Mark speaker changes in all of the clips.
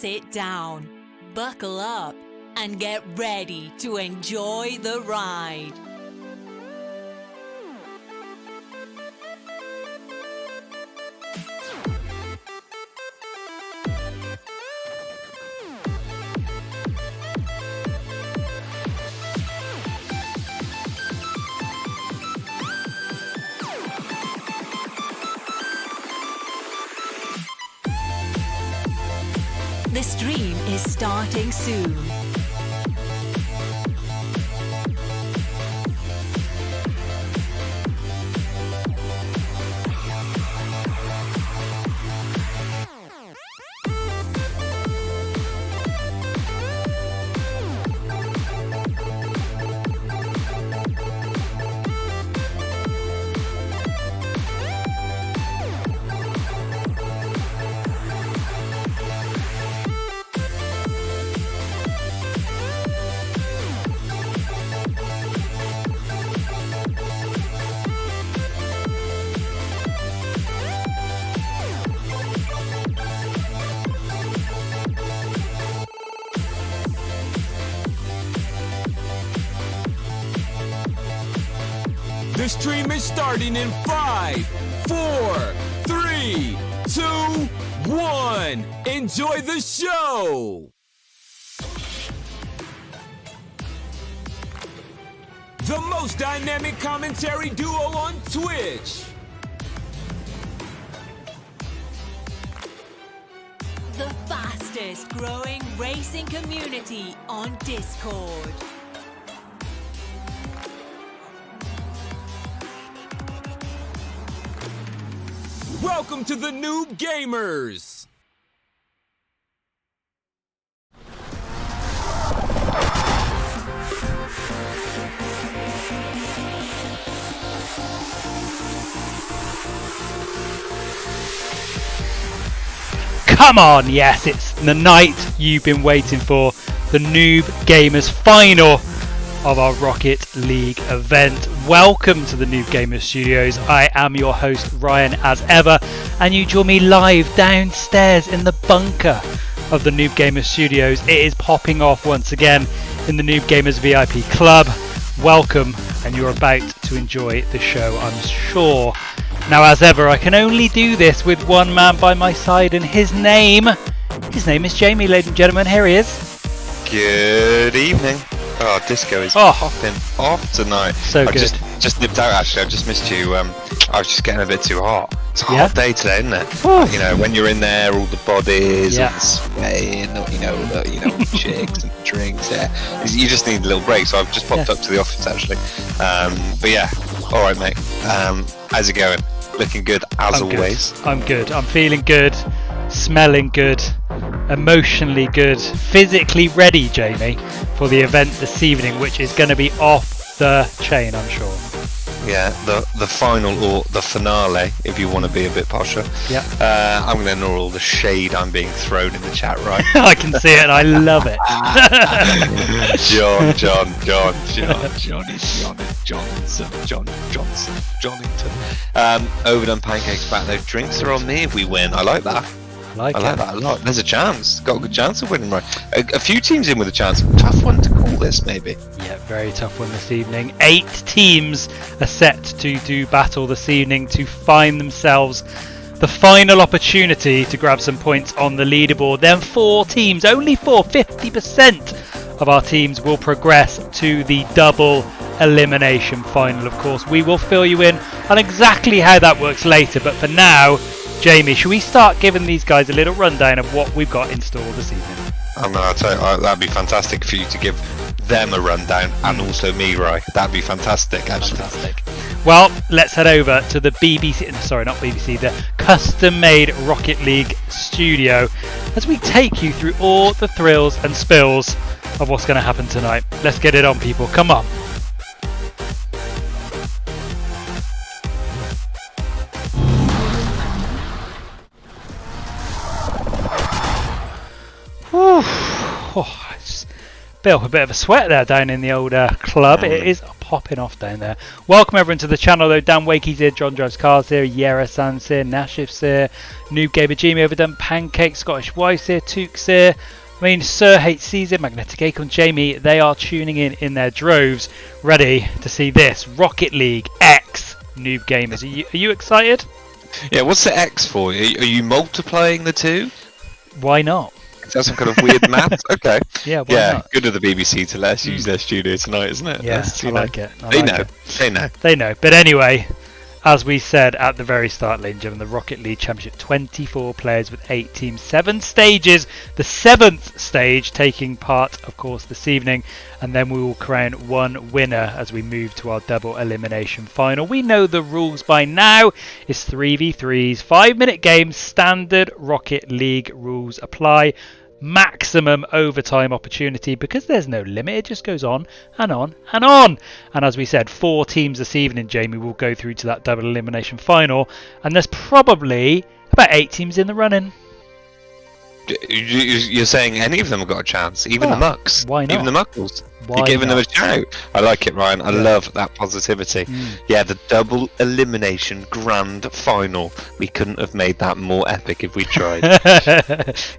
Speaker 1: sit down, buckle up, and get ready to enjoy the ride. The stream is starting soon.
Speaker 2: The stream is starting in 5, 4, 3, 2, 1. Enjoy the show! The most dynamic commentary duo on Twitch.
Speaker 1: The fastest growing racing community on Discord.
Speaker 2: Welcome to the Noob Gamers!
Speaker 3: Come on, yes, it's the night you've been waiting for, the Noob Gamers final of our Rocket League event. Welcome to the Noob Gamers Studios. I am your host Ryan as ever, and you join me live downstairs in the bunker of the Noob Gamers Studios. It is popping off once again in the Noob Gamers VIP Club. Welcome, and you're about to enjoy the show, I'm sure. Now, as ever, I can only do this with one man by my side, and his name is Jamie, ladies and gentlemen. Here he is.
Speaker 4: Good evening. Oh, disco is popping off tonight.
Speaker 3: So
Speaker 4: I
Speaker 3: good.
Speaker 4: just nipped out actually. I just missed you. I was just getting a bit too hot. It's a hot day today, isn't it? You know, when you're in there, all the bodies, all the sweating, you know, chicks and drinks. Yeah, you just need a little break. So I've just popped up to the office actually. But yeah, all right, mate. How's it going? Looking good as always.
Speaker 3: Good. I'm good. I'm feeling good. Smelling good. Emotionally good. Physically ready, Jamie, for the event this evening, which is going to be off the chain, I'm sure.
Speaker 4: Yeah, the final or the finale, if you want to be a bit posher.
Speaker 3: Yeah.
Speaker 4: I'm going to ignore all the shade I'm being thrown in the chat, right?
Speaker 3: I can see it and I love it.
Speaker 4: Johnson. Overdone pancakes back. Those drinks are on me if we win. I like that. I like that a lot. There's a chance. Got a good chance of winning, right? A few teams in with a chance. Tough one to call this, maybe.
Speaker 3: Yeah, very tough one this evening. 8 teams are set to do battle this evening to find themselves the final opportunity to grab some points on the leaderboard. Then 4 teams, only 4, 50% of our teams will progress to the double elimination final. Of course, we will fill you in on exactly how that works later, but for now, Jamie, should we start giving these guys a little rundown of what we've got in store this evening?
Speaker 4: I'll tell you, that'd be fantastic for you to give them a rundown, and also me, Roy. That'd be fantastic, actually.
Speaker 3: Fantastic. Well, let's head over to the the custom-made Rocket League studio as we take you through all the thrills and spills of what's going to happen tonight. Let's get it on, people. Come on. Whew. Oh, it's built a bit of a sweat there down in the old club. It is popping off down there. Welcome everyone to the channel though. Dan Wakey's here, John Drives Cars here, Yera-san's here, Nashif's here, Noob Gamer Jimmy Overdone, Pancake, Scottish Wise here, Took's here. I mean, Sir HC's here, Magnetic Acorn, Jamie. They are tuning in their droves, ready to see this Rocket League X Noob Gamers. Are you excited?
Speaker 4: Yeah, what's the X for? Are you multiplying the two?
Speaker 3: Why not?
Speaker 4: Is that some kind of weird math? Okay.
Speaker 3: Yeah, why not?
Speaker 4: Good of the BBC to let us use their studio tonight, isn't it?
Speaker 3: Yeah, I like it.
Speaker 4: They know.
Speaker 3: But anyway, as we said at the very start, ladies and gentlemen, the Rocket League Championship, 24 players with 8 teams, 7 stages. The 7th stage taking part, of course, this evening. And then we will crown one winner as we move to our double elimination final. We know the rules by now. It's 3v3s, 5-minute games, standard Rocket League rules apply. Maximum overtime opportunity because there's no limit. It just goes on and on and on. And as we said, 4 teams this evening, Jamie, will go through to that double elimination final. And there's probably about 8 teams in the running.
Speaker 4: You're saying any of them have got a chance? Even the Mucks?
Speaker 3: Why not?
Speaker 4: Even the Muckles?
Speaker 3: Why
Speaker 4: You're giving
Speaker 3: not?
Speaker 4: them a shout. I like it, Ryan. I love that positivity. Yeah, the double elimination grand final. We couldn't have made that more epic if we tried.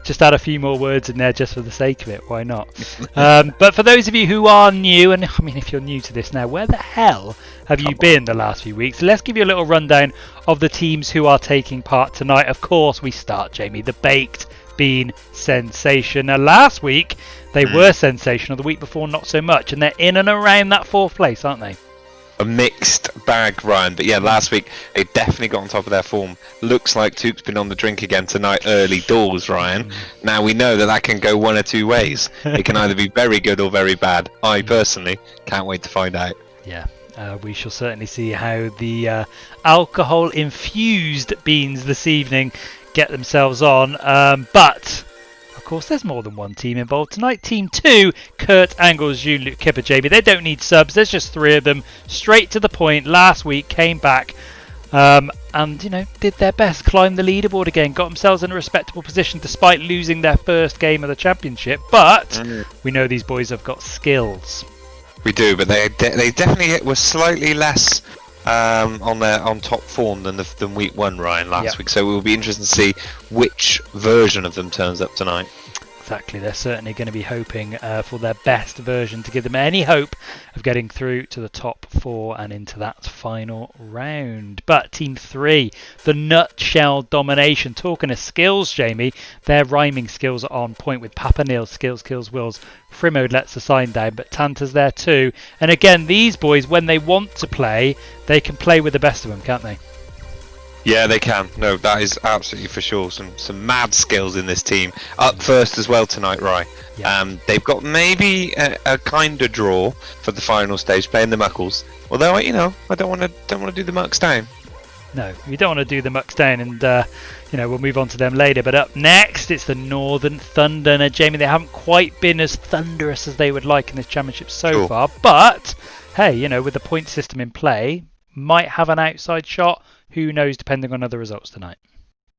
Speaker 3: Just add a few more words in there just for the sake of it. Why not? But for those of you who are new, and I mean, if you're new to this now, where the hell have you been the last few weeks? Let's give you a little rundown of the teams who are taking part tonight. Of course, we start, Jamie, the Baked Bean Sensation. Now, last week they were sensational, the week before not so much, and they're in and around that 4th place, aren't they?
Speaker 4: A mixed bag, Ryan, but yeah, last week they definitely got on top of their form. Looks like Took's been on the drink again tonight early doors, Ryan. Now we know that can go one or two ways. It can either be very good or very bad. I personally can't wait to find out.
Speaker 3: Yeah. We shall certainly see how the alcohol infused beans this evening get themselves on, but of course there's more than one team involved tonight. Team 2, Kurt Angles, June, Luke Kipper, JB. They don't need subs, there's just 3 of them, straight to the point. Last week came back and did their best, climbed the leaderboard again, got themselves in a respectable position despite losing their first game of the championship. But we know these boys have got skills.
Speaker 4: We do, but they definitely were slightly less on top form than week 1, Ryan, last week. So it will be interesting to see which version of them turns up tonight.
Speaker 3: Exactly, they're certainly going to be hoping for their best version to give them any hope of getting through to the top 4 and into that final round. But Team 3, the Nutshell Domination. Talking of skills, Jamie, their rhyming skills are on point with Papa Neil's Skills Kills Wills. Frimo lets the sign down, but Tanta's there too. And again, these boys, when they want to play, they can play with the best of them, can't they?
Speaker 4: Yeah, they can. No, that is absolutely for sure. Some mad skills in this team. Up first as well tonight, Rye. Yeah. They've got maybe a kind of draw for the final stage, playing the Muckles. Although, I don't want to do the Mucks down.
Speaker 3: No, you don't want to do the Mucks down, and we'll move on to them later. But up next, it's the Northern Thunder. Now, Jamie, they haven't quite been as thunderous as they would like in this championship so far. But hey, with the point system in play, might have an outside shot. Who knows, depending on other results tonight.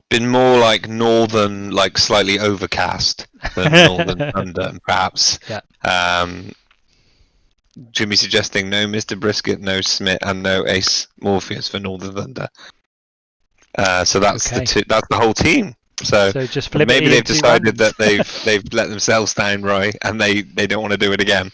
Speaker 4: Been more like northern, like slightly overcast than Northern Thunder, perhaps. Yeah. Jimmy suggesting no Mr. Brisket, no Smith, and no Ace Morpheus for Northern Thunder. So that's that's the whole team. So
Speaker 3: just
Speaker 4: maybe they've decided that they've let themselves down, right, and they don't want to do it again.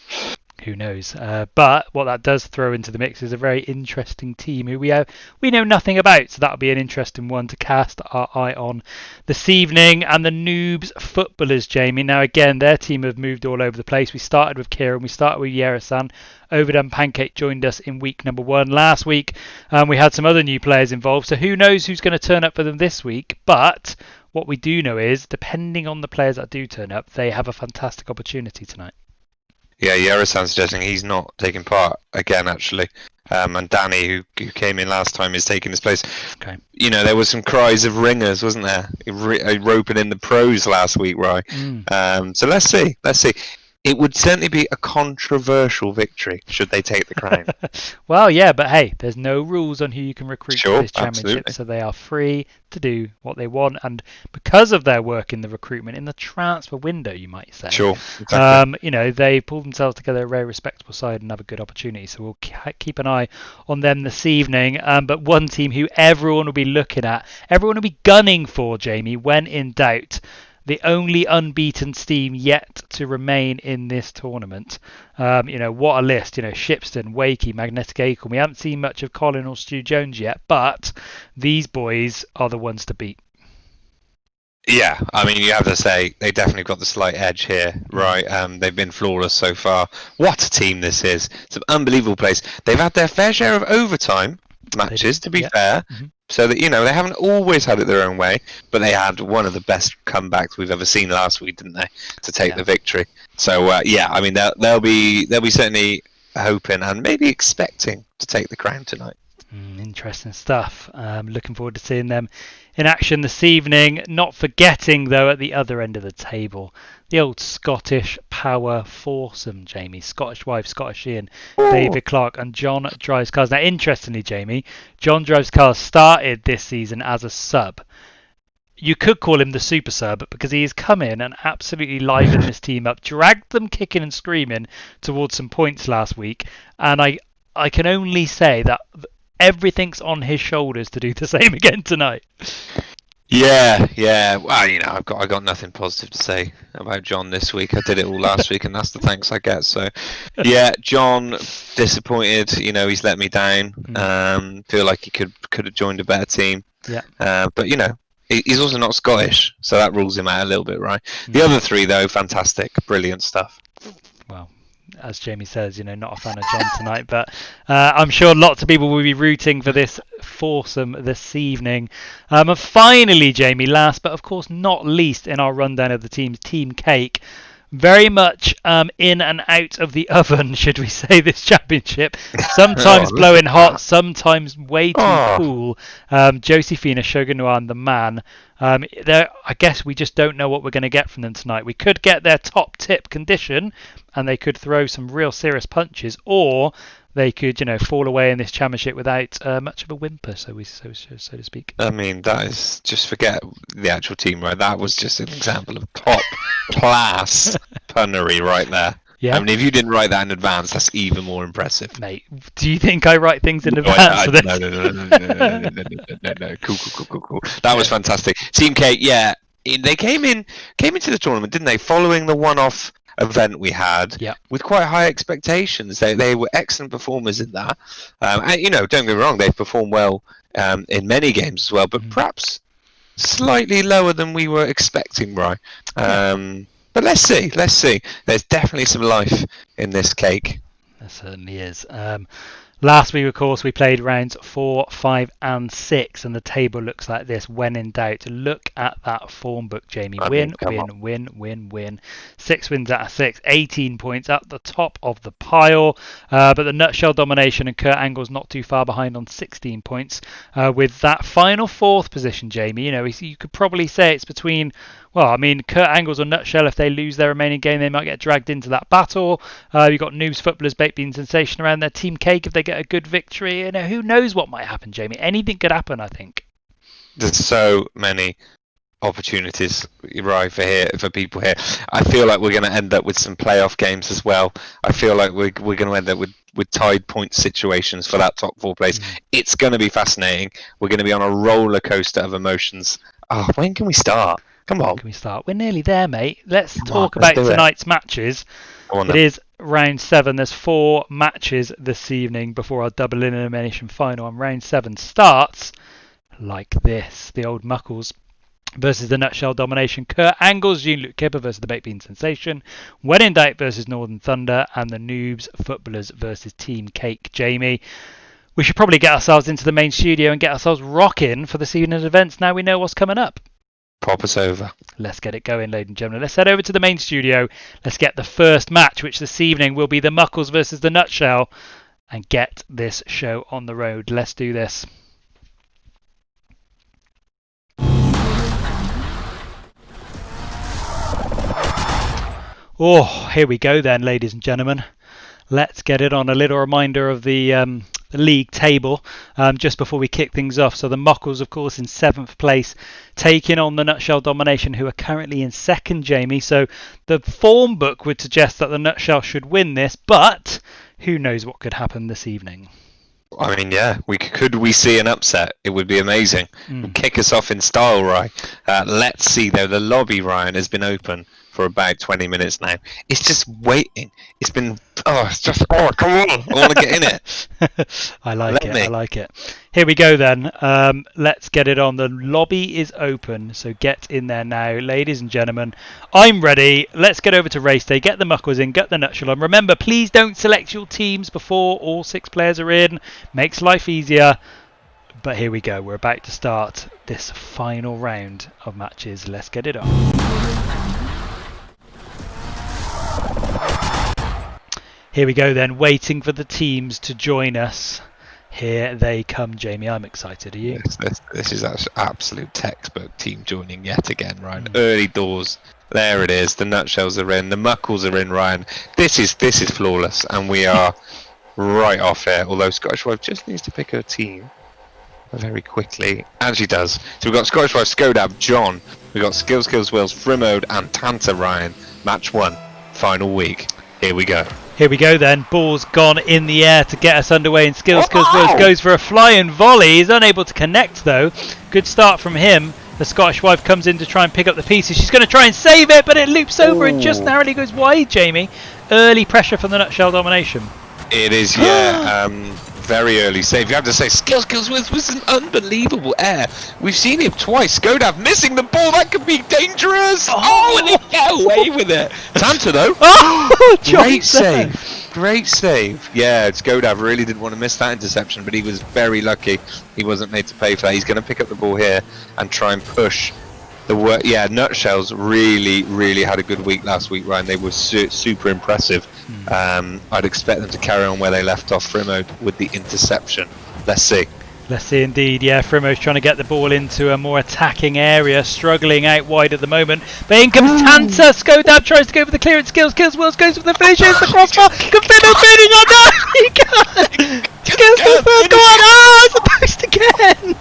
Speaker 3: Who knows? But what that does throw into the mix is a very interesting team who we know nothing about. So that'll be an interesting one to cast our eye on this evening. And the NOOBZ Footballers, Jamie. Now again, their team have moved all over the place. We started with Kieran, we started with Yera-san. Overdone Pancake joined us in week number 1 last week. We had some other new players involved. So who knows who's going to turn up for them this week? But what we do know is, depending on the players that do turn up, they have a fantastic opportunity tonight.
Speaker 4: Yeah, Yera-san suggesting he's not taking part again, actually. And Danny, who came in last time, is taking his place.
Speaker 3: Okay.
Speaker 4: There was some cries of ringers, wasn't there? Roping in the pros last week, right? So let's see. it would certainly be a controversial victory should they take the crown.
Speaker 3: Well, yeah, but hey, there's no rules on who you can recruit
Speaker 4: Sure,
Speaker 3: for this championship,
Speaker 4: absolutely.
Speaker 3: so they are free to do what they want. And because of their work in the recruitment, in the transfer window, you might say,
Speaker 4: Sure, exactly.
Speaker 3: you know, they pulled themselves together a very respectable side and have a good opportunity. So we'll keep an eye on them this evening. But one team who everyone will be looking at, everyone will be gunning for, Jamie, when in doubt. The only unbeaten team yet to remain in this tournament. You know, what a list. You know, Shipston, Wakey, Magnetic Acorn. We haven't seen much of Colin or Stu Jones yet, but these boys are the ones to beat.
Speaker 4: Yeah, I mean, you have to say they definitely got the slight edge here, right? They've been flawless so far. What a team this is! It's an unbelievable place. They've had their fair share of overtime matches, to be fair. So that, you know, they haven't always had it their own way, but they had one of the best comebacks we've ever seen last week, didn't they, to take the victory? So yeah, I mean, they'll be certainly hoping and maybe expecting to take the crown tonight.
Speaker 3: Interesting stuff. Looking forward to seeing them in action this evening. Not forgetting, though, at the other end of the table, the old Scottish power foursome, Jamie. Scottish wife, Scottish Ian, David Clark and John Drives Cars. Now, interestingly, Jamie, John Drives Cars started this season as a sub. You could call him the super sub because he has come in and absolutely livened this team up, dragged them kicking and screaming towards some points last week. And I can only say that everything's on his shoulders to do the same again tonight.
Speaker 4: Yeah. Well, you know, I got nothing positive to say about John this week. I did it all last week, and that's the thanks I get. So, yeah, John, disappointed. You know, he's let me down. Feel like he could have joined a better team.
Speaker 3: Yeah.
Speaker 4: But you know, he's also not Scottish, so that rules him out a little bit, right? The other three, though, fantastic, brilliant stuff.
Speaker 3: Well, as Jamie says, you know, not a fan of John tonight, but I'm sure lots of people will be rooting for this foursome this evening. And finally, Jamie, last but of course not least in our rundown of the teams, Team Cake. Very much in and out of the oven, should we say, this championship. Sometimes blowing hot, sometimes way too cool. Josephina, Shogun Noir, the man. I guess we just don't know what we're going to get from them tonight. We could get their top tip condition, and they could throw some real serious punches, or they could, you know, fall away in this championship without much of a whimper, so to speak.
Speaker 4: I mean, that is, just forget the actual team, right? That was just an example of top class punnery right there.
Speaker 3: Yeah.
Speaker 4: I mean, if you didn't write that in advance, that's even more impressive.
Speaker 3: Mate, do you think I write things in advance for this?
Speaker 4: No. Cool. That was fantastic. Team K, yeah, they came into the tournament, didn't they? Following the one-off event we had, with quite high expectations. They were excellent performers in that. And, you know, don't get me wrong, they've performed well in many games as well, but perhaps slightly lower than we were expecting, right? But let's see. There's definitely some life in this cake.
Speaker 3: There certainly is. Last week, of course, we played rounds 4, 5, and 6, and the table looks like this. When in doubt, look at that form book, Jamie. Win. 6 wins out of 6, 18 points at the top of the pile. But the Nutshell Domination and Kurt Angle's not too far behind on 16 points. With that final 4th position, Jamie, you know, you could probably say it's between. Well, I mean, Kurt Angles or Nutshell, if they lose their remaining game, they might get dragged into that battle. You've got NOOBZ, Footballers, Baked Beans, Sensation around their. Team Cake, if they get a good victory. You know, who knows what might happen, Jamie? Anything could happen, I think. There's
Speaker 4: so many opportunities, right, for people here. I feel like we're going to end up with some playoff games as well. I feel like we're going to end up with tied point situations for that top 4 place. It's going to be fascinating. We're going to be on a roller coaster of emotions. Oh, when can we start? Come on.
Speaker 3: When can we start? We're nearly there, mate. Let's talk about tonight's matches. It is round 7. There's 4 matches this evening before our double elimination final. And round 7 starts like this. The old Muckles versus the Nutshell Domination. Kurt Angles, Jean-Luc Kipper versus the Baked Bean Sensation. When in Doubt versus Northern Thunder. And the NOOBZ Footballers versus Team Cake. Jamie, we should probably get ourselves into the main studio and get ourselves rocking for this evening's events. Now we know what's coming up.
Speaker 4: Pop us over.
Speaker 3: Let's get it going, ladies and gentlemen. Let's head over to the main studio. Let's get the first match, which this evening will be the Muckles versus the Nutshell, and get this show on the road. Let's do this. Oh, here we go then, ladies and gentlemen. Let's get it on. A little reminder of the league table just before we kick things off. So the Muckles, of course, in 7th place, taking on the Nutshell Domination, who are currently in 2nd, Jamie. So the form book would suggest that the Nutshell should win this, but who knows what could happen this evening.
Speaker 4: I mean, yeah, could we see an upset? It would be amazing. Kick us off in style, Ryan. Let's see, though. The lobby, Ryan, has been open for about 20 minutes now. It's just waiting. It's been, it's just, come on. I want to get in it.
Speaker 3: I like it. Here we go then. Let's get it on. The lobby is open, so get in there now. Ladies and gentlemen, I'm ready. Let's get over to race day. Get the Muckles in, get the Nutshell on. Remember, please don't select your teams before all 6 players are in. Makes life easier. But here we go. We're about to start this final round of matches. Let's get it on. Here we go then, waiting for the teams to join us. Here they come, Jamie. I'm excited. Are you?
Speaker 4: This is absolute textbook team joining yet again, Ryan. Early doors. There it is. The Nutshells are in. The Muckles are in, Ryan. This is flawless, and we are right off here. Although Scottish Wife just needs to pick her team very quickly, and she does. So we've got Scottish Wife, Skodab, John. We've got Skills, Wills, Frimode, and Tanta, Ryan. Match 1, final week. Here we go.
Speaker 3: Here we go then. Ball's gone in the air to get us underway, and Skills Wills goes for a flying volley. He's unable to connect though. Good start from him. The Scottish Wife comes in to try and pick up the pieces. She's going to try and save it, but it loops over and just narrowly goes wide, Jamie. Early pressure from the Nutshell Domination.
Speaker 4: It is, yeah. Very early save. You have to say, Skills was an unbelievable air. We've seen him twice. Skodav missing the ball. That could be dangerous. And he get away with it. Tanta, though. Great save. Great save. Yeah, Skodav really didn't want to miss that interception, but he was very lucky. He wasn't made to pay for that. He's going to pick up the ball here and try and push the work. Yeah, Nutshells really had a good week last week, Ryan. They were super impressive. I'd expect them to carry on where they left off. Frimode with the interception. Let's see.
Speaker 3: Let's see indeed. Yeah, Frimo's trying to get the ball into a more attacking area, struggling out wide at the moment. But in comes Tanta. Skodab tries to go for the clearance. Skills Wills goes for the finish. It's the crossbar. Can Frimo finish? Oh no, he can't. Skills Wills, go on. Oh, it's a post again.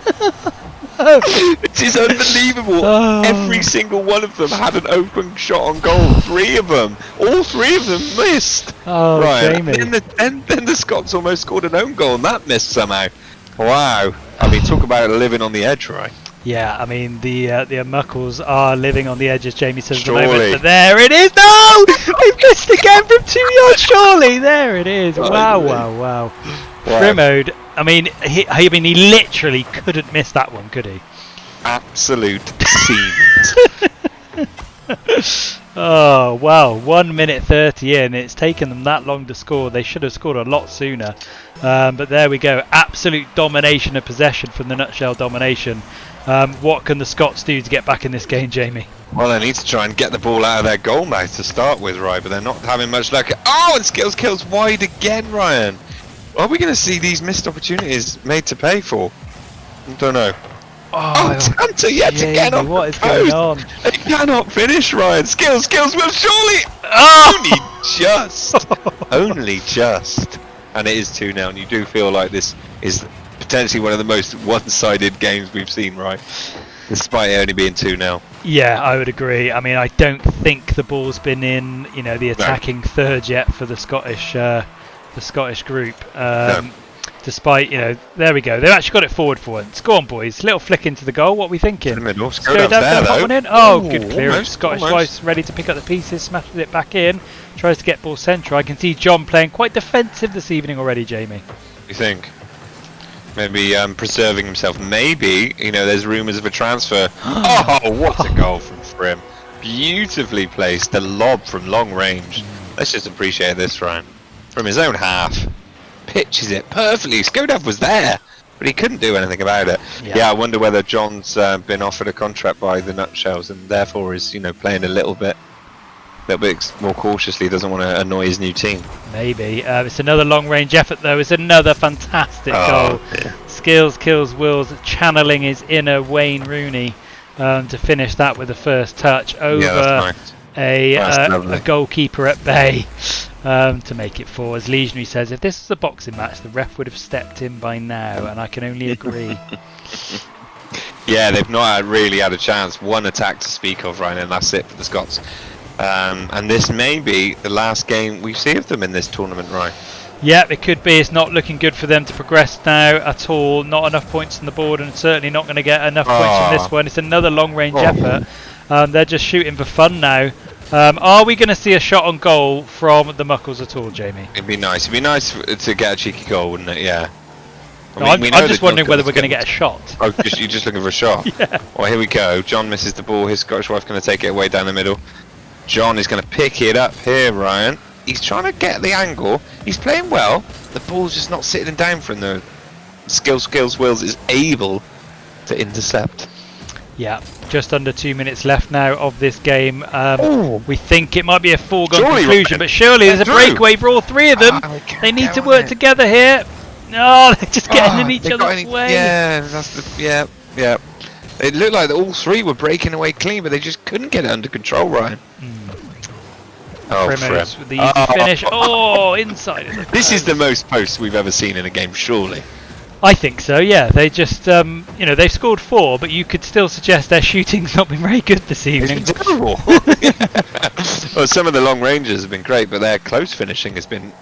Speaker 4: It is unbelievable. Every single one of them had an open shot on goal. 3 of them. All 3 of them missed.
Speaker 3: Oh,
Speaker 4: right.
Speaker 3: Jamie.
Speaker 4: Then the Scots almost scored an own goal, and that missed somehow. Wow. I mean, talk about living on the edge, right?
Speaker 3: Yeah, I mean, the Muckles are living on the edge, as Jamie says
Speaker 4: Surely.
Speaker 3: at the moment. But there it is. No! He's missed again from 2 yards, surely. There it is. Wow. Frimode, I mean, he literally couldn't miss that one, could he?
Speaker 4: Absolute scenes.
Speaker 3: Oh, wow. 1 minute 30 in. It's taken them that long to score. They should have scored a lot sooner. But there we go. Absolute domination of possession from the Nutshell Domination. What can the Scots do to get back in this game, Jamie?
Speaker 4: Well, they need to try and get the ball out of their goal mouth to start with, right? But they're not having much luck. Oh, and Skills kills wide again, Ryan. Are we going to see these missed opportunities made to pay for? I don't know. Oh, Tanta yet again on
Speaker 3: what is
Speaker 4: going
Speaker 3: on?
Speaker 4: They cannot finish, Ryan. Skills will surely. Only just. And it is 2-0, and you do feel like this is potentially one of the most one-sided games we've seen, right? Despite it only being 2-0.
Speaker 3: Yeah, I would agree. I mean, I don't think the ball's been in, the attacking third yet for the Scottish group. Despite, there we go. They've actually got it forward for once. Go on, boys. Little flick into the goal. What are we thinking?
Speaker 4: In the middle. Skodab's there, though.
Speaker 3: One in. Oh, good clearance. Scottish Wife's ready to pick up the pieces. Smashes it back in. Tries to get ball central. I can see John playing quite defensive this evening already, Jamie.
Speaker 4: You think? Maybe preserving himself. Maybe, there's rumours of a transfer. Oh, what a goal from Frim. Beautifully placed. The lob from long range. Let's just appreciate this, Ryan. From his own half. Pitches it perfectly. Skodav was there, but he couldn't do anything about it. Yeah, I wonder whether John's been offered a contract by the Nutshells and therefore is, playing a little bit more cautiously. Doesn't want to annoy his new team.
Speaker 3: Maybe. It's another long-range effort, though. It's another fantastic goal. Yeah. Skills kills Wills, channeling his inner Wayne Rooney to finish that with the first touch over a goalkeeper at bay to make it 4. As Legionary says, if this was a boxing match, the ref would have stepped in by now, and I can only agree.
Speaker 4: Yeah, they've not really had a chance. One attack to speak of, Ryan, and that's it for the Scots. And this may be the last game we see of them in this tournament, Ryan.
Speaker 3: Yeah, it could be. It's not looking good for them to progress now at all. Not enough points on the board, and certainly not going to get enough points from this one. It's another long-range effort. They're just shooting for fun now. Are we going to see a shot on goal from the Muckles at all, Jamie?
Speaker 4: It'd be nice. It'd be nice to get a cheeky goal, wouldn't it? Yeah.
Speaker 3: I'm just wondering whether we're going to get a shot.
Speaker 4: Oh, you're just looking for a shot?
Speaker 3: Yeah.
Speaker 4: Well, here we go. John misses the ball. His Scottish wife's going to take it away down the middle. John is going to pick it up here, Ryan. He's trying to get the angle. He's playing well. The ball's just not sitting down for him, though. Skills Wills is able to intercept.
Speaker 3: Yeah, just under 2 minutes left now of this game. We think it might be a foregone conclusion, but surely there's a breakaway for all 3 of them. They need to work together here. No, they're just getting in each other's way.
Speaker 4: Yeah, yeah. It looked like all 3 were breaking away clean, but they just couldn't get it under control, Ryan. Oh,
Speaker 3: Primos with the easy finish. Oh, inside of the
Speaker 4: This is the most posts we've ever seen in a game, surely.
Speaker 3: I think so, yeah. They just, they've scored 4, but you could still suggest their shooting's not been very good this evening.
Speaker 4: It's been terrible. Well, some of the long ranges have been great, but their close finishing has been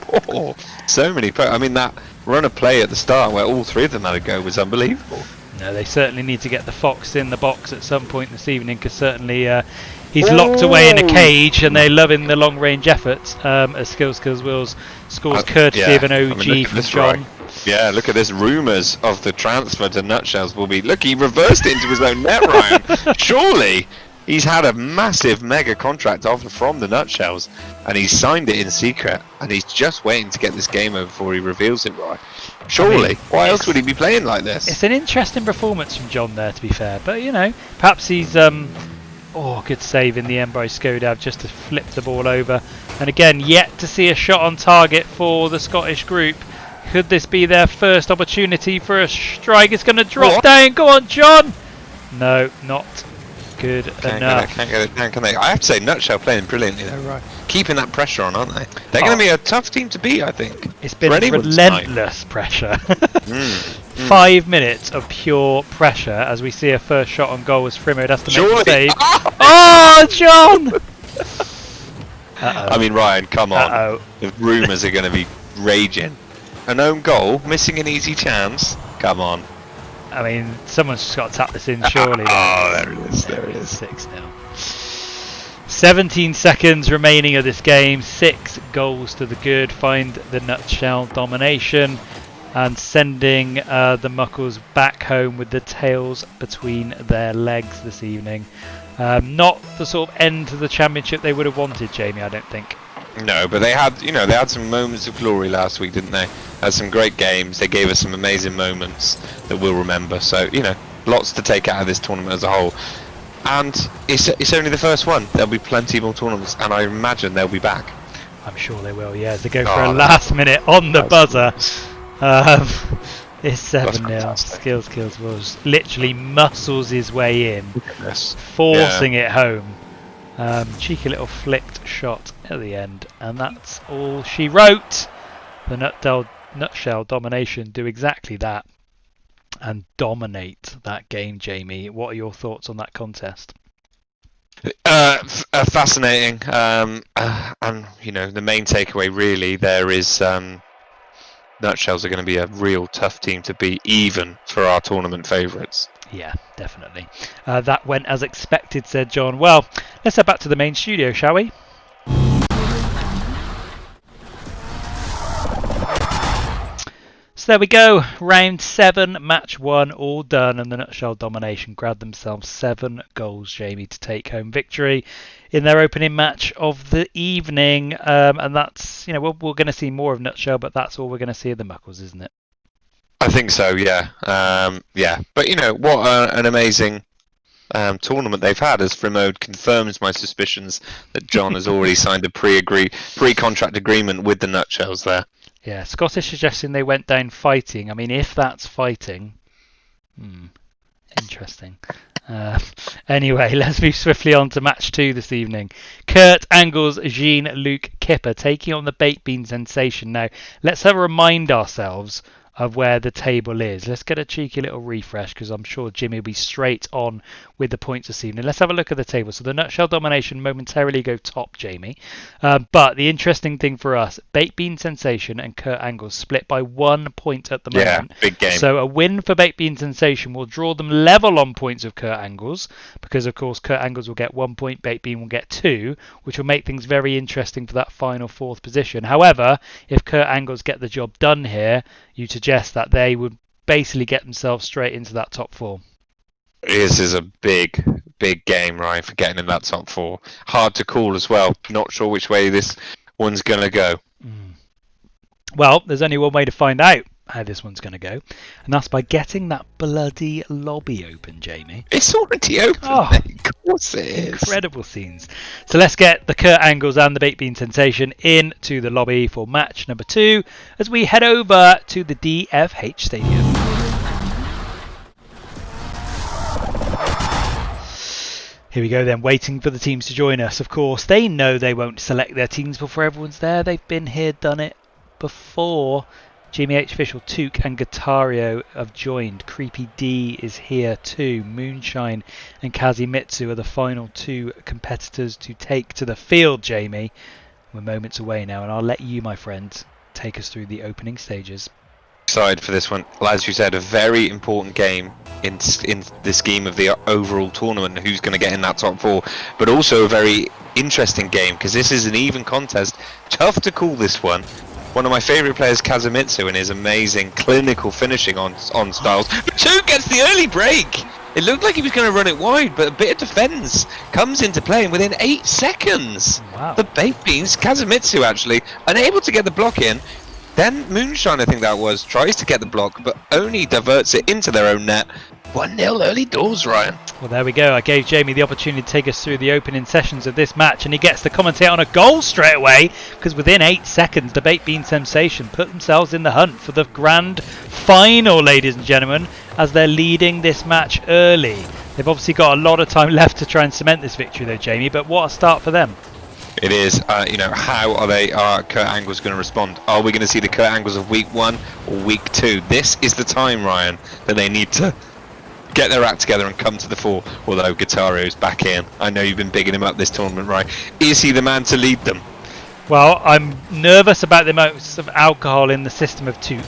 Speaker 4: poor. So many. I mean, that run of play at the start where all 3 of them had a go was unbelievable.
Speaker 3: No, they certainly need to get the Fox in the box at some point this evening, because certainly he's locked away in a cage, and they're loving the long-range efforts. As Skills Wills scores courtesy of an OG from John.
Speaker 4: Right. Yeah, look at this. Rumours of the transfer to Nutshells will be... Look, he reversed it into his own net, Ryan. Surely he's had a massive mega contract offer from the Nutshells, and he's signed it in secret, and he's just waiting to get this game over before he reveals it, right? Surely. Why else would he be playing like this?
Speaker 3: It's an interesting performance from John there, to be fair. But, perhaps he's... good save in the end by Skodav just to flip the ball over. And again, yet to see a shot on target for the Scottish group. Could this be their first opportunity for a strike? It's going to drop down. Go on, John! No, not good enough.
Speaker 4: Can't get it down, can they? I have to say, Nutshell playing brilliantly though, right? Keeping that pressure on, aren't they? They're going to be a tough team to beat, I think.
Speaker 3: It's been relentless pressure. 5 minutes of pure pressure as we see a first shot on goal as Frimo has to make a save. Oh, John!
Speaker 4: I mean, Ryan, come on. The rumours are going to be raging. An own goal, missing an easy chance. Come on.
Speaker 3: I mean, someone's just got to tap this in, surely.
Speaker 4: There it is. There it is.
Speaker 3: 6-0. 17 seconds remaining of this game. 6 goals to the good. Find the Nutshell domination. And sending the Muckles back home with the tails between their legs this evening. Not the sort of end to the championship they would have wanted, Jamie, I don't think.
Speaker 4: No, but they had some moments of glory last week, didn't they? Had some great games. They gave us some amazing moments that we'll remember. So, lots to take out of this tournament as a whole. And it's only the first one. There'll be plenty more tournaments, and I imagine they'll be back.
Speaker 3: I'm sure they will, yeah. As they go for a last minute on the buzzer. It's 7-0. Skills was literally muscles his way in, forcing it home. Cheeky little flicked shot at the end, and that's all she wrote. The Nutshell domination do exactly that and dominate that game. Jamie, what are your thoughts on that contest?
Speaker 4: Fascinating, and the main takeaway really there is Nutshells are going to be a real tough team to beat, even for our tournament favourites.
Speaker 3: Yeah, definitely. That went as expected, said John. Well, let's head back to the main studio, shall we? So there we go. Round 7, match 1, all done, and the Nutshell domination grabbed themselves 7 goals, Jamie, to take home victory in their opening match of the evening. And that's, we're going to see more of Nutshell, but that's all we're going to see of the Muckles, isn't it?
Speaker 4: I think so, yeah. But what an amazing tournament they've had, as Frimo confirms my suspicions that John has already signed a pre-contract agreement with the Nutshells there.
Speaker 3: Yeah, Scottish suggesting they went down fighting. I mean, if that's fighting, interesting. Anyway, let's move swiftly on to match 2 this evening. Kurt Angle's Jean-Luc Kipper taking on the Baked Bean Sensation. Now, let's remind ourselves of where the table is. Let's get a cheeky little refresh because I'm sure Jimmy will be straight on with the points this evening. Let's have a look at the table. So the Nutshell Domination momentarily go top, Jamie. But the interesting thing for us, Baked Bean Sensation and Kurt Angle split by 1 point at the moment.
Speaker 4: Yeah, big game.
Speaker 3: So a win for Baked Bean Sensation will draw them level on points with Kurt Angle's because, of course, Kurt Angle's will get 1 point, Baked Bean will get 2, which will make things very interesting for that final 4th position. However, if Kurt Angle's get the job done here, you suggest that they would basically get themselves straight into that top 4.
Speaker 4: This is a big game, Ryan, for getting in that top 4. Hard to call as well. Not sure which way this one's going to go.
Speaker 3: Well, there's only one way to find out how this one's going to go, and that's by getting that bloody lobby open, Jamie.
Speaker 4: It's already open.
Speaker 3: Oh,
Speaker 4: of course it is.
Speaker 3: Incredible scenes. So let's get the Kurt Angles and the Baked Bean Sensation into the lobby for match number 2 as we head over to the DFH Stadium. Here we go then, waiting for the teams to join us. Of course, they know they won't select their teams before everyone's there. They've been here, done it before. Jimmy H. Official, Took and Guitario have joined. Creepy D is here too. Moonshine and Kazimitsu are the final 2 competitors to take to the field, Jamie. We're moments away now, and I'll let you, my friend, take us through the opening stages.
Speaker 4: Excited for this one. As you said, a very important game in the scheme of the overall tournament, who's going to get in that top 4, but also a very interesting game because this is an even contest. Tough to call this one. One of my favourite players, Kazumitsu, and his amazing clinical finishing on styles. But Took gets the early break. It looked like he was going to run it wide, but a bit of defence comes into play, and within 8 seconds,
Speaker 3: Wow.
Speaker 4: The Baked Beans, Kazumitsu actually, unable to get the block in. Then Moonshine, I think that was, tries to get the block, but only diverts it into their own net. 1-0 early doors, Ryan.
Speaker 3: Well, there we go. I gave Jamie the opportunity to take us through the opening sessions of this match, and he gets to commentate on a goal straight away, because within 8 seconds, the Baked Bean Sensation put themselves in the hunt for the grand final, ladies and gentlemen, as they're leading this match early. They've obviously got a lot of time left to try and cement this victory, though, Jamie, but what a start for them.
Speaker 4: It is, how are Kurt Angles going to respond? Are we going to see the Kurt Angles of week 1 or week 2? This is the time, Ryan, that they need to get their act together and come to the fore. Although Guitario's back in. I know you've been bigging him up this tournament, right? Is he the man to lead them?
Speaker 3: Well, I'm nervous about the amounts of alcohol in the system of Took,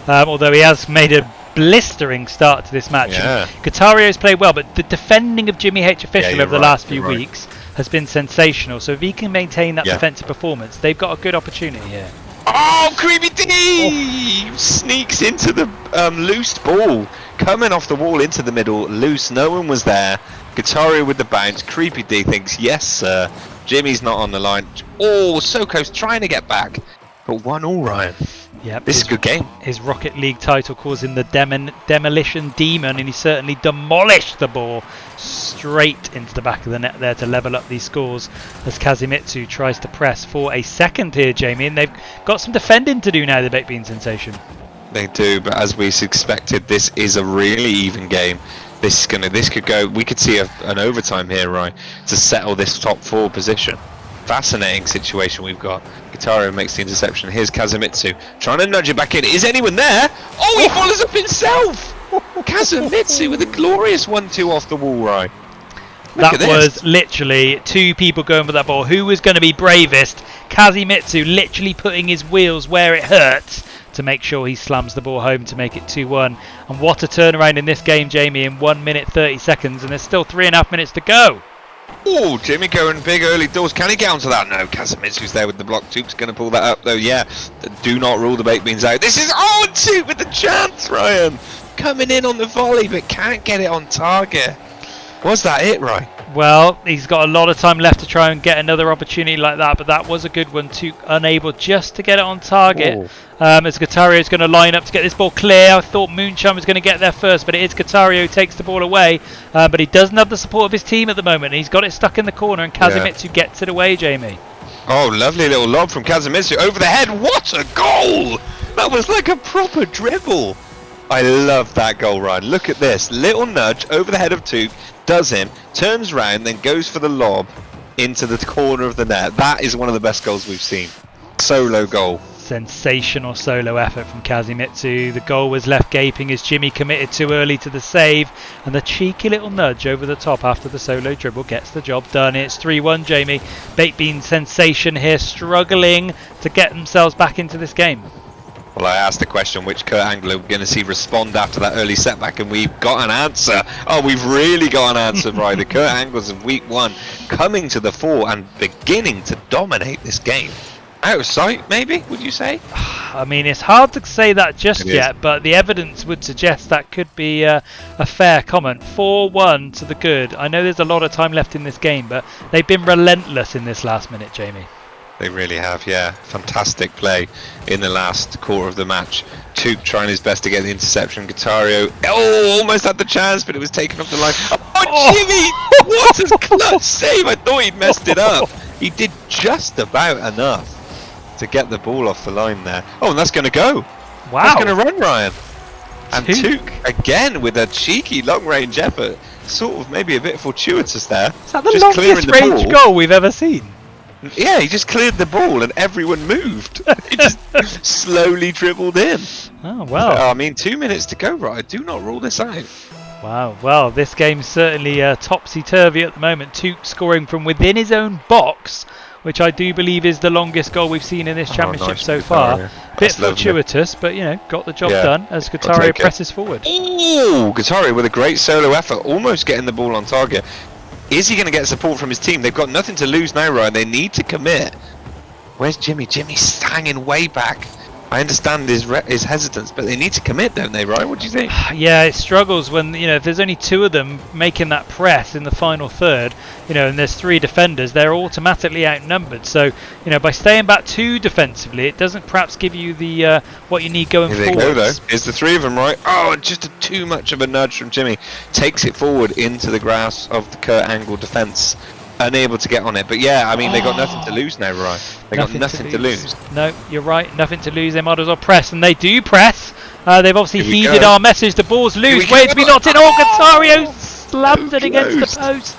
Speaker 3: although he has made a blistering start to this match.
Speaker 4: Yeah.
Speaker 3: Guitario's played well, but the defending of Jimmy H. Official
Speaker 4: you're
Speaker 3: over the
Speaker 4: right,
Speaker 3: last few
Speaker 4: you're right.
Speaker 3: weeks has been sensational. So if he can maintain that defensive performance, they've got a good opportunity here.
Speaker 4: Oh, Creepy D sneaks into the loose ball, coming off the wall into the middle, loose. No one was there. Guitario with the bounce. Creepy D thinks, yes, sir. Jimmy's not on the line. Oh, Soko's trying to get back, but 1-1, Ryan.
Speaker 3: Yep,
Speaker 4: This is a good game.
Speaker 3: His Rocket League title calls him the Demolition Demon, and he certainly demolished the ball straight into the back of the net there to level up these scores as Kazimitsu tries to press for a second here, Jamie, and they've got some defending to do now, the Baked Bean Sensation.
Speaker 4: They do, but as we expected, this is a really even game. This could go. We could see an overtime here, right, to settle this top 4 position. Fascinating situation we've got. Guitario makes the interception. Here's Kazumitsu trying to nudge it back in. Is anyone there? Oh, he follows up himself. Kazumitsu with a glorious 1-2 off the wall, right?
Speaker 3: That was literally 2 people going for that ball. Who was going to be bravest? Kazimitsu literally putting his wheels where it hurts to make sure he slams the ball home to make it 2-1. And what a turnaround in this game, Jamie, in 1 minute 30 seconds, and there's still 3.5 minutes to go.
Speaker 4: Oh, Jimmy going big early doors. Can he get onto that? No, Kazumitsu's there with the block. Took's going to pull that up, though. Yeah, do not rule the Baked Beans out. This is Took with the chance, Ryan. Coming in on the volley, but can't get it on target. Was that it, Ryan?
Speaker 3: Well, he's got a lot of time left to try and get another opportunity like that, but that was a good one. Took unable just to get it on target. As Guitario is going to line up to get this ball clear. I thought Moonshine was going to get there first, but it is Guitario who takes the ball away. But he doesn't have the support of his team at the moment. He's got it stuck in the corner, and Kazumitsu gets it away, Jamie.
Speaker 4: Oh, lovely little lob from Kazumitsu over the head. What a goal! That was like a proper dribble. I love that goal, Ryan. Look at this. Little nudge over the head of Took. does him, turns round, then goes for the lob into the corner of the net. That is one of the best goals we've seen. Solo goal.
Speaker 3: Sensational solo effort from Kazumitsu. The goal was left gaping as Jimmy committed too early to the save, and the cheeky little nudge over the top after the solo dribble gets the job done. It's 3-1, Jamie. Baked Bean Sensation here struggling to get themselves back into this game.
Speaker 4: Well, I asked the question which Kurt Angle we're going to see respond after that early setback, and we've got an answer. Oh, we've really got an answer, right? The Kurt Angles of week 1 coming to the fore and beginning to dominate this game. Out of sight, maybe, would you say?
Speaker 3: I mean, it's hard to say that just yet, but the evidence would suggest that could be a fair comment. 4-1 to the good. I know there's a lot of time left in this game, but they've been relentless in this last minute, Jamie.
Speaker 4: They really have, yeah. Fantastic play in the last quarter of the match. Toop trying his best to get the interception. Guitario, almost had the chance, but it was taken off the line. Oh, Jimmy! What a clutch save! I thought he'd messed it up. He did just about enough to get the ball off the line there. Oh, and that's going to go.
Speaker 3: Wow.
Speaker 4: That's going to run, Ryan. And
Speaker 3: Took
Speaker 4: again with a cheeky long-range effort. Sort of maybe a bit fortuitous there.
Speaker 3: Is that the
Speaker 4: just
Speaker 3: longest range goal we've ever seen?
Speaker 4: Yeah, he just cleared the ball and everyone moved. He just slowly dribbled in.
Speaker 3: Oh, well.
Speaker 4: I mean, 2 minutes to go, right? I do not rule this out.
Speaker 3: Wow, well, this game's certainly topsy-turvy at the moment. Took scoring from within his own box, which I do believe is the longest goal we've seen in this championship
Speaker 4: nice
Speaker 3: so far. Bit
Speaker 4: That's
Speaker 3: fortuitous, but, you know, got the job done as Guitario presses forward.
Speaker 4: Ooh, Guitario with a great solo effort, almost getting the ball on target. Is he going to get support from his team? They've got nothing to lose now, Ryan. They need to commit. Where's Jimmy? Jimmy's hanging way back. I understand his hesitance, but they need to commit, don't they, Ryan? What do you think?
Speaker 3: Yeah, it struggles when, you know, if there's only 2 of them making that press in the final third, you know, and there's 3 defenders, they're automatically outnumbered. So, you know, by staying back 2 defensively, it doesn't perhaps give you the what you need going forward.
Speaker 4: There they go, though. Here's the 3 of them, right? Oh, just too much of a nudge from Jimmy. Takes it forward into the grasp of the Kurt Angle defence. Unable to get on it, but yeah, I mean, they got nothing to lose now, right? They got nothing to lose.
Speaker 3: No, you're right, nothing to lose. They might as well press, and they do press. They've obviously heeded our message. The ball's loose. Wait to be knocked in. Oh, Guitario slammed it against the post.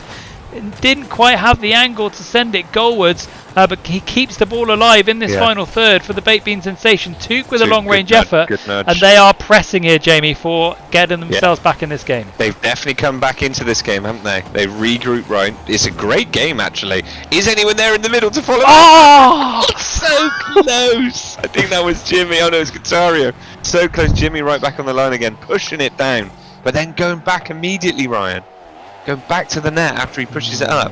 Speaker 3: It didn't quite have the angle to send it goalwards, but he keeps the ball alive in this final third for the Baked Bean Sensation. Took with a long-range effort, and they are pressing here, Jamie, for getting themselves back in this game.
Speaker 4: They've definitely come back into this game, haven't they? They regroup, right? It's a great game, actually. Is anyone there in the middle to follow?
Speaker 3: Oh!
Speaker 4: So close! I think that was Jimmy. Oh no, it's Guitario. So close. Jimmy right back on the line again, pushing it down, but then going back immediately, Ryan. Going back to the net after he pushes it up.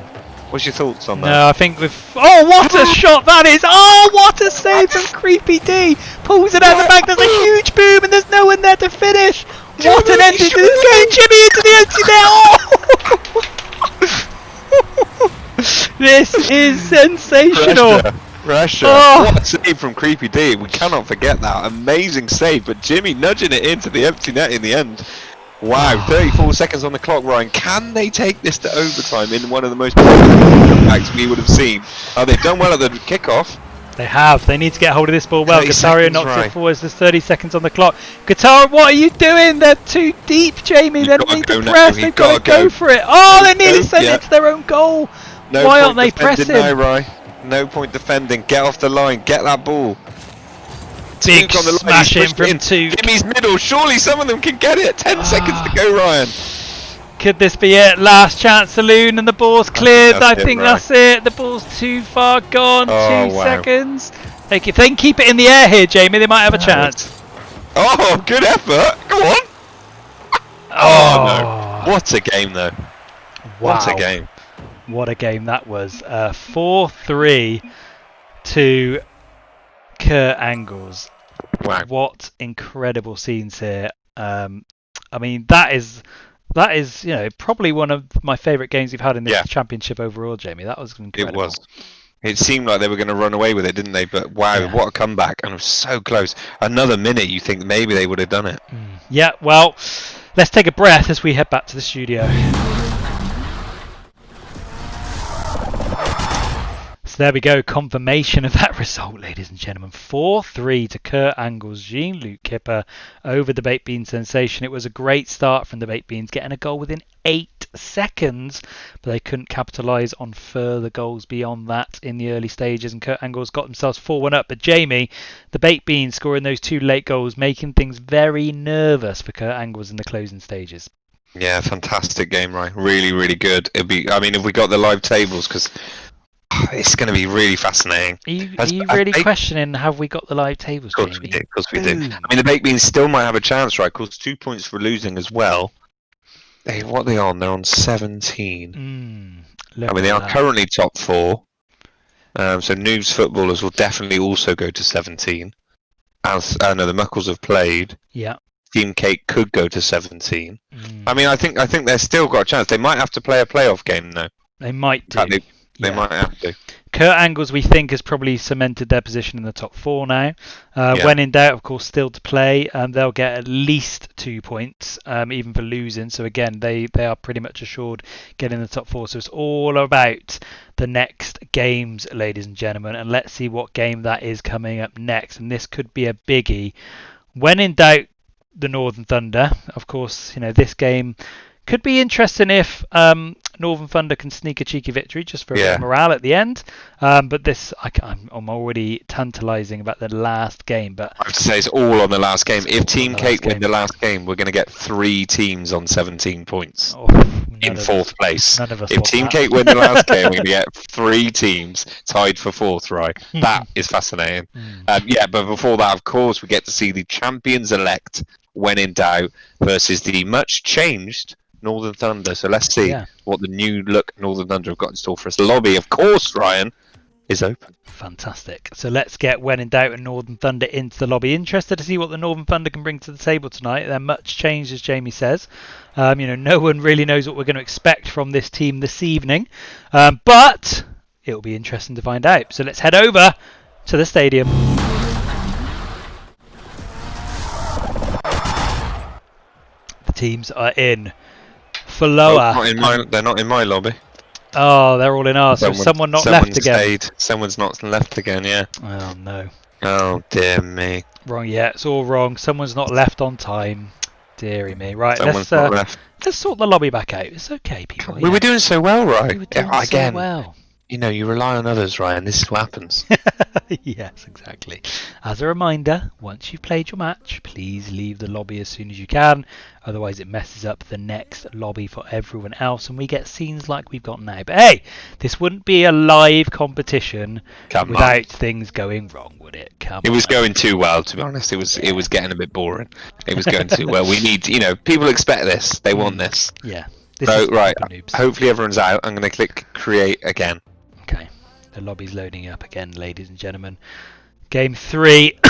Speaker 4: What's your thoughts on that?
Speaker 3: No, I think we've... Oh, what a shot that is! Oh, what a save from Creepy D! Pulls it out the back, there's a huge boom, and there's no one there to finish! What an ending to this game! Jimmy into the empty net! Oh! This is sensational!
Speaker 4: Pressure.
Speaker 3: Oh.
Speaker 4: What a save from Creepy D. We cannot forget that. Amazing save, but Jimmy nudging it into the empty net in the end. Wow, 34 seconds on the clock, Ryan. Can they take this to overtime in one of the most comebacks we would have seen? Oh, they've done well at the kickoff.
Speaker 3: They have. They need to get hold of this ball well. Guitario knocks it forwards. There's 30 seconds on the clock. Guitar, what are you doing? They're too deep, Jamie. They need to press. They've got to go for it. Oh, they nearly sent it to their own goal. Why aren't they pressing?
Speaker 4: No, Ryan. No point defending. Get off the line. Get that ball.
Speaker 3: Big on the smash in from Took.
Speaker 4: Jimmy's middle. Surely some of them can get it. 10 seconds to go, Ryan.
Speaker 3: Could this be it? Last chance saloon, and the ball's cleared. I think that's it. The ball's too far gone. 2 seconds. If they can keep it in the air here, Jamie, they might have a chance.
Speaker 4: Oh, good effort. Come on. Oh, no. What a game, though.
Speaker 3: Wow.
Speaker 4: What a game.
Speaker 3: What a game that was. 4-3 to Kurt Angles.
Speaker 4: Wow.
Speaker 3: What incredible scenes here. I mean, that is, you know, probably one of my favourite games we've had in this championship overall, Jamie. That was incredible.
Speaker 4: It was. It seemed like they were going to run away with it, didn't they? But wow, what a comeback. And it was so close. Another minute, you think maybe they would have done it.
Speaker 3: Yeah, well, let's take a breath as we head back to the studio. So there we go, confirmation of that result, ladies and gentlemen. 4-3 to Kurt Angle's Jean-Luc Kipper over the Baked Bean Sensation. It was a great start from the Baked Beans, getting a goal within 8 seconds, but they couldn't capitalise on further goals beyond that in the early stages, and Kurt Angles got themselves 4-1 up. But Jamie, the baked beans, scoring those 2 late goals, making things very nervous for Kurt Angles in the closing stages.
Speaker 4: Yeah, fantastic game, right? Really, really good. It'd be, I mean, if we got the live tables, because it's going to be really fascinating.
Speaker 3: Are you really questioning, have we got the live tables,
Speaker 4: Jamie? Of course we do. I mean, the baked beans still might have a chance, right? Because 2 points for losing as well. What are they on? They're on 17. I mean, they are currently top 4. So NOOBZ footballers will definitely also go to 17. As the Muckles have played.
Speaker 3: Yeah.
Speaker 4: Team Cake could go to 17. I mean, I think they've still got a chance. They might have to play a playoff game though.
Speaker 3: They might do.
Speaker 4: They might have to.
Speaker 3: Kurt Angles, we think, has probably cemented their position in the top 4 now. When in doubt, of course, still to play. They'll get at least 2 points, even for losing. So again, they are pretty much assured getting the top 4. So it's all about the next games, ladies and gentlemen. And let's see what game that is coming up next. And this could be a biggie. When in doubt, the Northern Thunder. Of course, this game could be interesting if Northern Thunder can sneak a cheeky victory just for a bit of morale at the end. But this, I'm already tantalising about the last game. But
Speaker 4: I have to say it's all on the last game. If Team Cake win the last game, we're going to get 3 teams on 17 points in 4th place. If Team Cake win the last game, we're going to get 3 teams tied for 4th, right? That is fascinating. But before that, of course, we get to see the champions-elect, when in doubt, versus the much-changed Northern Thunder. So let's see what the new look Northern Thunder have got in store for us. The lobby, of course, Ryan, is open.
Speaker 3: Fantastic. So let's get When in Doubt and Northern Thunder into the lobby. Interested to see what the Northern Thunder can bring to the table tonight. They're much changed, as Jamie says. No one really knows what we're going to expect from this team this evening. But it'll be interesting to find out. So let's head over to the stadium. The teams are in. For lower.
Speaker 4: They're not in my lobby.
Speaker 3: Oh, they're all in ours. So someone not left again.
Speaker 4: Someone's not left again, yeah.
Speaker 3: Oh, no.
Speaker 4: Oh, dear me.
Speaker 3: Wrong, yeah. It's all wrong. Someone's not left on time. Deary me. Right, let's sort the lobby back out. It's okay, people.
Speaker 4: We were doing so well, right?
Speaker 3: We were doing so well.
Speaker 4: You rely on others, Ryan. This is what happens.
Speaker 3: Yes, exactly. As a reminder, once you've played your match, please leave the lobby as soon as you can. Otherwise, it messes up the next lobby for everyone else, and we get scenes like we've got now. But hey, this wouldn't be a live competition without things going wrong, would it?
Speaker 4: It was going too well, to be honest. It was getting a bit boring. It was going too well. We need, people expect this. They want this.
Speaker 3: Yeah.
Speaker 4: So, right, hopefully everyone's out. I'm going to click create again.
Speaker 3: Okay, the lobby's loading up again, ladies and gentlemen. Game 3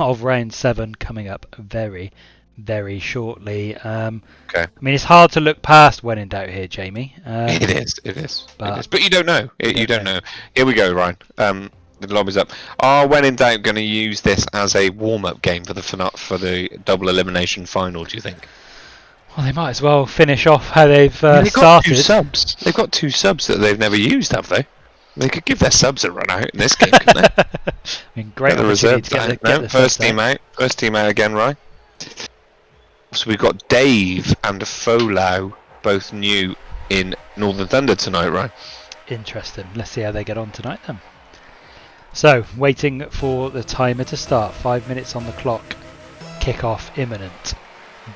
Speaker 3: of round 7 coming up very, very shortly. Okay. I mean, it's hard to look past When in Doubt here, Jamie.
Speaker 4: It is. But you don't know. You don't know. Here we go, Ryan. The lobby's up. Are When in Doubt going to use this as a warm-up game for the double elimination final, do you think?
Speaker 3: Well, they might as well finish off how they've
Speaker 4: started.
Speaker 3: Got
Speaker 4: 2 subs. They've got 2 subs that they've never used, have they? They could give their subs a run out in this game, couldn't they?
Speaker 3: I mean, great opportunity to get the
Speaker 4: first team out. First team out again, right? So we've got Dave and Folau, both new in Northern Thunder tonight, right?
Speaker 3: Interesting. Let's see how they get on tonight then. So, waiting for the timer to start. 5 minutes on the clock. Kick-off imminent.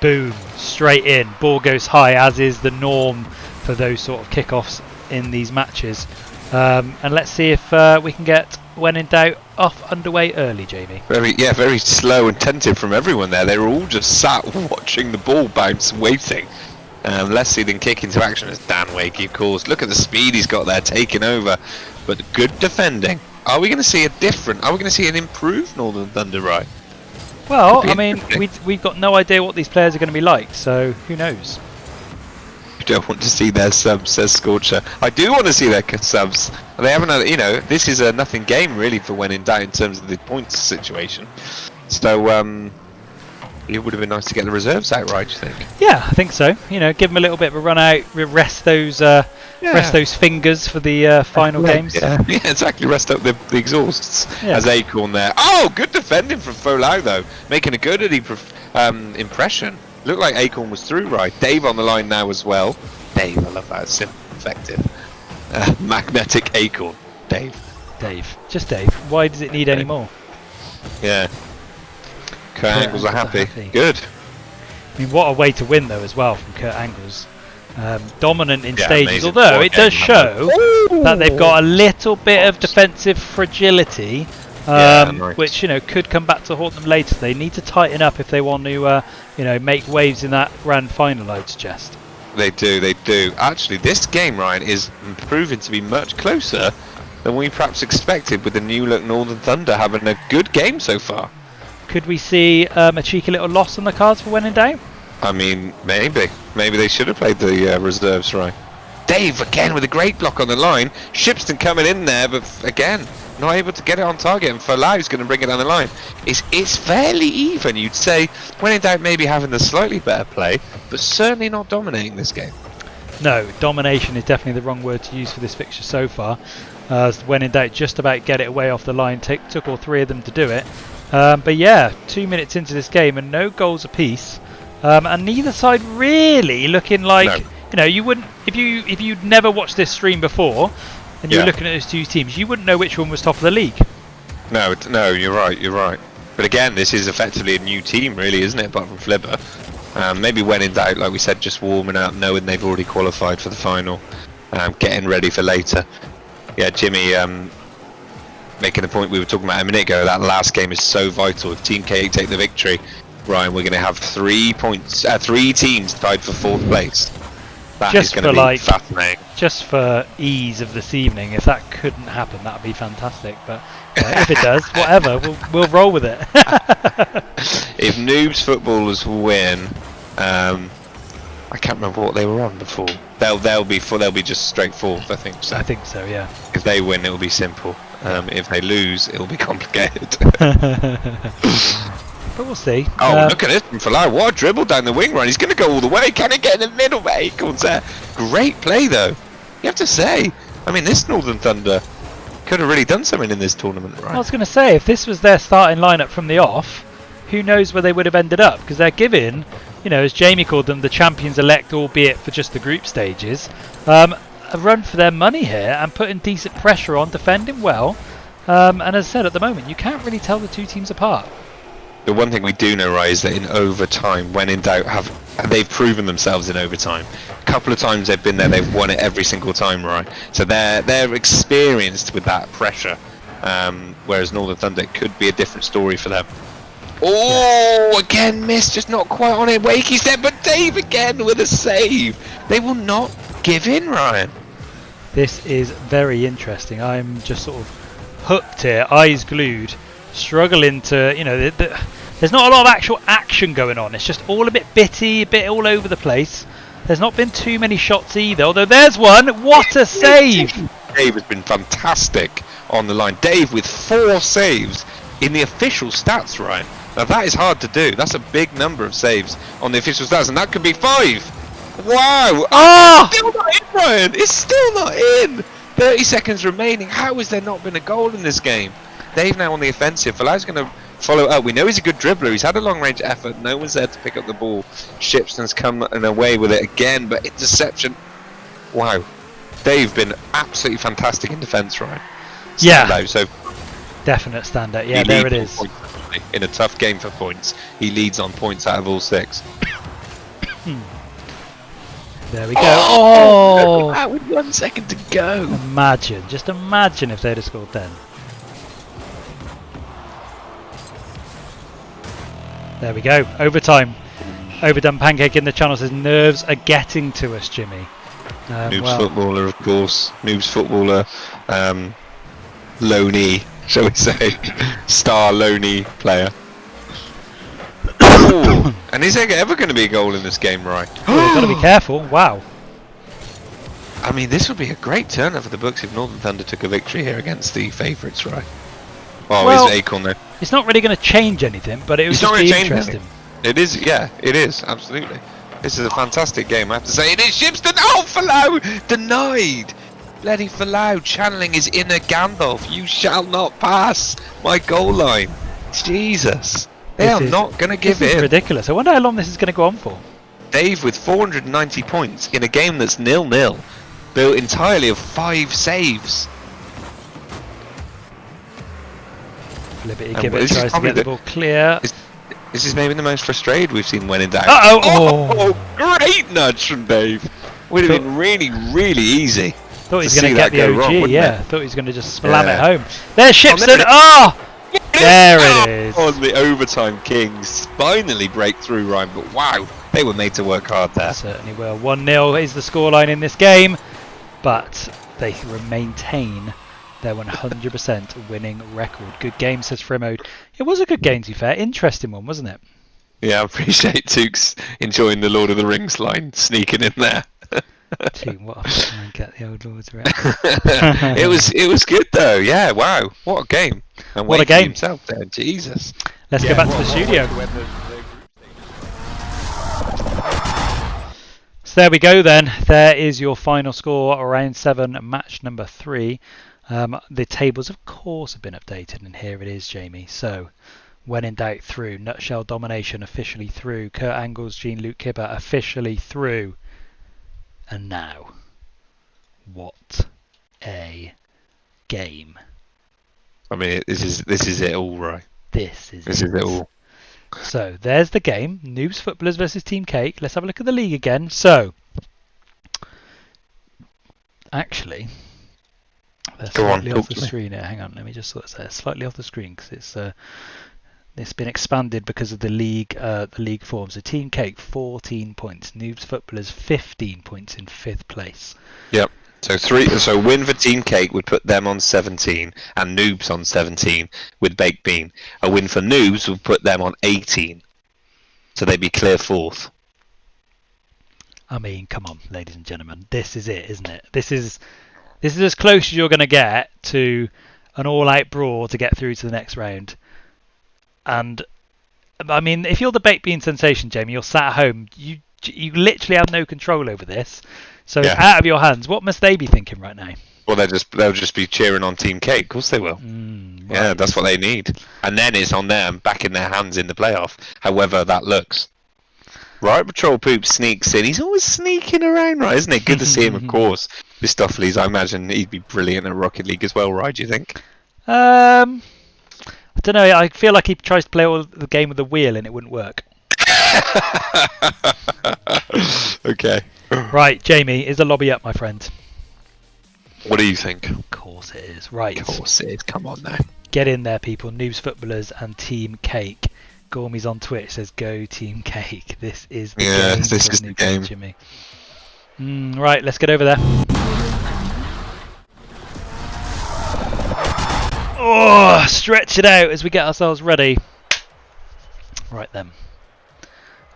Speaker 3: Boom. Straight in. Ball goes high, as is the norm for those sort of kick-offs in these matches. And let's see if we can get When in Doubt off underway early, Jamie.
Speaker 4: Very slow and tentative from everyone there. They were all just sat watching the ball bounce, waiting. Let's see them kick into action as Dan Wakey, of course. Look at the speed he's got there, taking over. But good defending. Are we going to see an improved Northern Thunder, right?
Speaker 3: Well, I mean, we've got no idea what these players are going to be like, so who knows?
Speaker 4: You don't want to see their subs, says Scorcher. I do want to see their subs. They haven't had, this is a nothing game really for When in Doubt in terms of the points situation. So, it would have been nice to get the reserves out, right, do you think?
Speaker 3: Yeah, I think so. Give them a little bit of a run out, rest those fingers for the final games.
Speaker 4: Yeah, exactly. Rest up the exhausts. As Acorn there. Oh, good defending from Folau though, making a good impression. Looked like Acorn was through, right? Dave on the line now as well. Dave, I love that. It's simple, effective. Magnetic acorn. Dave.
Speaker 3: Just Dave. Why does it need any more?
Speaker 4: Yeah. Kurt Angles are happy. Good.
Speaker 3: I mean, what a way to win though as well from Kurt Angles. Dominant in stages,
Speaker 4: amazing.
Speaker 3: although it does show that they've got a little bit of defensive fragility,
Speaker 4: nice.
Speaker 3: which could come back to haunt them later. They need to tighten up if they want to make waves in that grand final, I'd suggest.
Speaker 4: They do. Actually, this game, Ryan, is proving to be much closer than we perhaps expected, with the new look Northern Thunder having a good game so far.
Speaker 3: Could we see a cheeky little loss on the cards for when in doubt?
Speaker 4: I mean, maybe they should have played the reserves, right? Dave again with a great block on the line. Shipston coming in there, but again not able to get it on target, and Falau's going to bring it down the line. It's fairly even, you'd say. When in doubt, maybe having the slightly better play, but certainly not dominating this game.
Speaker 3: No, domination is definitely the wrong word to use for this fixture so far. When in doubt, just about get it away off the line. Took all three of them to do it. But yeah, 2 minutes into this game and no goals apiece. And neither side really looking like you wouldn't if you'd never watched this stream before and you were looking at those two teams, you wouldn't know which one was top of the league. No,
Speaker 4: you're right. But again, this is effectively a new team, really, isn't it? Apart from Flipper, maybe when in doubt, like we said, just warming up, knowing they've already qualified for the final, getting ready for later. Yeah, Jimmy, making the point we were talking about a minute ago. That last game is so vital. If Team K take the victory, Ryan, we're going to have 3 points. 3 teams tied for 4th place. That is going to be fascinating.
Speaker 3: Just for ease of this evening, if that couldn't happen, that would be fantastic. But if it does, whatever, we'll roll with it.
Speaker 4: If NOOBZ footballers win, I can't remember what they were on before. They'll be just straight 4th, I think. So.
Speaker 3: I think so, yeah.
Speaker 4: If they win, it'll be simple. If they lose, it'll be complicated.
Speaker 3: But we'll see.
Speaker 4: Oh, look at this from Falau. What a dribble down the wing run. He's going to go all the way. Can he get in the middle? But Acorn's there. Great play, though. You have to say. I mean, this Northern Thunder could have really done something in this tournament, right?
Speaker 3: I was going to say, if this was their starting lineup from the off, who knows where they would have ended up? Because they're given, as Jamie called them, the champions elect, albeit for just the group stages, a run for their money here and putting decent pressure on, defending well. And as I said, at the moment, you can't really tell the two teams apart.
Speaker 4: The one thing we do know, right, is that in overtime, when in doubt, they've proven themselves in overtime. A couple of times they've been there, they've won it every single time, right? So they're experienced with that pressure. Whereas Northern Thunder, it could be a different story for them. Oh, again missed, just not quite on it. Wakey's there, but Dave again with a save. They will not give in, Ryan.
Speaker 3: This is very interesting. I'm just sort of hooked here, eyes glued. Struggling to, there's not a lot of actual action going on. It's just all a bit bitty, a bit all over the place. There's not been too many shots either, although there's one. What a save!
Speaker 4: Dave has been fantastic on the line. Dave with 4 saves in the official stats, Ryan. Now that is hard to do. That's a big number of saves on the official stats, and that could be 5. Wow!
Speaker 3: Oh!
Speaker 4: It's still not in, Ryan. It's still not in. 30 seconds remaining. How has there not been a goal in this game? Dave now on the offensive. Falau's going to follow up. We know he's a good dribbler. He's had a long-range effort. No one's there to pick up the ball. Shipston's come away with it again, but interception. Wow. Dave been absolutely fantastic in defence, right?
Speaker 3: Yeah.
Speaker 4: So
Speaker 3: definite standout. Yeah, there it is.
Speaker 4: In a tough game for points, he leads on points out of all 6.
Speaker 3: There we go. Oh!
Speaker 4: Look at that with 1 second to go.
Speaker 3: Just imagine if they'd have scored then. There we go. Overtime. Overdone Pancake in the channel says nerves are getting to us, Jimmy.
Speaker 4: NOOBZ footballer, of course. NOOBZ footballer. Loney, shall we say. Star Loney player. Ooh, and is there ever going to be a goal in this game, right?
Speaker 3: You've got to be careful. Wow.
Speaker 4: I mean, this would be a great turnout for the books if Northern Thunder took a victory here against the favourites, right? Well, is Acorn there?
Speaker 3: It's not really going to change anything, but it would just be interesting.
Speaker 4: It is, yeah, it is, absolutely. This is a fantastic game, I have to say. It is Shipston! Oh, Falau! Denied! Bloody Falau channeling his inner Gandalf. You shall not pass my goal line. Jesus. They are not going to give in.
Speaker 3: This is ridiculous. I wonder how long this is going to go on for.
Speaker 4: Dave with 490 points in a game that's 0-0, built entirely of 5 saves.
Speaker 3: Liberty Gibbet tries to get the ball clear.
Speaker 4: This is maybe the most frustrated we've seen when in doubt.
Speaker 3: Oh,
Speaker 4: great nudge from Dave. Would have been really, really easy.
Speaker 3: Thought he was going to get the OG,
Speaker 4: wrong,
Speaker 3: yeah. Thought he was going to just slam it home. There's Shipson. There it is.
Speaker 4: Oh, the overtime Kings finally break through, Ryan. But wow, they were made to work hard there.
Speaker 3: Certainly will. 1-0 is the scoreline in this game, but they maintain their 100% winning record. Good game, says Frimode. It was a good game, to be fair. Interesting one, wasn't it?
Speaker 4: Yeah, I appreciate Tukes enjoying the Lord of the Rings line, sneaking in there.
Speaker 3: Team, what a get the old lords around.
Speaker 4: It was good though. Yeah, wow, what a game! And
Speaker 3: what a game
Speaker 4: himself there, Jesus.
Speaker 3: Let's go back to the studio. So there we go then. There is your final score, round 7, match number 3. The tables, of course, have been updated, and here it is, Jamie. So, when in doubt, through. Nutshell Domination officially through. Kurt Angles, Jean-Luc Kibber officially through. And now, what a game!
Speaker 4: I mean, this is it all, right?
Speaker 3: This is
Speaker 4: it all.
Speaker 3: So there's the game: NOOBZ Footballers versus Team Cake. Let's have a look at the league again. So, actually, they're slightly off the screen here. Hang on, let me just sort of say slightly off the screen because it's been expanded because of the league form. So Team Cake 14 points, NOOBZ Footballers 15 points in 5th place.
Speaker 4: Yep. So win for Team Cake would put them on 17 and NOOBZ on 17 with Baked Bean. A win for NOOBZ would put them on 18. So they'd be clear 4th.
Speaker 3: I mean, come on, ladies and gentlemen, this is it, isn't it? This is as close as you're going to get to an all-out brawl to get through to the next round. And I mean, if you're the Baked Bean sensation, Jamie, you're sat at home. You literally have no control over this. So it's out of your hands. What must they be thinking right now?
Speaker 4: Well, they'll just be cheering on Team Cake. Of course they will.
Speaker 3: Right.
Speaker 4: Yeah, that's what they need. And then it's on them back in their hands in the playoff, however that looks. Right, Patrol Poop sneaks in. He's always sneaking around, right, isn't it? Good to see him, of course. With Stuffleys, I imagine he'd be brilliant at Rocket League as well, right, do you think?
Speaker 3: I don't know. I feel like he tries to play all the game with the wheel and it wouldn't work.
Speaker 4: Okay.
Speaker 3: Right, Jamie, is the lobby up, my friend?
Speaker 4: What do you think?
Speaker 3: Of course it is. Right.
Speaker 4: Of course it is. Come on now.
Speaker 3: Get in there, people. NOOBZ Footballers and Team Cake. Gormy's on Twitch says, "Go Team Cake." This is the game.
Speaker 4: This is the game.
Speaker 3: Jimmy. Right, let's get over there. Oh, stretch it out as we get ourselves ready. Right then.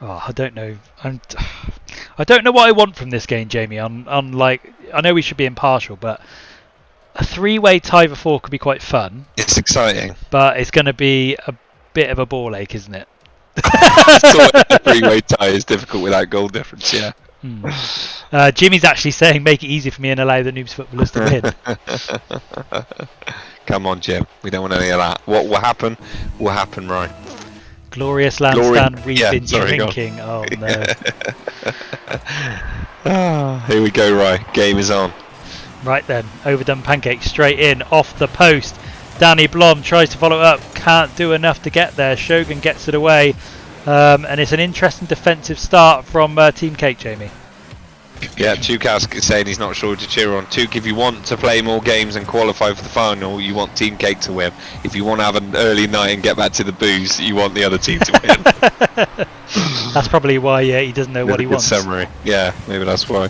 Speaker 3: Oh, I don't know. I don't know what I want from this game, Jamie. Like, I know we should be impartial, but a 3-way tie for 4 could be quite fun.
Speaker 4: It's exciting,
Speaker 3: but it's going to be a bit of a ball ache, isn't it?
Speaker 4: So a 3-way tie is difficult without goal difference. Yeah.
Speaker 3: Jimmy's actually saying, "Make it easy for me and allow the NOOBZ Footballers to win."
Speaker 4: Come on, Jim. We don't want any of that. What will happen? Will happen, right?
Speaker 3: Glorious Lansdowne rebin drinking. Oh no.
Speaker 4: Here we go, right. Game is on.
Speaker 3: Right then, overdone pancake straight in, off the post. Danny Blom tries to follow up, can't do enough to get there. Shogun gets it away. And it's an interesting defensive start from Team Cake, Jamie.
Speaker 4: Yeah, Tukas is saying he's not sure to cheer on. Tuk, if you want to play more games and qualify for the final, you want Team Cake to win. If you want to have an early night and get back to the booze, you want the other team to win.
Speaker 3: That's probably why he doesn't know what he wants.
Speaker 4: Summary. Yeah, maybe that's why.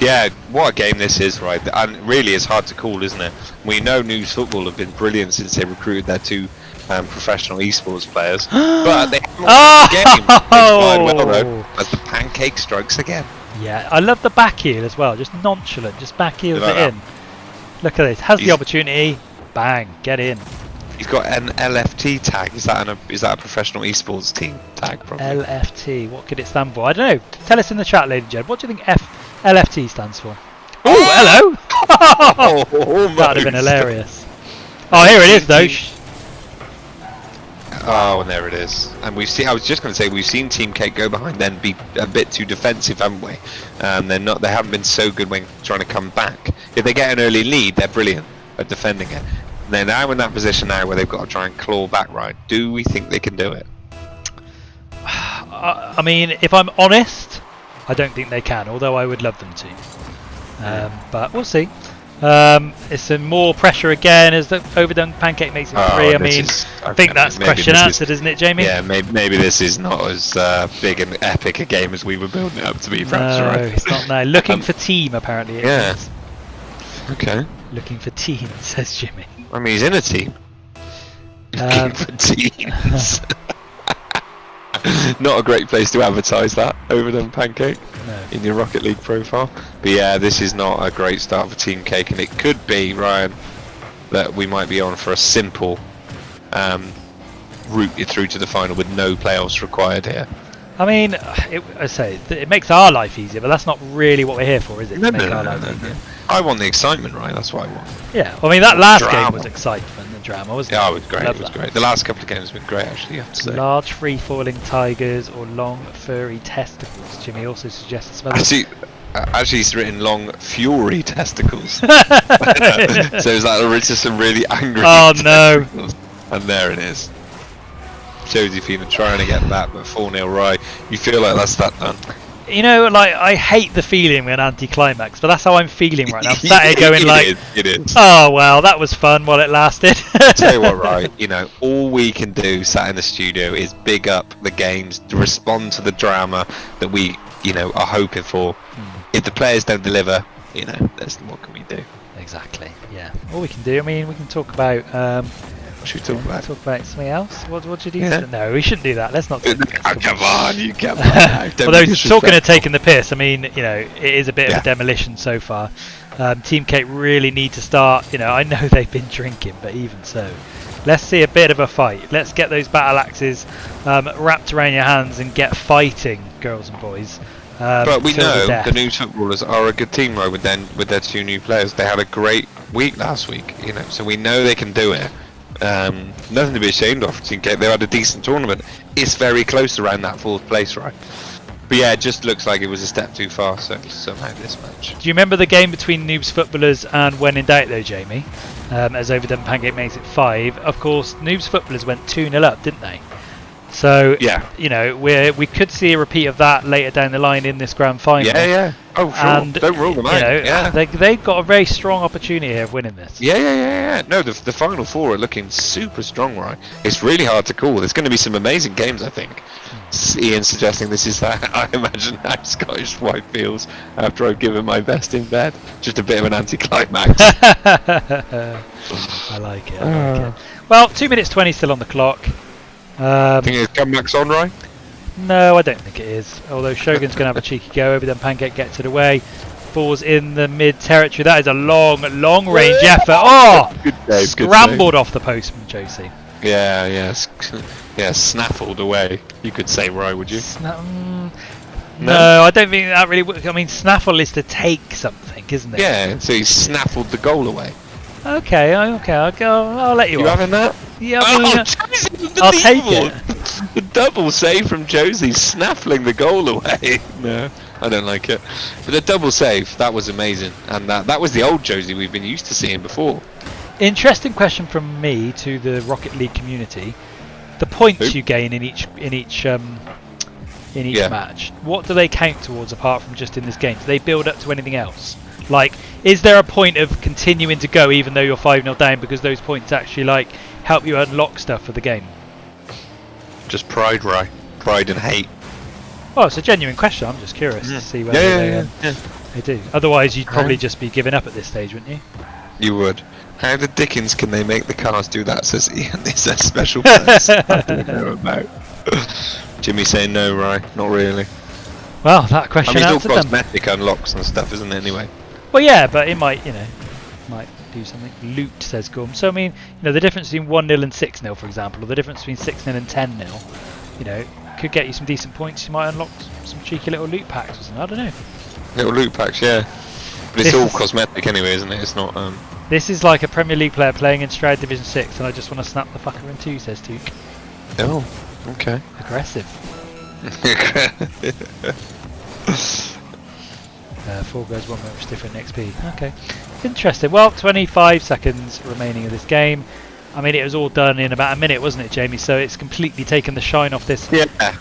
Speaker 4: Yeah, what a game this is, right? And really, it's hard to call, isn't it? We know NOOBZ Football have been brilliant since they recruited their 2 professional esports players, but they haven't won the game. They played well though, as the pancake strikes again.
Speaker 3: Yeah, I love the back heel as well. Just nonchalant, just back heels it in. Look at this. Has the opportunity. Bang, get in.
Speaker 4: He's got an LFT tag. Is that a professional esports team tag? Probably.
Speaker 3: LFT. What could it stand for? I don't know. Tell us in the chat, lady Jed. What do you think LFT stands for? Oh, hello. That'd have been hilarious. Oh, here it is though.
Speaker 4: Oh, and there it is. And we've seen. I was just going to say we've seen Team Cake go behind, then be a bit too defensive, haven't we? They're not. They haven't been so good when trying to come back. If they get an early lead, they're brilliant at defending it. They're now in that position now where they've got to try and claw back. Right? Do we think they can do it?
Speaker 3: I mean, if I'm honest, I don't think they can. Although I would love them to. But we'll see. It's some more pressure again as the overdone pancake makes it 3. I mean, I think that's question answered, isn't it, Jamie?
Speaker 4: Yeah, maybe this is not as big and epic a game as we were building it up to be. Perhaps,
Speaker 3: no,
Speaker 4: right?
Speaker 3: It's not now. Looking for team, apparently.
Speaker 4: Yeah. Okay.
Speaker 3: Looking for team, says Jimmy.
Speaker 4: I mean, he's in a team. Looking for teams. Not a great place to advertise that, overdone pancake, in your Rocket League profile. But yeah, this is not a great start for Team Cake, and it could be, Ryan, that we might be on for a simple route through to the final with no playoffs required here.
Speaker 3: I mean, it makes our life easier, but that's not really what we're here for, is it?
Speaker 4: No. I want the excitement, right? That's what I want.
Speaker 3: Yeah, I mean, that last game was excitement and drama, wasn't it?
Speaker 4: Yeah, it was great. It was great. The last couple of games have been great, actually, I have to say.
Speaker 3: Large free-falling tigers or long furry testicles. Jimmy also suggests some other...
Speaker 4: Actually, it's written long fury testicles. So it's like just some really angry testicles. And there it is. Josephina trying to get back, but 4-0 right. You feel like that's that done.
Speaker 3: You know, like, I hate the feeling when anti-climax, but that's how I'm feeling right now. I'm sat here going
Speaker 4: it is.
Speaker 3: Oh, well, that was fun while it lasted.
Speaker 4: Tell you what, right, you know, all we can do sat in the studio is big up the games, to respond to the drama that we, you know, are hoping for. If the players don't deliver, you know, what can we do?
Speaker 3: Exactly, yeah. All we can do, I mean, we can talk about...
Speaker 4: what should we talk about?
Speaker 3: Talk about something else? What should you do? No, we shouldn't do that. Let's not do that.
Speaker 4: Oh, come on, you come on.
Speaker 3: Although, talking of taking the piss, I mean, you know, it is a bit of a demolition so far. Team Cake really need to start, you know, I know they've been drinking, but even so. Let's see a bit of a fight. Let's get those battle axes wrapped around your hands and get fighting, girls and boys.
Speaker 4: But we know the new footballers are a good team, right, with their 2 new players. They had a great week last week, you know, so we know they can do it. Nothing to be ashamed of for Team Cake. They had a decent tournament. It's very close around that 4th place, right? But yeah, it just looks like it was a step too far, so somehow this match.
Speaker 3: Do you remember the game between NOOBZ footballers and When in Doubt, though, Jamie? As overdone pancake makes it 5. Of course, NOOBZ footballers went 2-0 up, didn't they? So,
Speaker 4: yeah,
Speaker 3: you know, we could see a repeat of that later down the line in this grand final.
Speaker 4: Yeah. Oh, sure. And, don't rule them out.
Speaker 3: You know, they've got a very strong opportunity here of winning this.
Speaker 4: Yeah. No, the final 4 are looking super strong, right? It's really hard to call. There's going to be some amazing games, I think. Ian suggesting this is how I imagine how Scottish wife feels after I've given my best in bed. Just a bit of an anticlimax.
Speaker 3: I like it. Well, 2 minutes 20 still on the clock.
Speaker 4: Think his comeback's on, right?
Speaker 3: No, I don't think it is. Although Shogun's going to have a cheeky go over, then Pancake gets it away. Falls in the mid territory. That is a long range effort. Oh!
Speaker 4: Good save,
Speaker 3: scrambled off the post from Josie.
Speaker 4: Yeah, snaffled away. You could say, right, would you?
Speaker 3: No, I don't think that really works. I mean, snaffle is to take something, isn't it?
Speaker 4: Yeah, so he snaffled the goal away.
Speaker 3: Okay, I'll let you off.
Speaker 4: You having that?
Speaker 3: Yeah, I mean, I'll take it.
Speaker 4: The double save from Josie, snaffling the goal away. No, I don't like it. But the double save, that was amazing. And that was the old Josie we've been used to seeing before.
Speaker 3: Interesting question from me to the Rocket League community. The points you gain in each match, what do they count towards apart from just in this game? Do they build up to anything else? Like, is there a point of continuing to go even though you're 5-0 down because those points actually like help you unlock stuff for the game?
Speaker 4: Just pride, right? Pride and hate.
Speaker 3: Oh, it's a genuine question. I'm just curious to see whether they do. Otherwise, you'd probably just be giving up at this stage, wouldn't you?
Speaker 4: You would. How the dickens can they make the cars do that, says Ian? It's a special place. I don't know about. Jimmy saying no, right? Not really.
Speaker 3: Well, that question
Speaker 4: it's all
Speaker 3: answered them.
Speaker 4: Cosmetic unlocks and stuff, isn't it, anyway?
Speaker 3: Well, yeah, but it might, might do something. Loot, says Gum. So, I mean, the difference between 1-0 and 6-0, for example, or the difference between 6-0 and 10-0, could get you some decent points. You might unlock some cheeky little loot packs or something. I don't know. Little
Speaker 4: loot packs, yeah. But it's all cosmetic anyway, isn't it? It's not...
Speaker 3: This is like a Premier League player playing in Stroud Division 6, and I just want to snap the fucker in two, says Took.
Speaker 4: Oh, okay.
Speaker 3: Aggressive. 4 goes 1 minute, which is different XP. Okay, interesting. Well, 25 seconds remaining of this game. I mean, it was all done in about a minute, wasn't it, Jamie? So it's completely taken the shine off this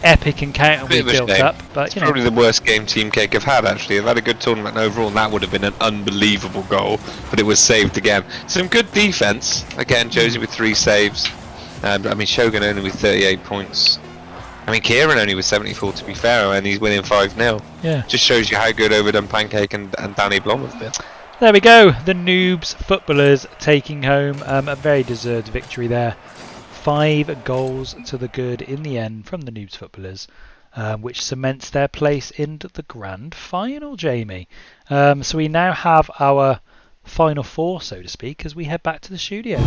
Speaker 3: epic encounter we built up. But
Speaker 4: it's probably the worst game Team Cake have had, actually. They've had a good tournament overall, and that would have been an unbelievable goal, but it was saved again. Some good defense. Again, Josie with 3 saves. I mean, Shogun only with 38 points. I mean, Kieran only with 74, to be fair, and he's winning 5-0.
Speaker 3: Yeah.
Speaker 4: Just shows you how good Overdone Pancake and Danny Blom have been.
Speaker 3: There we go. The NOOBZ footballers taking home a very deserved victory there. 5 goals to the good in the end from the NOOBZ footballers, which cements their place in the grand final, Jamie. So we now have our final 4, so to speak, as we head back to the studio.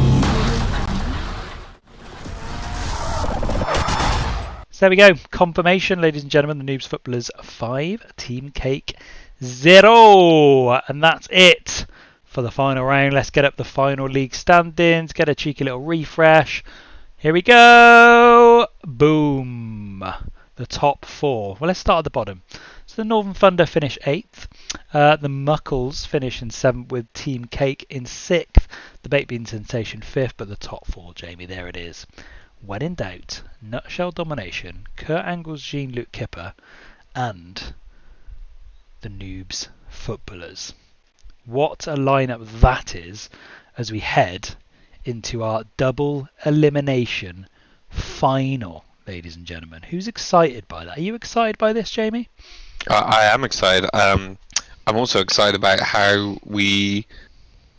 Speaker 3: So there we go. Confirmation, ladies and gentlemen. The NOOBZ footballers 5, Team Cake 0, and that's it for the final round. Let's get up the final league standings, get a cheeky little refresh. Here we go. Boom. The top 4. Well, let's start at the bottom. So the Northern Thunder finish 8th. The Muckles finish in 7th with Team Cake in 6th. The Baked Bean Sensation 5th, but the top 4, Jamie, there it is. When in doubt, Nutshell Domination, Kurt Angle's Jean-Luc Kipper, and the NOOBZ footballers. What a lineup that is as we head into our double elimination final, ladies and gentlemen. Who's excited by that? Are you excited by this, Jamie?
Speaker 4: I am excited. I'm also excited about how we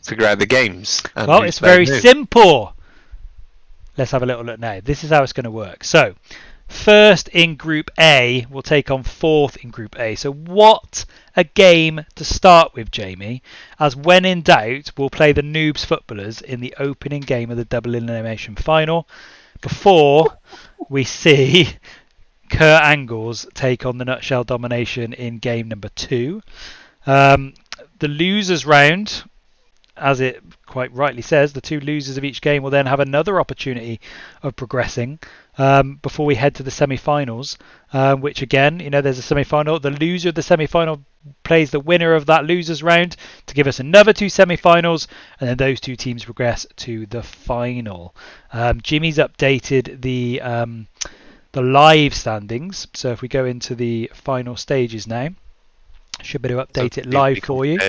Speaker 4: figure out the games.
Speaker 3: Well, it's very simple. Let's have a little look now. This is how it's going to work. So, first in Group A will take on 4th in Group A. So what a game to start with, Jamie. As when in doubt, we'll play the NOOBZ footballers in the opening game of the double elimination final before we see Kurt Angles take on the Nutshell Domination in game number 2. The losers round, as it quite rightly says, the 2 losers of each game will then have another opportunity of progressing before we head to the semi-finals, which again, you know, there's a semi-final. The loser of the semi-final plays the winner of that losers round to give us another 2 semi-finals, and then those 2 teams progress to the final. Jimmy's updated the live standings, so if we go into the final stages now, should be able to update it live for you.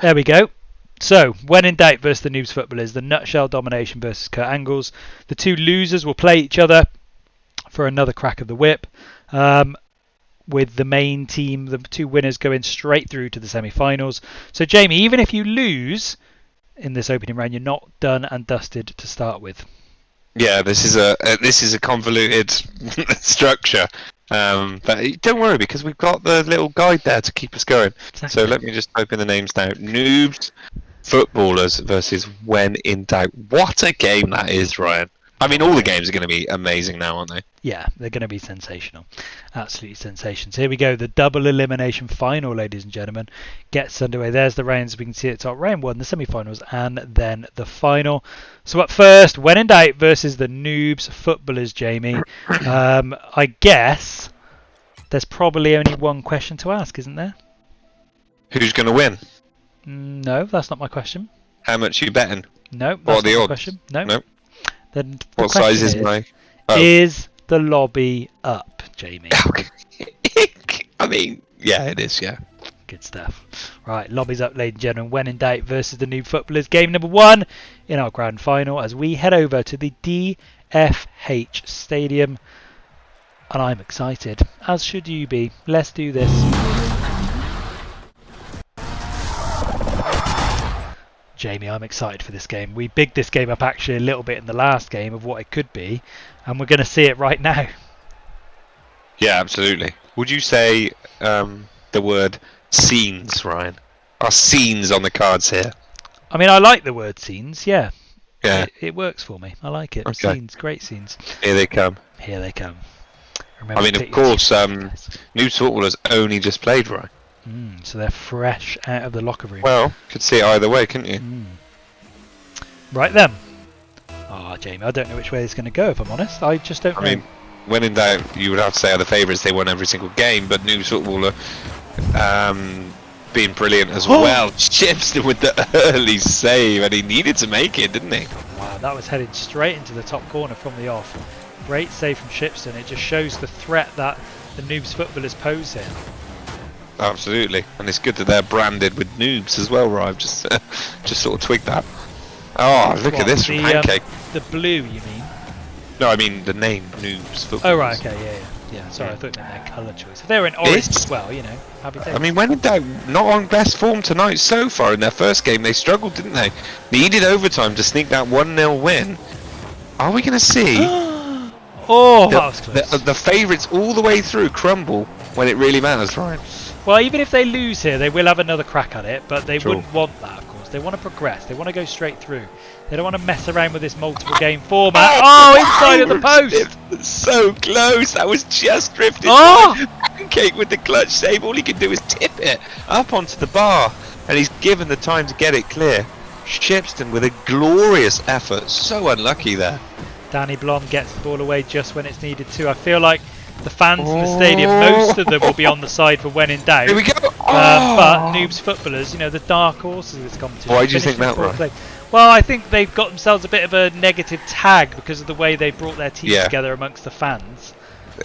Speaker 3: There we go. So, when in doubt versus the NOOBZ footballers, the Nutshell Domination versus Kurt Angles. The 2 losers will play each other for another crack of the whip, with the main team, the 2 winners, going straight through to the semi-finals. So, Jamie, even if you lose in this opening round, you're not done and dusted to start with.
Speaker 4: Yeah, this is a convoluted structure. But don't worry, because we've got the little guide there to keep us going. Exactly. So let me just type in the names now. NOOBZ footballers versus when in doubt. What a game that is, Ryan. I mean, all the games are going to be amazing now, aren't they? Yeah,
Speaker 3: they're going to be sensational. Absolutely sensations. Here we go. The double elimination final, ladies and gentlemen, gets underway. There's the rounds. We can see at the top. Round 1, the semi-finals, and then the final. So up first, when in doubt versus the NOOBZ footballers, Jamie. I guess there's probably only one question to ask, isn't there?
Speaker 4: Who's going to win?
Speaker 3: No, that's not my question.
Speaker 4: How much are you betting?
Speaker 3: No, that's not my question. No. Then
Speaker 4: what size is my...
Speaker 3: Oh. Is the lobby up, Jamie?
Speaker 4: I mean, yeah, it is, yeah.
Speaker 3: Good stuff. Right, lobby's up, ladies and gentlemen. When in doubt versus the NOOBZ footballers. Game number 1 in our grand final as we head over to the DFH Stadium. And I'm excited, as should you be. Let's do this. Jamie, I'm excited for this game. We bigged this game up actually a little bit in the last game of what it could be, and we're going to see it right now.
Speaker 4: Yeah, absolutely. Would you say the word scenes, Ryan? Are scenes on the cards here?
Speaker 3: I mean, I like the word scenes, yeah.
Speaker 4: Yeah.
Speaker 3: It works for me. I like it.
Speaker 4: Okay.
Speaker 3: Scenes, great scenes.
Speaker 4: Here they come.
Speaker 3: Here they come. Remember,
Speaker 4: I mean, of course, NOOBZ footballers only just played, right?
Speaker 3: So they're fresh out of the locker room.
Speaker 4: Well, could see it either way, couldn't you?
Speaker 3: Right then. Jamie, I don't know which way it's going to go, if I'm honest. I just don't know.
Speaker 4: I mean, when in doubt, you would have to say are the favourites. They won every single game, but Noobs Footballer being brilliant as well. Shipston with the early save, and he needed to make it, didn't he?
Speaker 3: Wow, that was headed straight into the top corner from the off. Great save from Shipston. It just shows the threat that the Noobs Footballers pose here.
Speaker 4: Absolutely, and it's good that they're branded with Noobs as well, right? I've just sort of twigged that. Oh, look at this from Pancake.
Speaker 3: The blue, you mean?
Speaker 4: No, I mean the name Noobs Football.
Speaker 3: Oh right, okay, yeah. Sorry, I thought you meant their colour choice. If they were in orange as well, you know, happy days.
Speaker 4: I mean, when in doubt, not on best form tonight so far. In their first game, they struggled, didn't they? Needed overtime to sneak that 1-0 win. Are we going to see
Speaker 3: oh, that was close.
Speaker 4: The favourites all the way through crumble when it really matters, right?
Speaker 3: Well, even if they lose here, they will have another crack at it, but they wouldn't want that, of course. They want to progress. They want to go straight through. They don't want to mess around with this multiple game format. Oh, inside of the post!
Speaker 4: So close. That was just drifted.
Speaker 3: Oh!
Speaker 4: Pancake with the clutch save. All he can do is tip it up onto the bar, and he's given the time to get it clear. Shipston with a glorious effort. So unlucky there.
Speaker 3: Danny Blom gets the ball away just when it's needed to. I feel like the fans in the stadium, most of them will be on the side for when in doubt.
Speaker 4: Here we go.
Speaker 3: But Noobs Footballers, you know, the dark horses of this competition.
Speaker 4: Why do you think that, right?
Speaker 3: Well, I think they've got themselves a bit of a negative tag because of the way they brought their team together amongst the fans.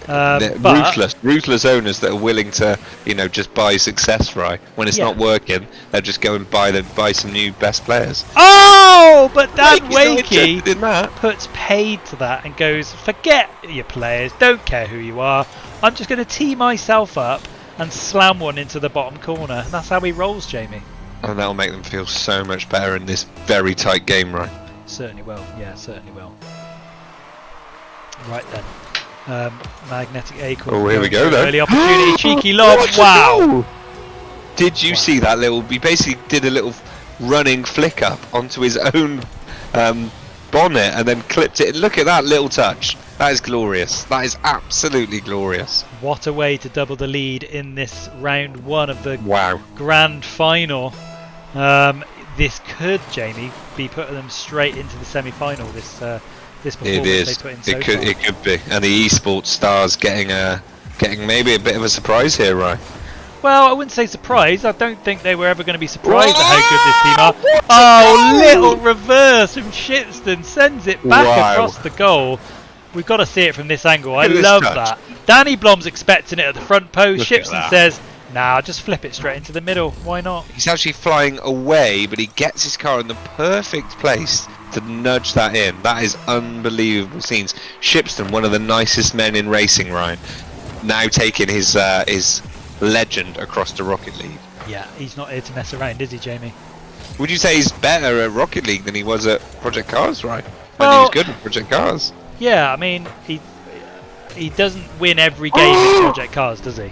Speaker 4: Ruthless owners that are willing to, you know, just buy success, right? When it's not working, they'll just go and buy some new best players.
Speaker 3: Oh, but Dan Wakey
Speaker 4: in
Speaker 3: puts paid to that and goes, forget your players, don't care who you are. I'm just going to tee myself up and slam one into the bottom corner. And that's how he rolls, Jamie.
Speaker 4: And that'll make them feel so much better in this very tight game, right?
Speaker 3: Certainly will. Yeah, certainly will. Right then. Magnetic Acorn.
Speaker 4: Oh, here we go then.
Speaker 3: Early opportunity, cheeky lob. Wow.
Speaker 4: Did you see that little? He basically did a little running flick up onto his own bonnet and then clipped it. Look at that little touch. That is glorious. That is absolutely glorious.
Speaker 3: What a way to double the lead in this round one of the grand final. This could, Jamie, be putting them straight into the semi-final. This performance they put in so far.
Speaker 4: It could be, and the esports stars getting maybe a bit of a surprise here, right?
Speaker 3: Well, I wouldn't say surprised. I don't think they were ever going to be surprised at how good this team are. Oh, little reverse from Shipston sends it back across the goal. We've got to see it from this angle. I love that. Danny Blom's expecting it at the front post. Shipston says, nah, just flip it straight into the middle. Why not?
Speaker 4: He's actually flying away, but he gets his car in the perfect place to nudge that in. That is unbelievable scenes. Shipston, one of the nicest men in racing, Ryan, now taking his legend across to Rocket League.
Speaker 3: Yeah, he's not here to mess around, is he, Jamie?
Speaker 4: Would you say he's better at Rocket League than he was at Project Cars, right?
Speaker 3: Well,
Speaker 4: and he was good at Project Cars.
Speaker 3: Yeah, I mean, he doesn't win every game in Project Cars, does he?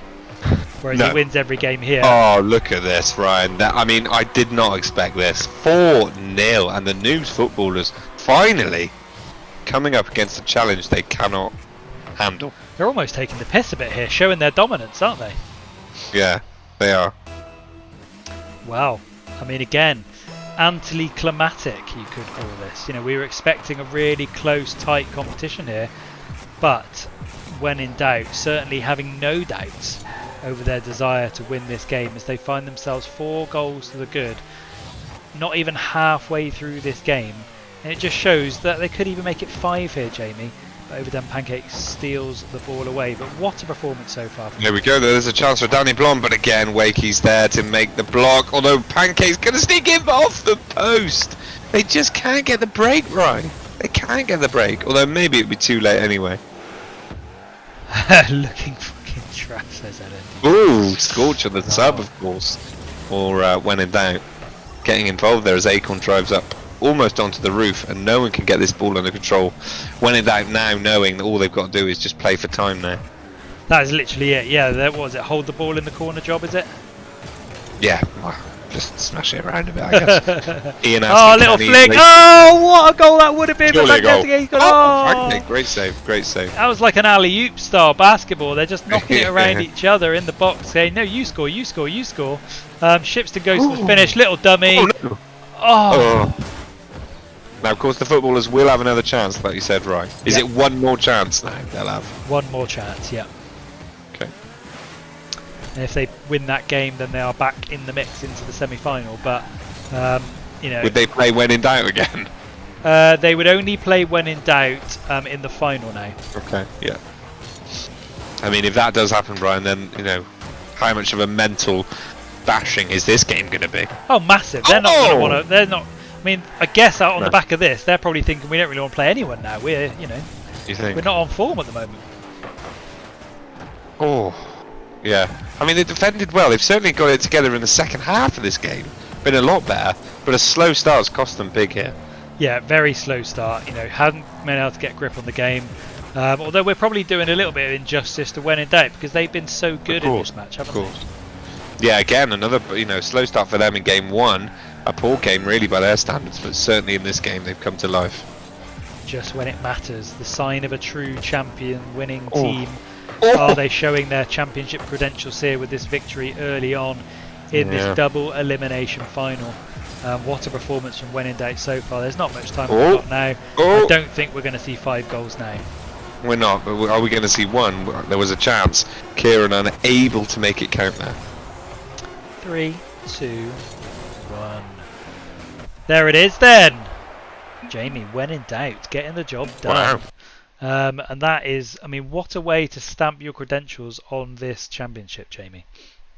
Speaker 3: Whereas he wins every game here.
Speaker 4: Oh, look at this, Ryan. I mean, I did not expect this. 4-0, and the Noobs Footballers finally coming up against a challenge they cannot handle.
Speaker 3: They're almost taking the piss a bit here, showing their dominance, aren't they?
Speaker 4: Yeah, they are.
Speaker 3: Wow. I mean, again, anticlimactic, you could call this. You know, we were expecting a really close, tight competition here, but when in doubt, certainly having no doubts over their desire to win this game as they find themselves 4 goals to the good, not even halfway through this game, and it just shows that they could even make it 5 here, Jamie. But Overdone Pancake steals the ball away. But what a performance so far.
Speaker 4: Here we go. There's a chance for Danny Blom, but again, Wakey's there to make the block. Although Pancake's going to sneak in off the post. They just can't get the break right. They can't get the break. Although maybe it'd be too late anyway.
Speaker 3: Looking fucking trash, says Ellen.
Speaker 4: Ooh, Scorch on the sub, of course. Or when in doubt. Getting involved there as Acorn drives up almost onto the roof, and no one can get this ball under control. When in doubt now, knowing that all they've got to do is just play for time now.
Speaker 3: That is literally it. Yeah, what was it? Hold the ball in the corner job, is it?
Speaker 4: Yeah, just smash it around a bit, I guess. Ian
Speaker 3: little flick. Oh, what a goal that would have been.
Speaker 4: Great save, great save.
Speaker 3: That was like an alley-oop style basketball. They're just knocking it around each other in the box, saying, no, you score, you score, you score. Shipston goes to the finish. Little dummy.
Speaker 4: Oh, no. Now, of course, the footballers will have another chance, like you said, right? Is
Speaker 3: Yeah.
Speaker 4: it one more chance now they'll have?
Speaker 3: One more chance, yeah.
Speaker 4: Okay.
Speaker 3: And if they win that game, then they are back in the mix into the semi-final. But you know,
Speaker 4: Would they play when in doubt again?
Speaker 3: they would only play when in doubt in the final now.
Speaker 4: Okay, yeah. I mean, if that does happen, Brian, then, you know, how much of a mental bashing is this game going to be?
Speaker 3: Oh, massive! They're not going to want
Speaker 4: Oh!
Speaker 3: to. They're not. I mean, I guess out on
Speaker 4: No.
Speaker 3: the back of this, they're probably thinking we don't really want to play anyone now. We're, you know,
Speaker 4: You think?
Speaker 3: we're not on form at the moment.
Speaker 4: Oh, yeah. I mean, they defended well. They've certainly got it together in the second half of this game. Been a lot better, but a slow start's cost them big here.
Speaker 3: Yeah, very slow start. You know, hadn't been able to get grip on the game. Although we're probably doing a little bit of injustice to when in doubt because they've been so good in this match, haven't they?
Speaker 4: Yeah, again, another slow start for them in game one. A poor game, really, by their standards, but certainly in this game they've come to life.
Speaker 3: Just when it matters, the sign of a true champion winning
Speaker 4: Oh.
Speaker 3: team.
Speaker 4: Oh.
Speaker 3: Are they showing their championship credentials here with this victory early on in this double elimination final? What a performance from when in doubt so far. There's not much time we've got now. I don't think we're going to see 5 goals now.
Speaker 4: We're not, but are we going to see one? There was a chance. Kieran unable to make it count there.
Speaker 3: 3, 2, 1. There it is then. Jamie, when in doubt, getting the job done.
Speaker 4: Wow.
Speaker 3: And that is, I mean, what a way to stamp your credentials on this championship, Jamie.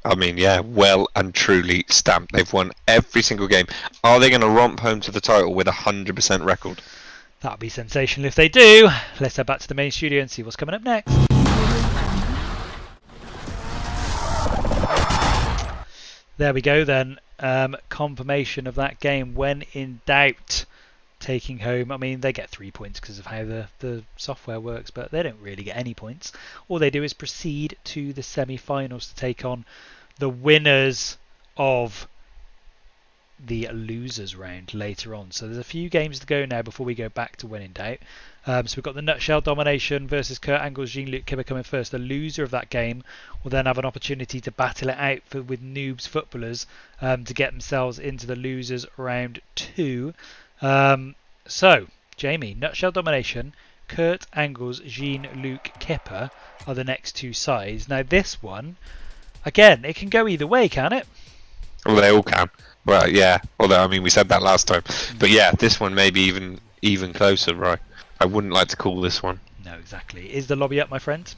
Speaker 4: I mean, yeah, well and truly stamped. They've won every single game. Are they going to romp home to the title with a 100% record?
Speaker 3: That'd be sensational if they do. Let's head back to the main studio and see what's coming up next. There we go then. Confirmation of that game when in doubt. Taking home, I mean, they get 3 points because of how the software works, but they don't really get any points. All they do is proceed to the semi-finals to take on the winners of the losers round later on. So there's a few games to go now before we go back to when in doubt. So we've got the Nutshell Domination versus Kurt Angle's Jean-Luc Kipper coming first. The loser of that game will then have an opportunity to battle it out with NOOBZ footballers to get themselves into the losers round 2. So, Jamie, Nutshell Domination, Kurt Angle's Jean-Luc Kipper are the next 2 sides. Now this one, again, it can go either way, can it?
Speaker 4: Well, they all can. Well, yeah. Although, I mean, we said that last time. But yeah, this one may be even closer, right? I wouldn't like to call this one.
Speaker 3: No, exactly. Is the lobby up, my friend?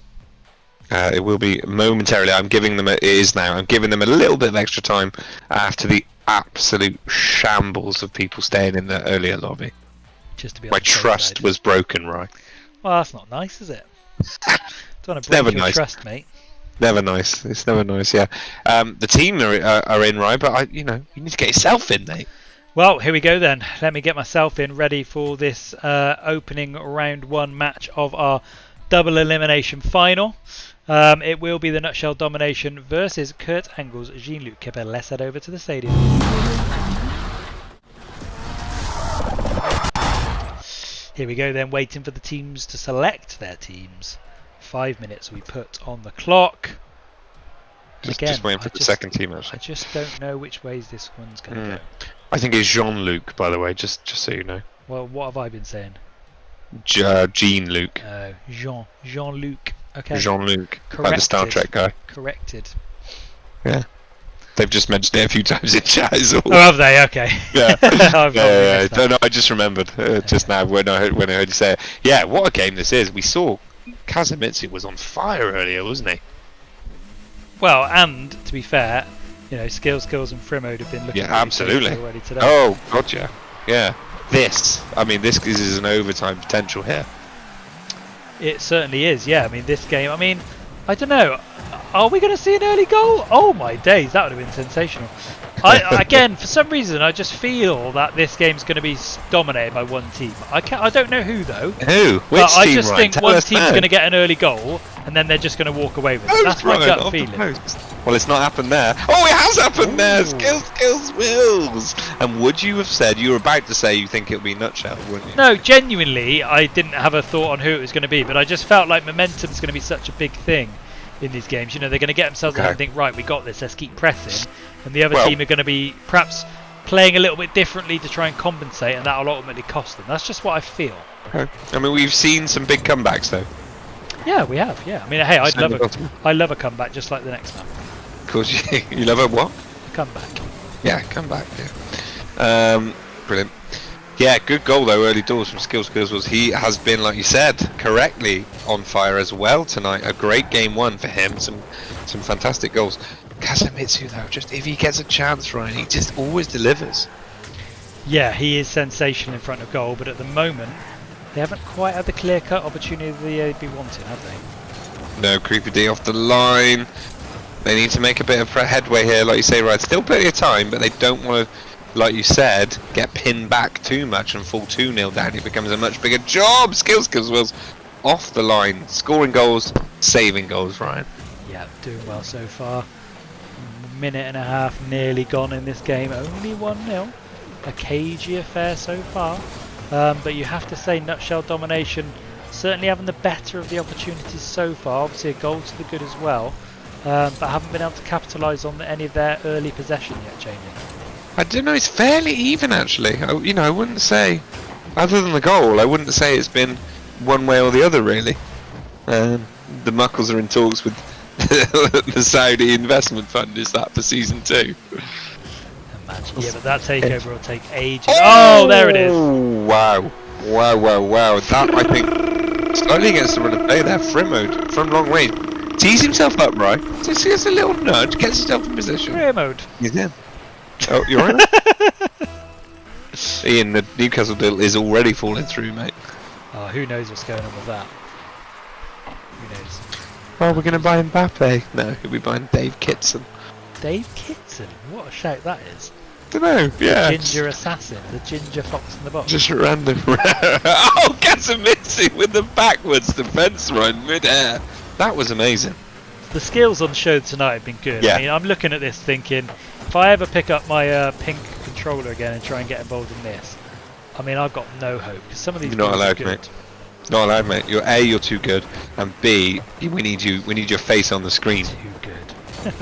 Speaker 4: It will be momentarily. I'm giving them. It is now. I'm giving them a little bit of extra time after the absolute shambles of people staying in the earlier lobby.
Speaker 3: Just to be on
Speaker 4: My
Speaker 3: the safe
Speaker 4: trust
Speaker 3: side.
Speaker 4: was broken, right?
Speaker 3: Well, that's not nice, is it? Don't want to
Speaker 4: never
Speaker 3: break your
Speaker 4: nice.
Speaker 3: trust, mate.
Speaker 4: Never nice. It's never nice. Yeah. The team are in, right? But you need to get yourself in, mate.
Speaker 3: Well, here we go then. Let me get myself in ready for this opening round 1 match of our double elimination final. It will be the Nutshell Domination versus Kurt Angle's Jean-Luc Kipper. Let's head over to the stadium. Here we go then, waiting for the teams to select their teams. 5 minutes we put on the clock.
Speaker 4: Just waiting for the second team, actually.
Speaker 3: I just don't know which ways this one's going to go.
Speaker 4: I think it's Jean-Luc, by the way, just so you know.
Speaker 3: Well, what have I been saying?
Speaker 4: Jean-Luc.
Speaker 3: Jean-Luc. Okay.
Speaker 4: Jean-Luc, like the Star Trek guy.
Speaker 3: Corrected.
Speaker 4: Yeah. They've just mentioned it a few times in chat as well.
Speaker 3: Oh, have they? Okay.
Speaker 4: Yeah.
Speaker 3: I've
Speaker 4: yeah. No, I just remembered just now when I heard you say it. Yeah, what a game this is. We saw Kazumitsu was on fire earlier, wasn't he?
Speaker 3: Well, and to be fair, Skills and Frimode have been looking
Speaker 4: absolutely
Speaker 3: already today.
Speaker 4: Oh, gotcha. Yeah. This is an overtime potential here.
Speaker 3: It certainly is, yeah. I mean, this game, I don't know. Are we going to see an early goal? Oh my days, that would have been sensational. Again, for some reason, I just feel that this game's going to be dominated by one team. I don't know who, though.
Speaker 4: Who? Which
Speaker 3: but I
Speaker 4: team,
Speaker 3: just
Speaker 4: Ryan?
Speaker 3: think one team's going to get an early goal, and then they're just going to walk away with it. That's my gut feeling.
Speaker 4: Well, it's not happened there. Oh, it has happened there! Skills, Wills! And would you have said, you were about to say you think it'll be Nutshell, wouldn't you?
Speaker 3: No, genuinely, I didn't have a thought on who it was going to be, but I just felt like momentum's going to be such a big thing in these games. They're going to get themselves in and think, right, we got this, let's keep pressing. And the other team are going to be perhaps playing a little bit differently to try and compensate, and that'll ultimately cost them. That's just what I feel.
Speaker 4: Okay. I mean, we've seen some big comebacks though.
Speaker 3: Yeah, we have. Yeah, I mean, hey, I love a comeback just like the next man.
Speaker 4: Of course, you love a what?
Speaker 3: A comeback.
Speaker 4: Yeah, comeback. Yeah. Brilliant. Yeah, good goal though, early doors from Skills. He has been, like you said, correctly on fire as well tonight. A great game one for him. Some fantastic goals. Kazumitsu though, just if he gets a chance, Ryan, he just always delivers.
Speaker 3: Yeah, he is sensational in front of goal, but at the moment they haven't quite had the clear-cut opportunity they'd be wanting, have they?
Speaker 4: No, Creepy D off the line. They need to make a bit of headway here, like you say, right? Still plenty of time, but they don't want to, like you said, get pinned back too much and fall 2-0 down. It becomes a much bigger job. Skills Wills off the line, scoring goals, saving goals, Ryan.
Speaker 3: Yeah, doing well so far. Minute and a half nearly gone in this game. Only 1-0. A cagey affair so far. But you have to say, Nutshell Domination certainly having the better of the opportunities so far. Obviously a goal to the good as well. But haven't been able to capitalise on any of their early possession yet, Jamie.
Speaker 4: I don't know, it's fairly even actually. I wouldn't say, other than the goal, I wouldn't say it's been one way or the other really. The Muckles are in talks with the Saudi investment fund, is that for season 2?
Speaker 3: Imagine. Yeah, but that takeover will take ages. Oh, there it is.
Speaker 4: Wow. That, I think, slightly against the run of play there. Frimode from long range tees himself up, right? Just gets a little nudge, gets himself in position.
Speaker 3: Frimode.
Speaker 4: He's in. Oh, you're right. Ian, the Newcastle deal is already falling through, mate.
Speaker 3: Oh, who knows what's going on with that? Who knows?
Speaker 4: Oh, we're going to buy Mbappe. No, he'll be buying Dave Kitson.
Speaker 3: Dave Kitson? What a shout that is.
Speaker 4: Dunno, yeah.
Speaker 3: Ginger assassin, the ginger fox in the box.
Speaker 4: Just random. Oh, Kazumitsu with the backwards defence run mid-air. That was amazing.
Speaker 3: The skills on the show tonight have been good.
Speaker 4: Yeah.
Speaker 3: I mean, I'm looking at this thinking, if I ever pick up my pink controller again and try and get involved in this, I mean, I've got no hope, because some of these
Speaker 4: You're not allowed,
Speaker 3: are good.
Speaker 4: mate. Not allowed, mate. You're too good, and B, we need your face on the screen.
Speaker 3: Too good.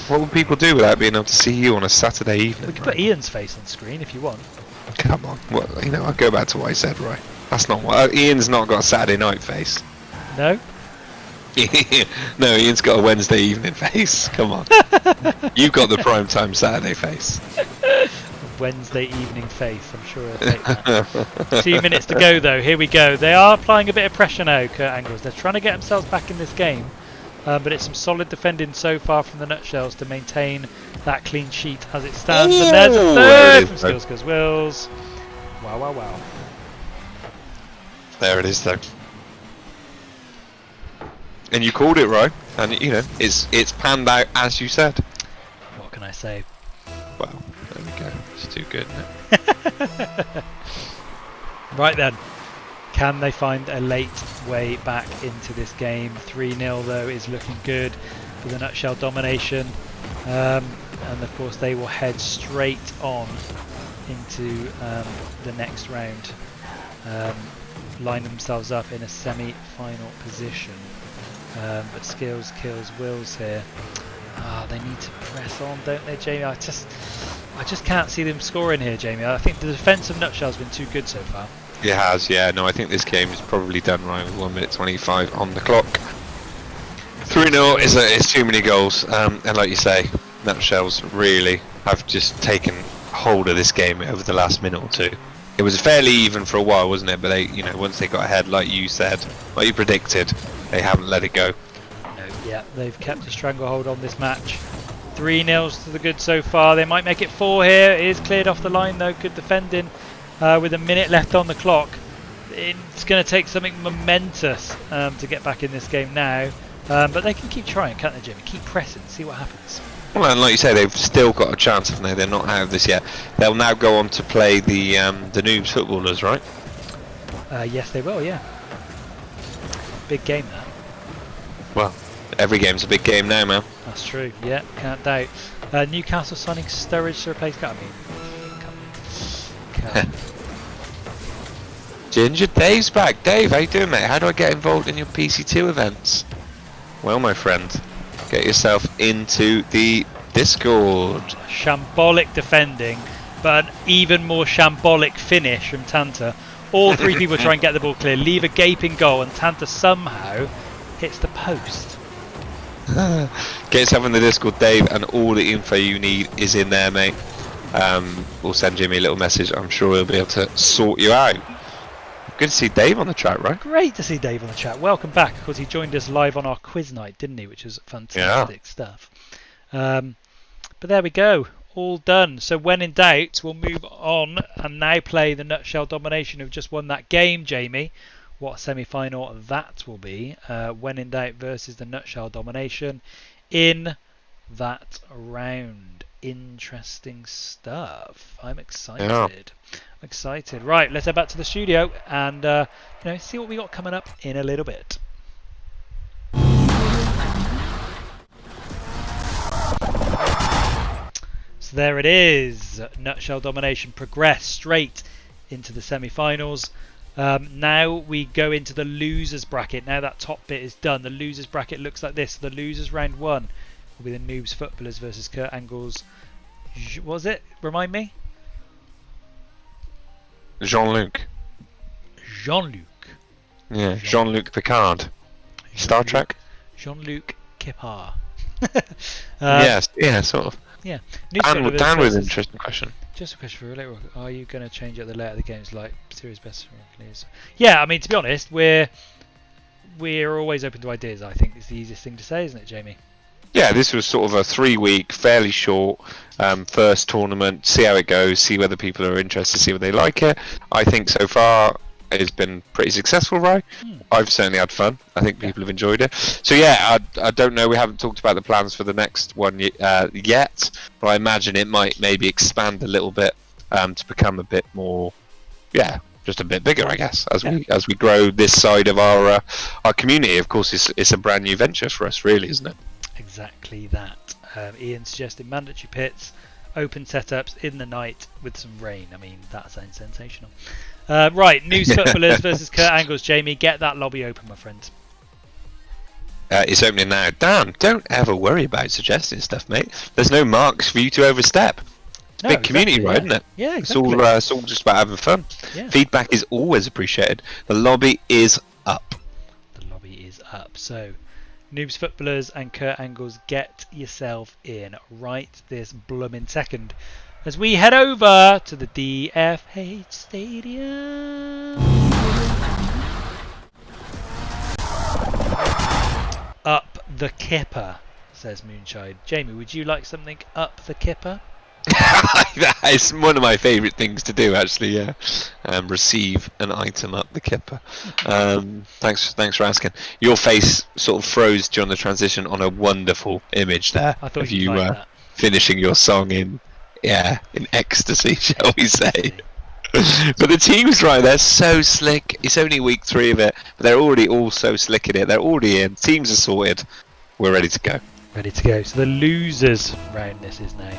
Speaker 4: What would people do without being able to see you on a Saturday evening?
Speaker 3: We could put Ian's face on screen if you want.
Speaker 4: Come on. Well, I'll go back to what I said, right? That's not what Ian's not got a Saturday night face.
Speaker 3: No?
Speaker 4: No, Ian's got a Wednesday evening face. Come on. You've got the prime time Saturday face.
Speaker 3: Wednesday evening face, I'm sure I'll take that. 2 minutes to go though, here we go. They are applying a bit of pressure now, Kurt Angles. They're trying to get themselves back in this game. But it's some solid defending so far from the Nutshells to maintain that clean sheet as it stands. And there's a third from Skills Wills. Wow.
Speaker 4: There it is though. And you called it right, and it's panned out as you said.
Speaker 3: What can I say?
Speaker 4: Well, there we go. It's too good, isn't it?
Speaker 3: Right then. Can they find a late way back into this game? 3-0 though is looking good for the Nutshell Domination. And of course they will head straight on into the next round. Line themselves up in a semi-final position. But Skills kills Wills here. They need to press on, don't they, Jamie? I just can't see them scoring here, Jamie. I think the defence of Nutshell's been too good so far.
Speaker 4: It has, yeah. No, I think this game is probably done right with 1 minute 25 on the clock. 3-0 is too many goals, and like you say, Nutshells really have just taken hold of this game over the last minute or two. It was fairly even for a while, wasn't it? But they, once they got ahead, like you said, like you predicted, they haven't let it go.
Speaker 3: No, yeah, they've kept a stranglehold on this match. 3-0 to the good so far. They might make it 4 here. It is cleared off the line though. Good defending. With a minute left on the clock, it's going to take something momentous to get back in this game now. But they can keep trying, can't they, Jimmy? Keep pressing, see what happens.
Speaker 4: Well, and like you say, they've still got a chance, haven't they? They're not out of this yet. They'll now go on to play the NOOBZ footballers, right?
Speaker 3: Yes, they will. Yeah. Big game that.
Speaker 4: Well, every game's a big game now, man.
Speaker 3: That's true. Yeah, can't doubt. Newcastle signing Sturridge to replace. Come.
Speaker 4: Ginger, Dave's back. Dave, how you doing, mate? How do I get involved in your PC2 events? Well, my friend, get yourself into the Discord.
Speaker 3: Shambolic defending, but an even more shambolic finish from Tanta. All three people try and get the ball clear, leave a gaping goal, and Tanta somehow hits the post.
Speaker 4: Get yourself in the Discord, Dave, and all the info you need is in there, mate. We'll send Jimmy a little message. I'm sure he'll be able to sort you out. Good to see Dave on the chat, right?
Speaker 3: Great to see Dave on the chat. Welcome back. Of course, he joined us live on our quiz night, didn't he? Which was fantastic stuff. But there we go. All done. So when in doubt, we'll move on and now play the Nutshell Domination, who've just won that game, Jamie. What semi-final that will be. When in doubt versus the Nutshell Domination in that round. Interesting stuff. I'm excited.
Speaker 4: Yeah.
Speaker 3: I'm excited. Right, let's head back to the studio and see what we got coming up in a little bit. So there it is. Nutshell Domination progress straight into the semi-finals. Now we go into the losers bracket. Now that top bit is done, the losers bracket looks like this. The losers round 1 will be the NOOBZ Footballers versus Kurt Angle's. What was it? Remind me.
Speaker 4: Jean-Luc.
Speaker 3: Jean-Luc.
Speaker 4: Yeah, Jean-Luc Picard. Star Trek.
Speaker 3: Jean-Luc Kipar.
Speaker 4: Yes, yeah, sort of.
Speaker 3: Yeah.
Speaker 4: Dan with an interesting question.
Speaker 3: Just a question for you later. Are you going to change up the layout of the games like series best? Yeah, I mean, to be honest, we're always open to ideas. I think it's the easiest thing to say, isn't it, Jamie?
Speaker 4: Yeah, this was sort of a 3-week, fairly short first tournament. See how it goes. See whether people are interested. See whether they like it. I think so far it's been pretty successful, right? I've certainly had fun. I think people have enjoyed it. So yeah, I don't know. We haven't talked about the plans for the next one yet, but I imagine it might maybe expand a little bit to become a bit more, just a bit bigger, I guess, as we grow this side of our community. Of course, it's a brand new venture for us, really, isn't it?
Speaker 3: Exactly that. Ian suggested mandatory pits, open setups in the night with some rain. I mean, that sounds sensational. Right, NOOBZ Footballers versus Kurt Angle's. Jamie, get that lobby open, my friend.
Speaker 4: It's opening now. Dan, don't ever worry about suggesting stuff, mate. There's no marks for you to overstep. It's a big community, right, isn't it?
Speaker 3: Yeah, exactly.
Speaker 4: It's all just about having fun.
Speaker 3: Yeah.
Speaker 4: Feedback is always appreciated. The lobby is up.
Speaker 3: The lobby is up. So, NOOBZ Footballers and Kurt Angle's, get yourself in right this bloomin' second as we head over to the DFH Stadium. Up the kipper, says Moonshine. Jamie, would you like something up the kipper?
Speaker 4: It's one of my favourite things to do, actually. Yeah, receive an item up the kipper. Thanks for asking. Your face sort of froze during the transition on a wonderful image there.
Speaker 3: I thought
Speaker 4: of you
Speaker 3: like that.
Speaker 4: Finishing your song in ecstasy, shall we say? But the team's right. They're so slick. It's only week 3 of it, but they're already all so slick at it. They're already in. Teams are sorted. We're ready to go.
Speaker 3: Ready to go. So the losers round this is now.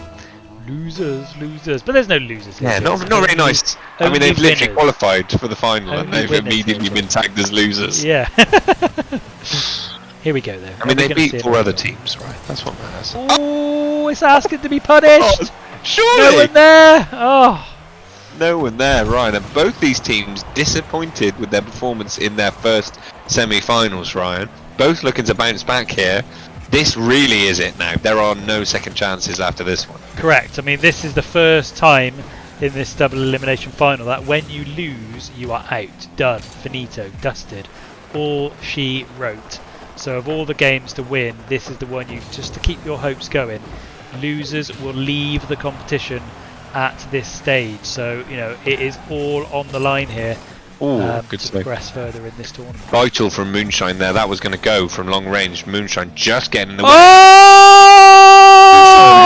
Speaker 3: Losers. But there's no losers here.
Speaker 4: Yeah, not very nice. I mean, they've literally qualified for the final and they've immediately been tagged as losers.
Speaker 3: Yeah. Here we go, though.
Speaker 4: I mean, they beat 4 other teams, right? That's what matters.
Speaker 3: Oh, it's asking to be punished.
Speaker 4: Surely.
Speaker 3: No one there. Oh.
Speaker 4: No one there, Ryan. And both these teams disappointed with their performance in their first semi-finals, Ryan. Both looking to bounce back here. This really is it now. There are no second chances after this one.
Speaker 3: Correct. I mean, this is the first time in this double elimination final that when you lose, you are out. Done. Finito. Dusted. All she wrote. So of all the games to win, this is the one you, just to keep your hopes going. Losers will leave the competition at this stage. So, it is all on the line here.
Speaker 4: Good
Speaker 3: to progress further in this tournament.
Speaker 4: Vital from Moonshine there. That was going to go from long range. Moonshine just getting in the way.
Speaker 3: Oh!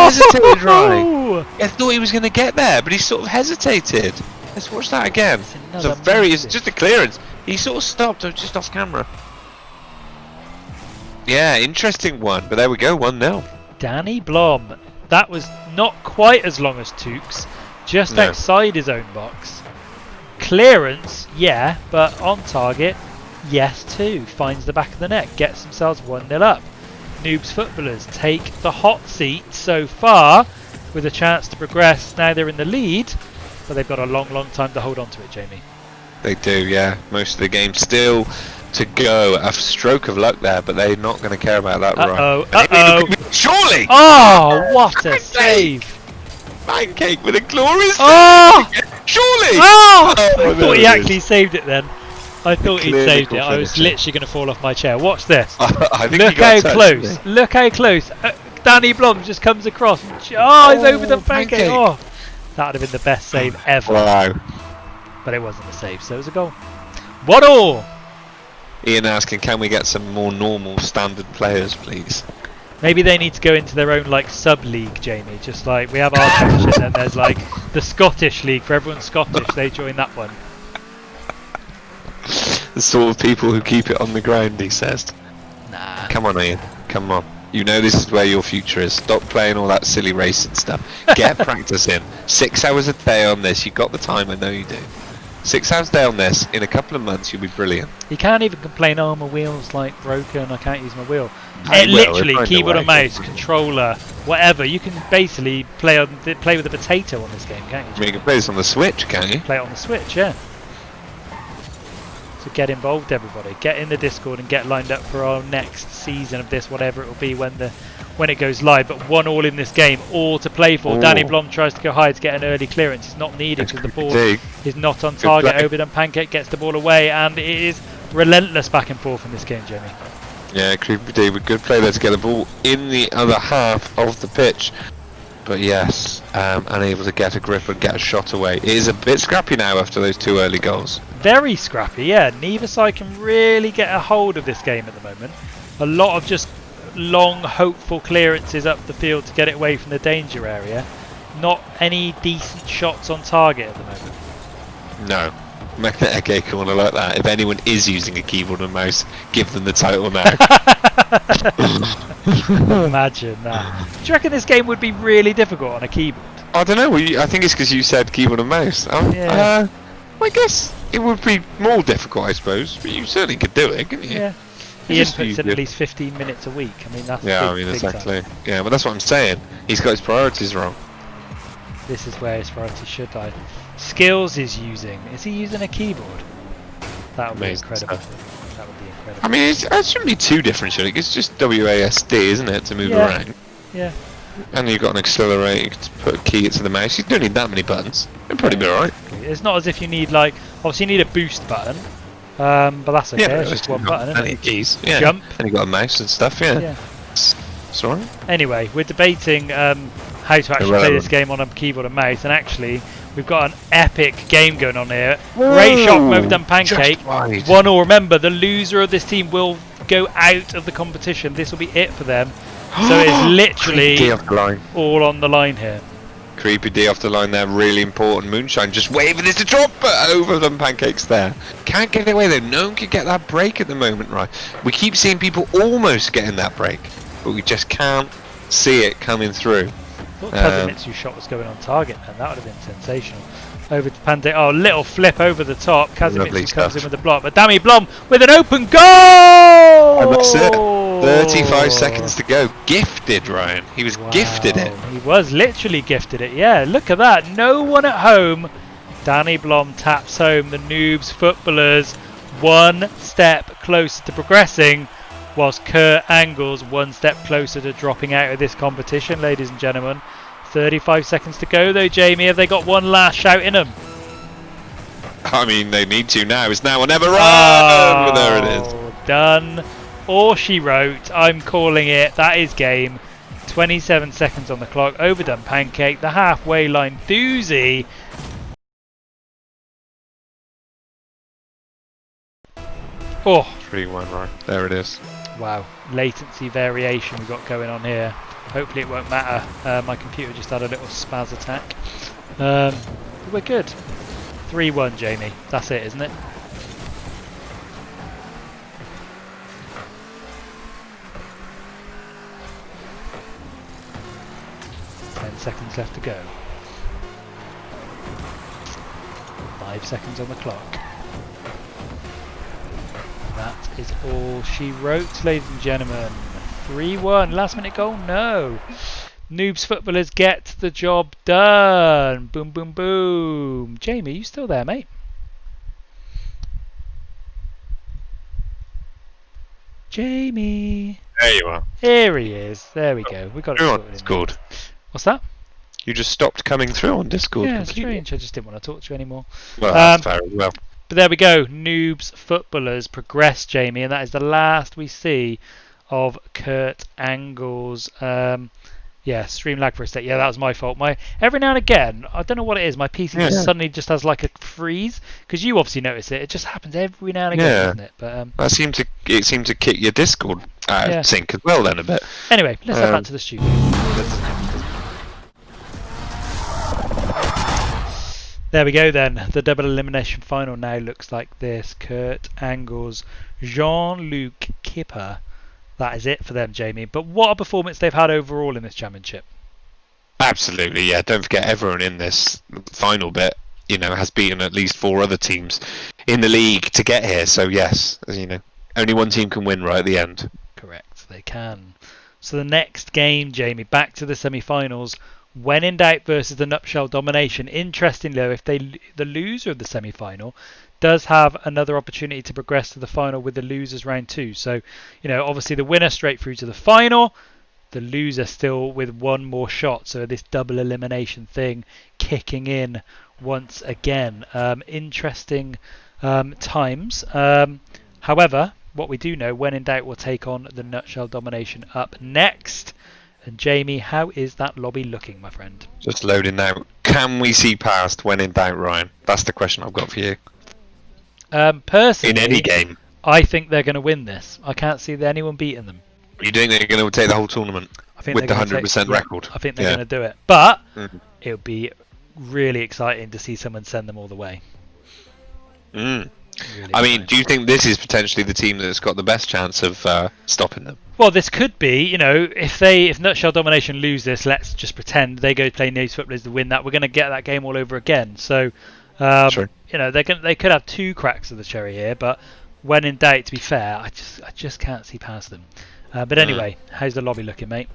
Speaker 4: Hesitated, right? I thought he was going to get there, but he sort of hesitated. Let's watch that again. It's just a clearance. He sort of stopped just off camera. Yeah, interesting one. But there we go, 1-0.
Speaker 3: Danny Blom. That was not quite as long as Tukes. Just outside his own box. Clearance, yeah, but on target, yes too. Finds the back of the net, gets themselves 1-0 up. NOOBZ footballers take the hot seat so far with a chance to progress. Now they're in the lead, but they've got a long time to hold on to it, Jamie.
Speaker 4: They do, yeah. Most of the game still to go. A stroke of luck there, but they're not going to care about that run. Surely!
Speaker 3: Oh, what a save!
Speaker 4: Pancake with a glorious
Speaker 3: Oh!
Speaker 4: Surely!
Speaker 3: Oh!
Speaker 4: Oh,
Speaker 3: I thought he actually saved it then. I thought he'd saved it. I was
Speaker 4: finisher.
Speaker 3: literally going to fall off my chair. Watch this.
Speaker 4: I think
Speaker 3: Look
Speaker 4: he got
Speaker 3: how
Speaker 4: touched,
Speaker 3: close.
Speaker 4: didn't he?
Speaker 3: Look how close. Danny Blom just comes across. Oh, he's over the pancake. Oh, that would have been the best save ever.
Speaker 4: Wow.
Speaker 3: But it wasn't a save, so it was a goal. 1-1.
Speaker 4: Ian asking, can we get some more normal standard players, please?
Speaker 3: Maybe they need to go into their own like sub-league, Jamie. Just like we have our section and there's like the Scottish League for everyone Scottish. They join that one.
Speaker 4: The sort of people who keep it on the ground, he says.
Speaker 3: Nah.
Speaker 4: Come on, Ian. Come on. You know this is where your future is. Stop playing all that silly racing stuff. Get practice in. 6 hours a day on this. You got the time, I know you do. 6 hours a day on this. In a couple of months, you'll be brilliant.
Speaker 3: You can't even complain, oh, my wheel's like broken, I can't use my wheel.
Speaker 4: I will,
Speaker 3: Literally,
Speaker 4: find a
Speaker 3: keyboard
Speaker 4: way.
Speaker 3: and mouse, controller, whatever. You can basically play with a potato on this game, can't you?
Speaker 4: I mean, you can play this on the Switch, can't you?
Speaker 3: Play it on the Switch, yeah. So get involved, everybody. Get in the Discord and get lined up for our next season of this, whatever it will be when it goes live. But 1-1 in this game, all to play for.
Speaker 4: Ooh.
Speaker 3: Danny Blom tries to go high to get an early clearance. It's not needed because the ball
Speaker 4: dig.
Speaker 3: is not on target.
Speaker 4: play.
Speaker 3: Overdone Pancake gets the ball away, and it is relentless back and forth in this game, Jamie.
Speaker 4: Yeah, Creepy D with good play there to get the ball in the other half of the pitch. But yes, unable to get a grip and get a shot away. It is a bit scrappy now after those 2 early goals.
Speaker 3: Very scrappy, yeah. Neither side can really get a hold of this game at the moment. A lot of just long, hopeful clearances up the field to get it away from the danger area. Not any decent shots on target at the moment.
Speaker 4: No. Magnetic Acorn, I like that. If anyone is using a keyboard and mouse, give them the title now.
Speaker 3: Imagine that. Do you reckon this game would be really difficult on a keyboard?
Speaker 4: I don't know. I think it's because you said keyboard and mouse.
Speaker 3: Yeah.
Speaker 4: I guess it would be more difficult, I suppose. But you certainly could do it, couldn't you?
Speaker 3: Yeah. He
Speaker 4: Just
Speaker 3: inputs
Speaker 4: use
Speaker 3: in at
Speaker 4: it.
Speaker 3: least 15 minutes a week. I mean, that's
Speaker 4: Yeah,
Speaker 3: big,
Speaker 4: I mean,
Speaker 3: big
Speaker 4: exactly.
Speaker 3: time.
Speaker 4: Yeah, but that's what I'm saying. He's got his priorities wrong.
Speaker 3: This is where his priorities should lie. Skills is using. Is he using a keyboard? That would be
Speaker 4: Amazing
Speaker 3: incredible.
Speaker 4: stuff.
Speaker 3: That would be incredible.
Speaker 4: I mean, it shouldn't be too different, should it? It's just WASD, isn't it, to move
Speaker 3: Yeah.
Speaker 4: around?
Speaker 3: Yeah.
Speaker 4: And you've got an accelerator, you can put a key into the mouse. You don't need that many buttons. It'll probably be alright.
Speaker 3: It's not as if you need like, obviously you need a boost button, but that's okay.
Speaker 4: Yeah,
Speaker 3: it's just one button, isn't
Speaker 4: plenty
Speaker 3: it?
Speaker 4: of keys. Yeah.
Speaker 3: Jump.
Speaker 4: And you've got a mouse and stuff, yeah.
Speaker 3: Yeah.
Speaker 4: It's alright.
Speaker 3: Anyway, we're debating how to actually play this game on a keyboard and mouse, and actually we've got an epic game going on here. Great shot from Overdone Pancake. 1-1. Remember, the loser of this team will go out of the competition. This will be it for them. So it's literally
Speaker 4: D off the line.
Speaker 3: all on the line here.
Speaker 4: Creepy D off the line there, really important. Moonshine just waving this to drop, but Overdone Pancakes there. Can't get it away though. No one can get that break at the moment, right? We keep seeing people almost getting that break, but we just can't see it coming through.
Speaker 3: I thought Kazumitsu's shot was going on target, and that would have been sensational. Over to Pande. Oh, little flip over the top. Kazumitsu comes in with the block, but Danny Blom with an open goal!
Speaker 4: And that's it. 35 seconds to go. Gifted, Ryan. He was gifted it.
Speaker 3: He was literally gifted it. Yeah, look at that. No one at home. Danny Blom taps home the NOOBZ footballers one step closer to progressing, whilst Kurt Angles one step closer to dropping out of this competition, ladies and gentlemen. 35 seconds to go though, Jamie. Have they got one last shout in them?
Speaker 4: I mean, they need to now. It's now or never. Run! There it is.
Speaker 3: Done. Or she wrote. I'm calling it. That is game. 27 seconds on the clock. Overdone Pancake. The halfway line doozy. Oh.
Speaker 4: 3-1, right. There it is.
Speaker 3: Wow. Latency variation we've got going on here. Hopefully it won't matter. My computer just had a little spaz attack. We're good. 3-1, Jamie. That's it, isn't it? Seconds left to go. 5 seconds on the clock. That is all she wrote, ladies and gentlemen. 3-1. Last minute goal? No. Noobs footballers get the job done. Boom, boom, boom. Jamie, you still there, mate? Jamie.
Speaker 4: There you are.
Speaker 3: Here he is. There we go. We got it sorted.
Speaker 4: Discord.
Speaker 3: What's that?
Speaker 4: You just stopped coming through on Discord.
Speaker 3: Yeah,
Speaker 4: completely.
Speaker 3: strange. I just didn't want to talk to you anymore.
Speaker 4: Well, that's fair as well.
Speaker 3: But there we go. Noobs footballers progress, Jamie, and that is the last we see of Kurt Angle's. Yeah, stream lag for a sec. Yeah, that was my fault. Every now and again, I don't know what it is. My PC just suddenly just has like a freeze because you obviously notice it. It just happens every now and again, doesn't it? But
Speaker 4: it seemed to kick your Discord out of sync as well then a bit.
Speaker 3: Anyway, let's head back to the studio. There we go then. The double elimination final now looks like this. Kurt Angle's Jean-Luc Kipper. That is it for them, Jamie. But what a performance they've had overall in this championship.
Speaker 4: Absolutely, yeah. Don't forget everyone in this final bit, has beaten at least 4 other teams in the league to get here. So yes, only one team can win right at the end.
Speaker 3: Correct, they can. So the next game, Jamie, back to the semi-finals. When in doubt versus the Nutshell Domination. Interesting though, if the loser of the semi-final does have another opportunity to progress to the final with the losers round 2. So, obviously the winner straight through to the final, the loser still with one more shot. So this double elimination thing kicking in once again. Interesting times. However, what we do know, when in doubt, we'll take on the Nutshell Domination up next. And Jamie, how is that lobby looking, my friend?
Speaker 4: Just loading now. Can we see past when in doubt, Ryan? That's the question I've got for you.
Speaker 3: Personally,
Speaker 4: in any game,
Speaker 3: I think they're going to win this. I can't see anyone beating them.
Speaker 4: You think they're going to take the whole tournament with the 100% record?
Speaker 3: I think they're going to do it. But it would be really exciting to see someone send them all the way.
Speaker 4: Really exciting. Do you think this is potentially the team that's got the best chance of stopping them?
Speaker 3: Well, this could be, if Nutshell Domination lose this, let's just pretend they go play Noobs footballers to win that. We're going to get that game all over again. So,
Speaker 4: True.
Speaker 3: they could have 2 cracks of the cherry here, but when in doubt, to be fair, I just can't see past them. But anyway, how's the lobby looking, mate?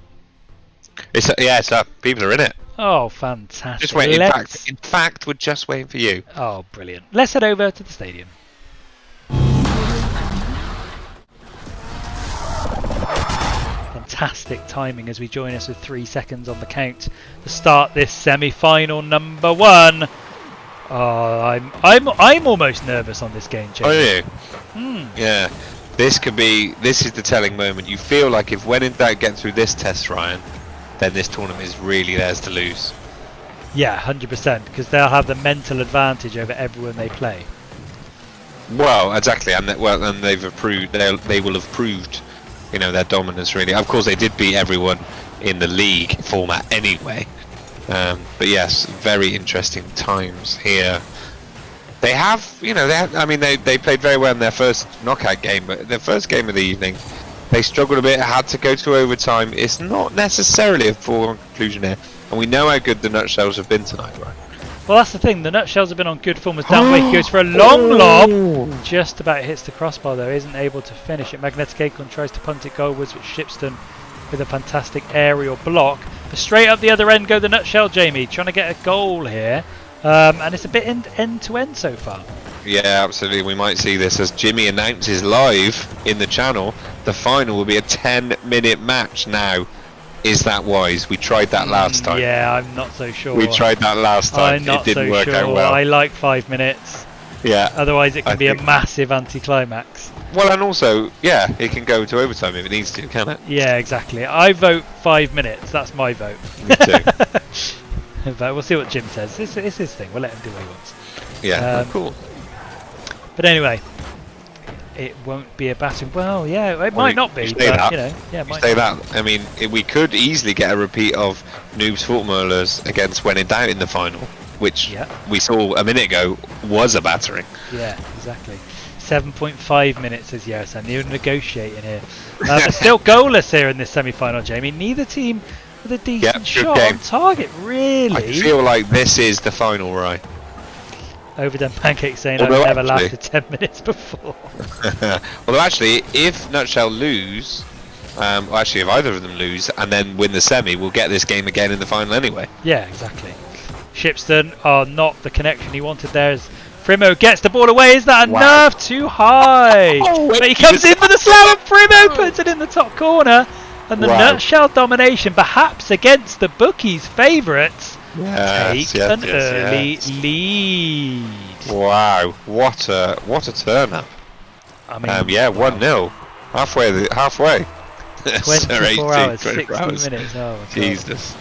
Speaker 4: It's up. People are in it.
Speaker 3: Oh, fantastic!
Speaker 4: Just waiting. In fact, we're just waiting for you.
Speaker 3: Oh, brilliant! Let's head over to the stadium. Fantastic timing as we join us with 3 seconds on the count to start this semi-final number 1. Oh, I'm almost nervous on this game, Jamie.
Speaker 4: Are you? Yeah. This is the telling moment. You feel like if when in doubt get through this test, Ryan, then this tournament is really theirs to lose.
Speaker 3: Yeah, 100%, because they'll have the mental advantage over everyone they play.
Speaker 4: Well, exactly, and they've approved. They will have proved, their dominance really. Of course, they did beat everyone in the league format anyway. But yes, very interesting times here. They have, they played very well in their first knockout game, but their first game of the evening, they struggled a bit, had to go to overtime. It's not necessarily a foregone conclusion here, and we know how good the Nutshells have been tonight, right?
Speaker 3: Well, that's the thing. The Nutshells have been on good form as Danwick goes for a long lob. Just about hits the crossbar, though. Isn't able to finish it. Magnetic Acorn tries to punt it goalwards, which Shipston with a fantastic aerial block. But straight up the other end go the Nutshell, Jamie, trying to get a goal here. And it's a bit end-to-end so far. Yeah,
Speaker 4: absolutely. We might see this as Jimmy announces live in the channel. The final will be a 10-minute match now. Is that wise? We tried that last time.
Speaker 3: Yeah, I'm not so sure.
Speaker 4: We tried that last time. It didn't work out well.
Speaker 3: I like 5 minutes.
Speaker 4: Yeah.
Speaker 3: Otherwise, it can be a massive anticlimax.
Speaker 4: Well, and also, yeah, it can go to overtime if it needs to, can it?
Speaker 3: Yeah, exactly. I vote 5 minutes. That's my vote.
Speaker 4: Me too.
Speaker 3: But we'll see what Jim says. It's his thing. We'll let him do what he wants.
Speaker 4: Yeah, cool.
Speaker 3: But anyway, it won't be a batting. Well, yeah, it might not be. But, yeah, might
Speaker 4: say that. I mean, we could easily get a repeat of Noobs Footballers against When in Doubt in the final, which we saw a minute ago was a battering.
Speaker 3: Yeah, exactly. 7.5 minutes says yes, and you're negotiating here. But still goalless here in this semi-final, Jamie. Neither team with a decent shot on target, really.
Speaker 4: I feel like this is the final, right?
Speaker 3: Overdone Pancake saying I've never lasted 10 minutes before.
Speaker 4: Although actually, if Nutshell lose, Well, actually, if either of them lose and then win the semi, we'll get this game again in the final anyway.
Speaker 3: Yeah, exactly. Shipston, not the connection he wanted there. As Frimo gets the ball away. Is that enough? Too high. But he comes in for the slam, and Frimo puts it in the top corner. And the Nutshell Domination, perhaps against the bookies' favourites, take an early lead.
Speaker 4: Wow, what a turn up.
Speaker 3: I mean,
Speaker 4: yeah, 1-0. Halfway.
Speaker 3: 24 hours, 60
Speaker 4: hours.
Speaker 3: minutes. Oh my God.
Speaker 4: Jesus.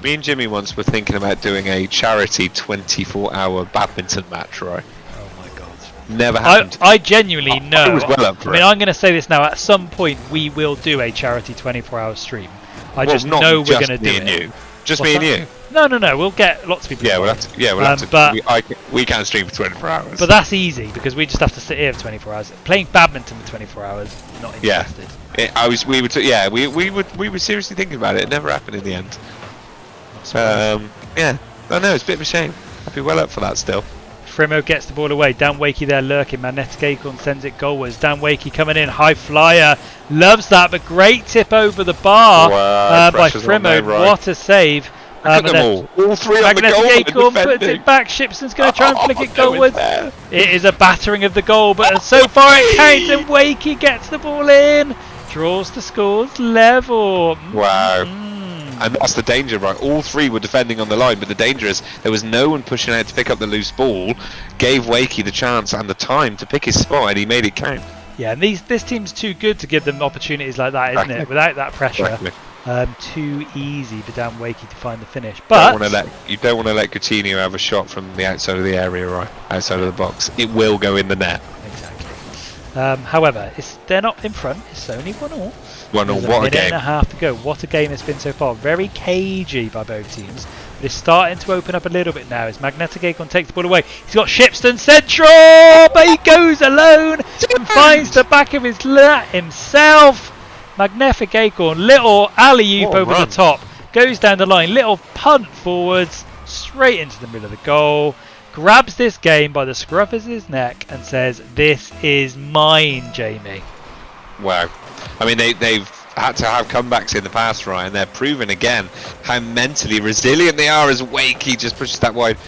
Speaker 4: Me and Jimmy once were thinking about doing a charity 24-hour badminton match, right?
Speaker 3: Oh my God.
Speaker 4: Never happened.
Speaker 3: I genuinely know.
Speaker 4: I was well up for it.
Speaker 3: I'm going to say this now. At some point, we will do a charity 24-hour stream. I just know we're going to do it.
Speaker 4: Just me and you.
Speaker 3: No. We'll get lots of people.
Speaker 4: Yeah, we'll have to.
Speaker 3: But
Speaker 4: we can't stream for 24 hours.
Speaker 3: But that's easy because we just have to sit here for 24 hours. Playing badminton for 24 hours, not interested.
Speaker 4: Yeah, we were seriously thinking about it. It never happened in the end. Yeah, I know, it's a bit of a shame. I'd be well up for that still.
Speaker 3: Frimo gets the ball away. Dan Wakey there lurking. Magnetic Acorn sends it goalwards. Dan Wakey coming in. High flyer. Loves that, but great tip over the bar by Frimo. What a save.
Speaker 4: Look at them all 3 on the goal.
Speaker 3: Magnetic Acorn puts it back. Shipson's going to try and flick it goalwards. It is a battering of the goal, but so far it counts, and Wakey gets the ball in. Draws the scores level.
Speaker 4: Wow. And that's the danger, right? All 3 were defending on the line, but the danger is there was no one pushing out to pick up the loose ball, gave Wakey the chance and the time to pick his spot, and he made it count.
Speaker 3: Yeah, and this team's too good to give them opportunities like that, isn't it? Without that pressure, too easy for Dan Wakey to find the finish. But
Speaker 4: you don't want to let Coutinho have a shot from the outside of the area, right? Outside of the box. It will go in the net.
Speaker 3: Exactly. However, they're not in front. It's only 1-1.
Speaker 4: 1-0, what a game.
Speaker 3: Minute and a half to go. What a game it's been so far. Very cagey by both teams. But it's starting to open up a little bit now as Magnetic Acorn takes the ball away. He's got Shipston central, but he goes alone and finds the back of his lat himself. Magnetic Acorn, little alley-oop over the top. Goes down the line, little punt forwards, straight into the middle of the goal. Grabs this game by the scruff of his neck and says, "This is mine, Jamie."
Speaker 4: Wow. I mean, they've had to have comebacks in the past, Ryan. They're proving again how mentally resilient they are as Wakey just pushes that wide.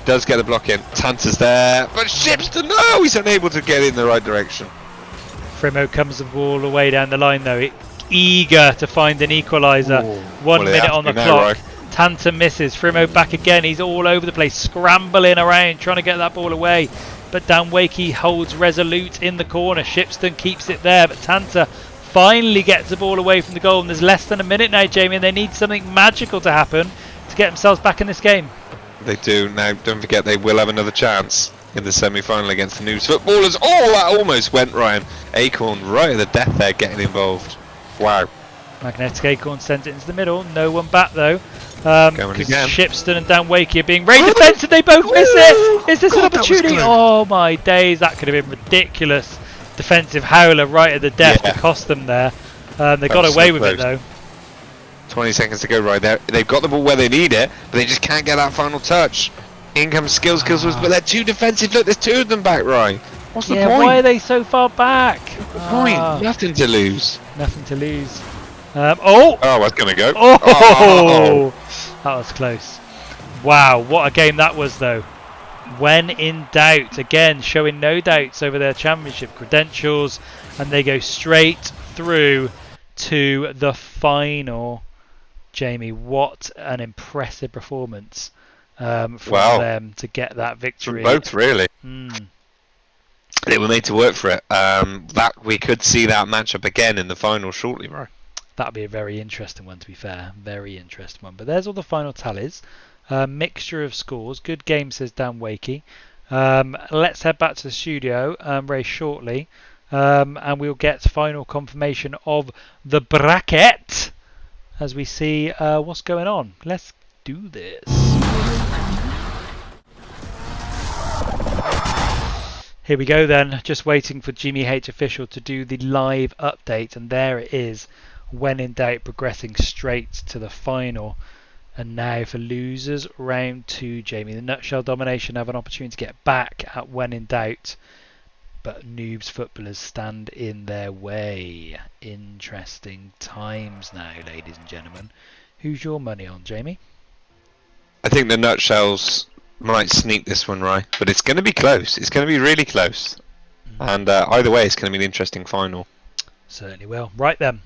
Speaker 4: Does get the block in. Tanta's there. But Shipston, no! He's unable to get in the right direction.
Speaker 3: Frimo comes the ball away down the line, though. Eager to find an equaliser. 1 minute on the clock. Right? Tanta misses. Frimo back again. He's all over the place, scrambling around, trying to get that ball away. But Dan Wakey holds resolute in the corner. Shipston keeps it there, but Tanta finally gets the ball away from the goal. And there's less than a minute now, Jamie, and they need something magical to happen to get themselves back in this game.
Speaker 4: They do. Now, don't forget, they will have another chance in the semi-final against the NOOBZ footballers. Oh, that almost went, Ryan. Acorn right at the death there, getting involved. Wow.
Speaker 3: Magnetic Acorn sends it into the middle. No one back, though. Shipston and Dan Wakey are being very defensive. They both miss it. Is this an opportunity? Oh, my days. That could have been ridiculous. Defensive howler right at the death to cost them there. They got away with it, though.
Speaker 4: 20 seconds to go, right there. They've got the ball where they need it, but they just can't get that final touch. In comes Skills, but they're too defensive. Look, there's 2 of them back, right? What's the point?
Speaker 3: Why are they so far back?
Speaker 4: What's the point? Nothing to lose.
Speaker 3: Nothing to lose.
Speaker 4: Oh, that's going to go.
Speaker 3: That was close. Wow, what a game that was, though. When in doubt, again, showing no doubts over their championship credentials, and they go straight through to the final. Jamie, what an impressive performance from them to get that victory.
Speaker 4: From both, really. They were made to work for it. That we could see that matchup again in the final shortly, right?
Speaker 3: That'd be a very interesting one, to be fair. Very interesting one. But there's all the final tallies. Mixture of scores. Good game, says Dan Wakey. Let's head back to the studio very shortly. And we'll get final confirmation of the bracket as we see what's going on. Let's do this. Here we go then. Just waiting for Jimmy H Official to do the live update. And there it is. When in doubt, progressing straight to the final. And now for losers round 2, Jamie. The Nutshell Domination have an opportunity to get back at when in doubt. but Noob's footballers stand in their way. Interesting times now, ladies and gentlemen. Who's your money on, Jamie?
Speaker 4: I think the Nutshells might sneak this one, right? But it's going to be close. It's going to be really close. And either way, it's going to be an interesting final.
Speaker 3: Certainly will. Right then.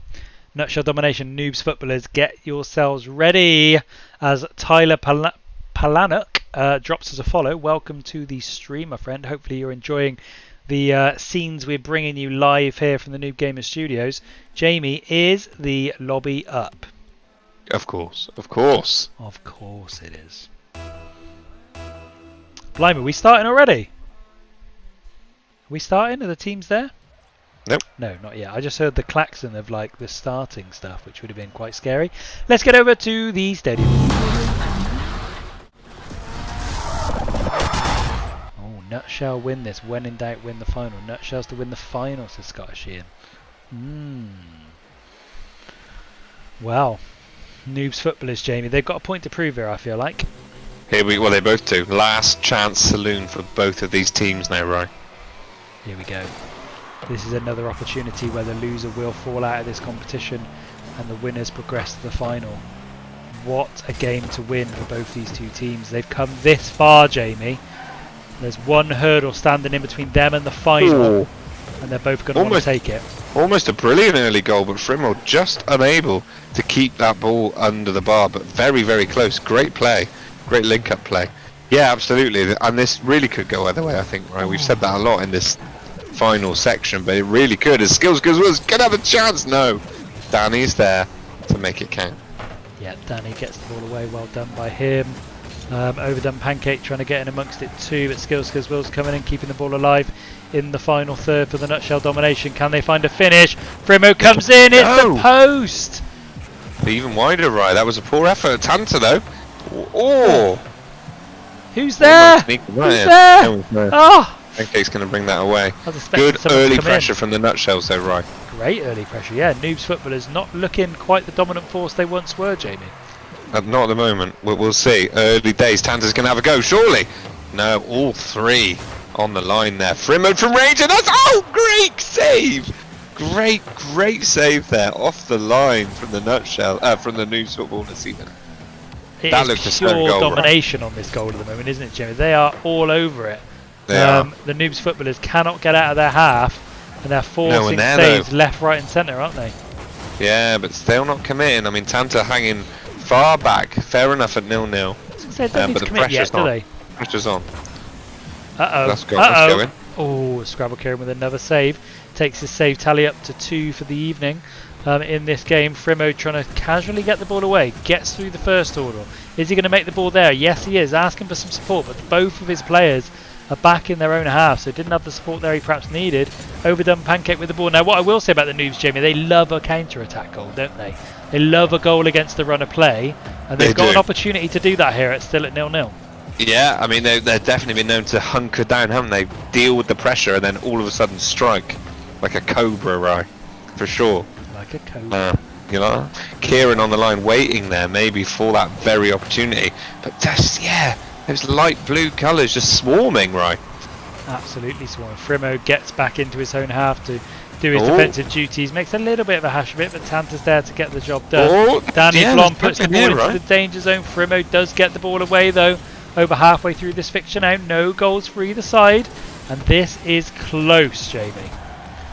Speaker 3: Nutshell Domination, Noob's footballers, get yourselves ready as Tyler Palanuk drops as a follow. Welcome to the stream, my friend. Hopefully you're enjoying the scenes we're bringing you live here from the Noob Gamer Studios. Jamie, is the lobby up?
Speaker 4: Of course, of course.
Speaker 3: Of course it is. Blimey, are we starting already? Are we starting? Are the teams there?
Speaker 4: Nope.
Speaker 3: No, not yet. I just heard the klaxon of like the starting stuff, which would have been quite scary. Let's get over to the stadium. Oh, Nutshell win this. When in doubt, win the final. Nutshells to win the final, says Scottish Ian. Well, Noob's footballers, Jamie. They've got a point to prove here, I feel like.
Speaker 4: Well, they both do. Last chance saloon for both of these teams now, right?
Speaker 3: Here we go. This is another opportunity where the loser will fall out of this competition and the winners progress to the final. What a game to win for both these two teams. They've come this far, Jamie. There's one hurdle standing in between them and the final, and they're both going to want to take it.
Speaker 4: Almost a brilliant early goal, but Frimo just unable to keep that ball under the bar, but very, very close. Great play. Great link-up play. Yeah, absolutely. And this really could go either way, I think, right? We've said that a lot in this final section, but it really could. As Skills was gonna have a chance. No, Danny's there to make it count.
Speaker 3: Yeah, Danny gets the ball away. Well done by him. Overdone Pancake trying to get in amongst it too, but Skills Will's coming in, keeping the ball alive in the final third for the Nutshell Domination. Can they find a finish? Frimo comes in. It's the post.
Speaker 4: Even wider, right? That was a poor effort. Tanta though. Oh.
Speaker 3: Who's there? Who's there? Oh.
Speaker 4: Pancake's going to bring that away. Good early pressure from the Nutshells though, right?
Speaker 3: Great early pressure, yeah. Noob's footballers not looking quite the dominant force they once were, Jamie.
Speaker 4: Not at the moment. We'll see. Early days. Tanta's going to have a go, surely. No, all three on the line there. Frimo from range, and that's... Oh, great save! Great save there. Off the line from the Nutshell, from the Noob's footballers even.
Speaker 3: That is pure domination on this goal at the moment, isn't it, Jamie? They are all over it. The Noob's footballers cannot get out of their half, and they're forcing saves left, right and centre, aren't they?
Speaker 4: Yeah, but still not committing. I mean, Tanta hanging far back. Fair enough at 0-0.
Speaker 3: But the pressure's on.
Speaker 4: Pressure's on.
Speaker 3: Let's go in. Oh, Scrabble Kieran with another save. Takes his save tally up to 2 for the evening. In this game, Frimo trying to casually get the ball away. Gets through the first order. Is he going to make the ball there? Yes, he is. Asking for some support, but both of his players are back in their own half, so didn't have the support there he perhaps needed. Overdone Pancake with the ball. Now, what I will say about the Noobs, Jamie, they love a counter-attack goal, don't they? They love a goal against the run of play, and they've got an opportunity to do that here. It's still at 0-0.
Speaker 4: Yeah, I mean, they've definitely been known to hunker down, haven't they? Deal with the pressure and then all of a sudden strike like a cobra, right? For sure.
Speaker 3: Like a cobra.
Speaker 4: You know, Kieran on the line waiting there maybe for that very opportunity. But just, yeah, those light blue colours just swarming, right?
Speaker 3: Absolutely swarming. Frimo gets back into his own half to do his defensive duties. Makes a little bit of a hash of it, but Tanta's there to get the job done. Danny Flom puts the ball into the danger zone. Frimo does get the ball away though. Over halfway through this fixture now. No goals for either side. And this is close, Jamie.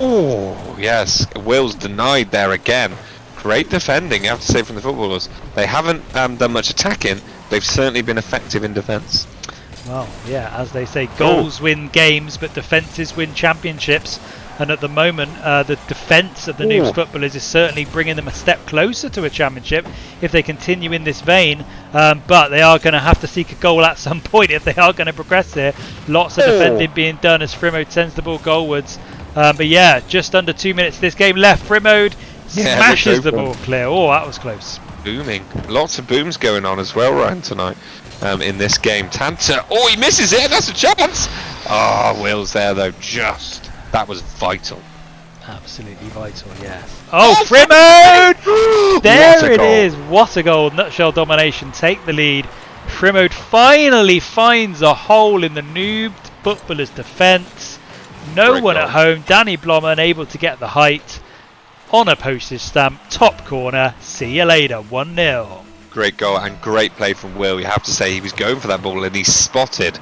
Speaker 4: Oh, yes. Will's denied there again. Great defending, I have to say, from the footballers. They haven't done much attacking. They've certainly been effective in defence.
Speaker 3: Well, yeah, as they say, goals win games, but defences win championships. And at the moment, the defence of the Noobs footballers is certainly bringing them a step closer to a championship if they continue in this vein. But they are going to have to seek a goal at some point if they are going to progress here. Lots of defending being done as Frimo sends the ball goalwards. But yeah, just under 2 minutes this game left. Frimo smashes the ball clear. Oh, that was close.
Speaker 4: Booming. Lots of booms going on as well, Ryan, tonight in this game. Tanta. Oh, he misses it. That's a chance. Oh, Will's there, though. That was vital.
Speaker 3: Absolutely vital, yes. Oh, Frimo! There it is. What a goal. Nutshell Domination take the lead. Frimo finally finds a hole in the Noob footballers' defence. No
Speaker 4: Great
Speaker 3: one
Speaker 4: goal.
Speaker 3: at home. Danny Blom unable to get the height on a postage stamp. Top corner. See you later. 1-0.
Speaker 4: Great goal and great play from Will. You have to say he was going for that ball and he spotted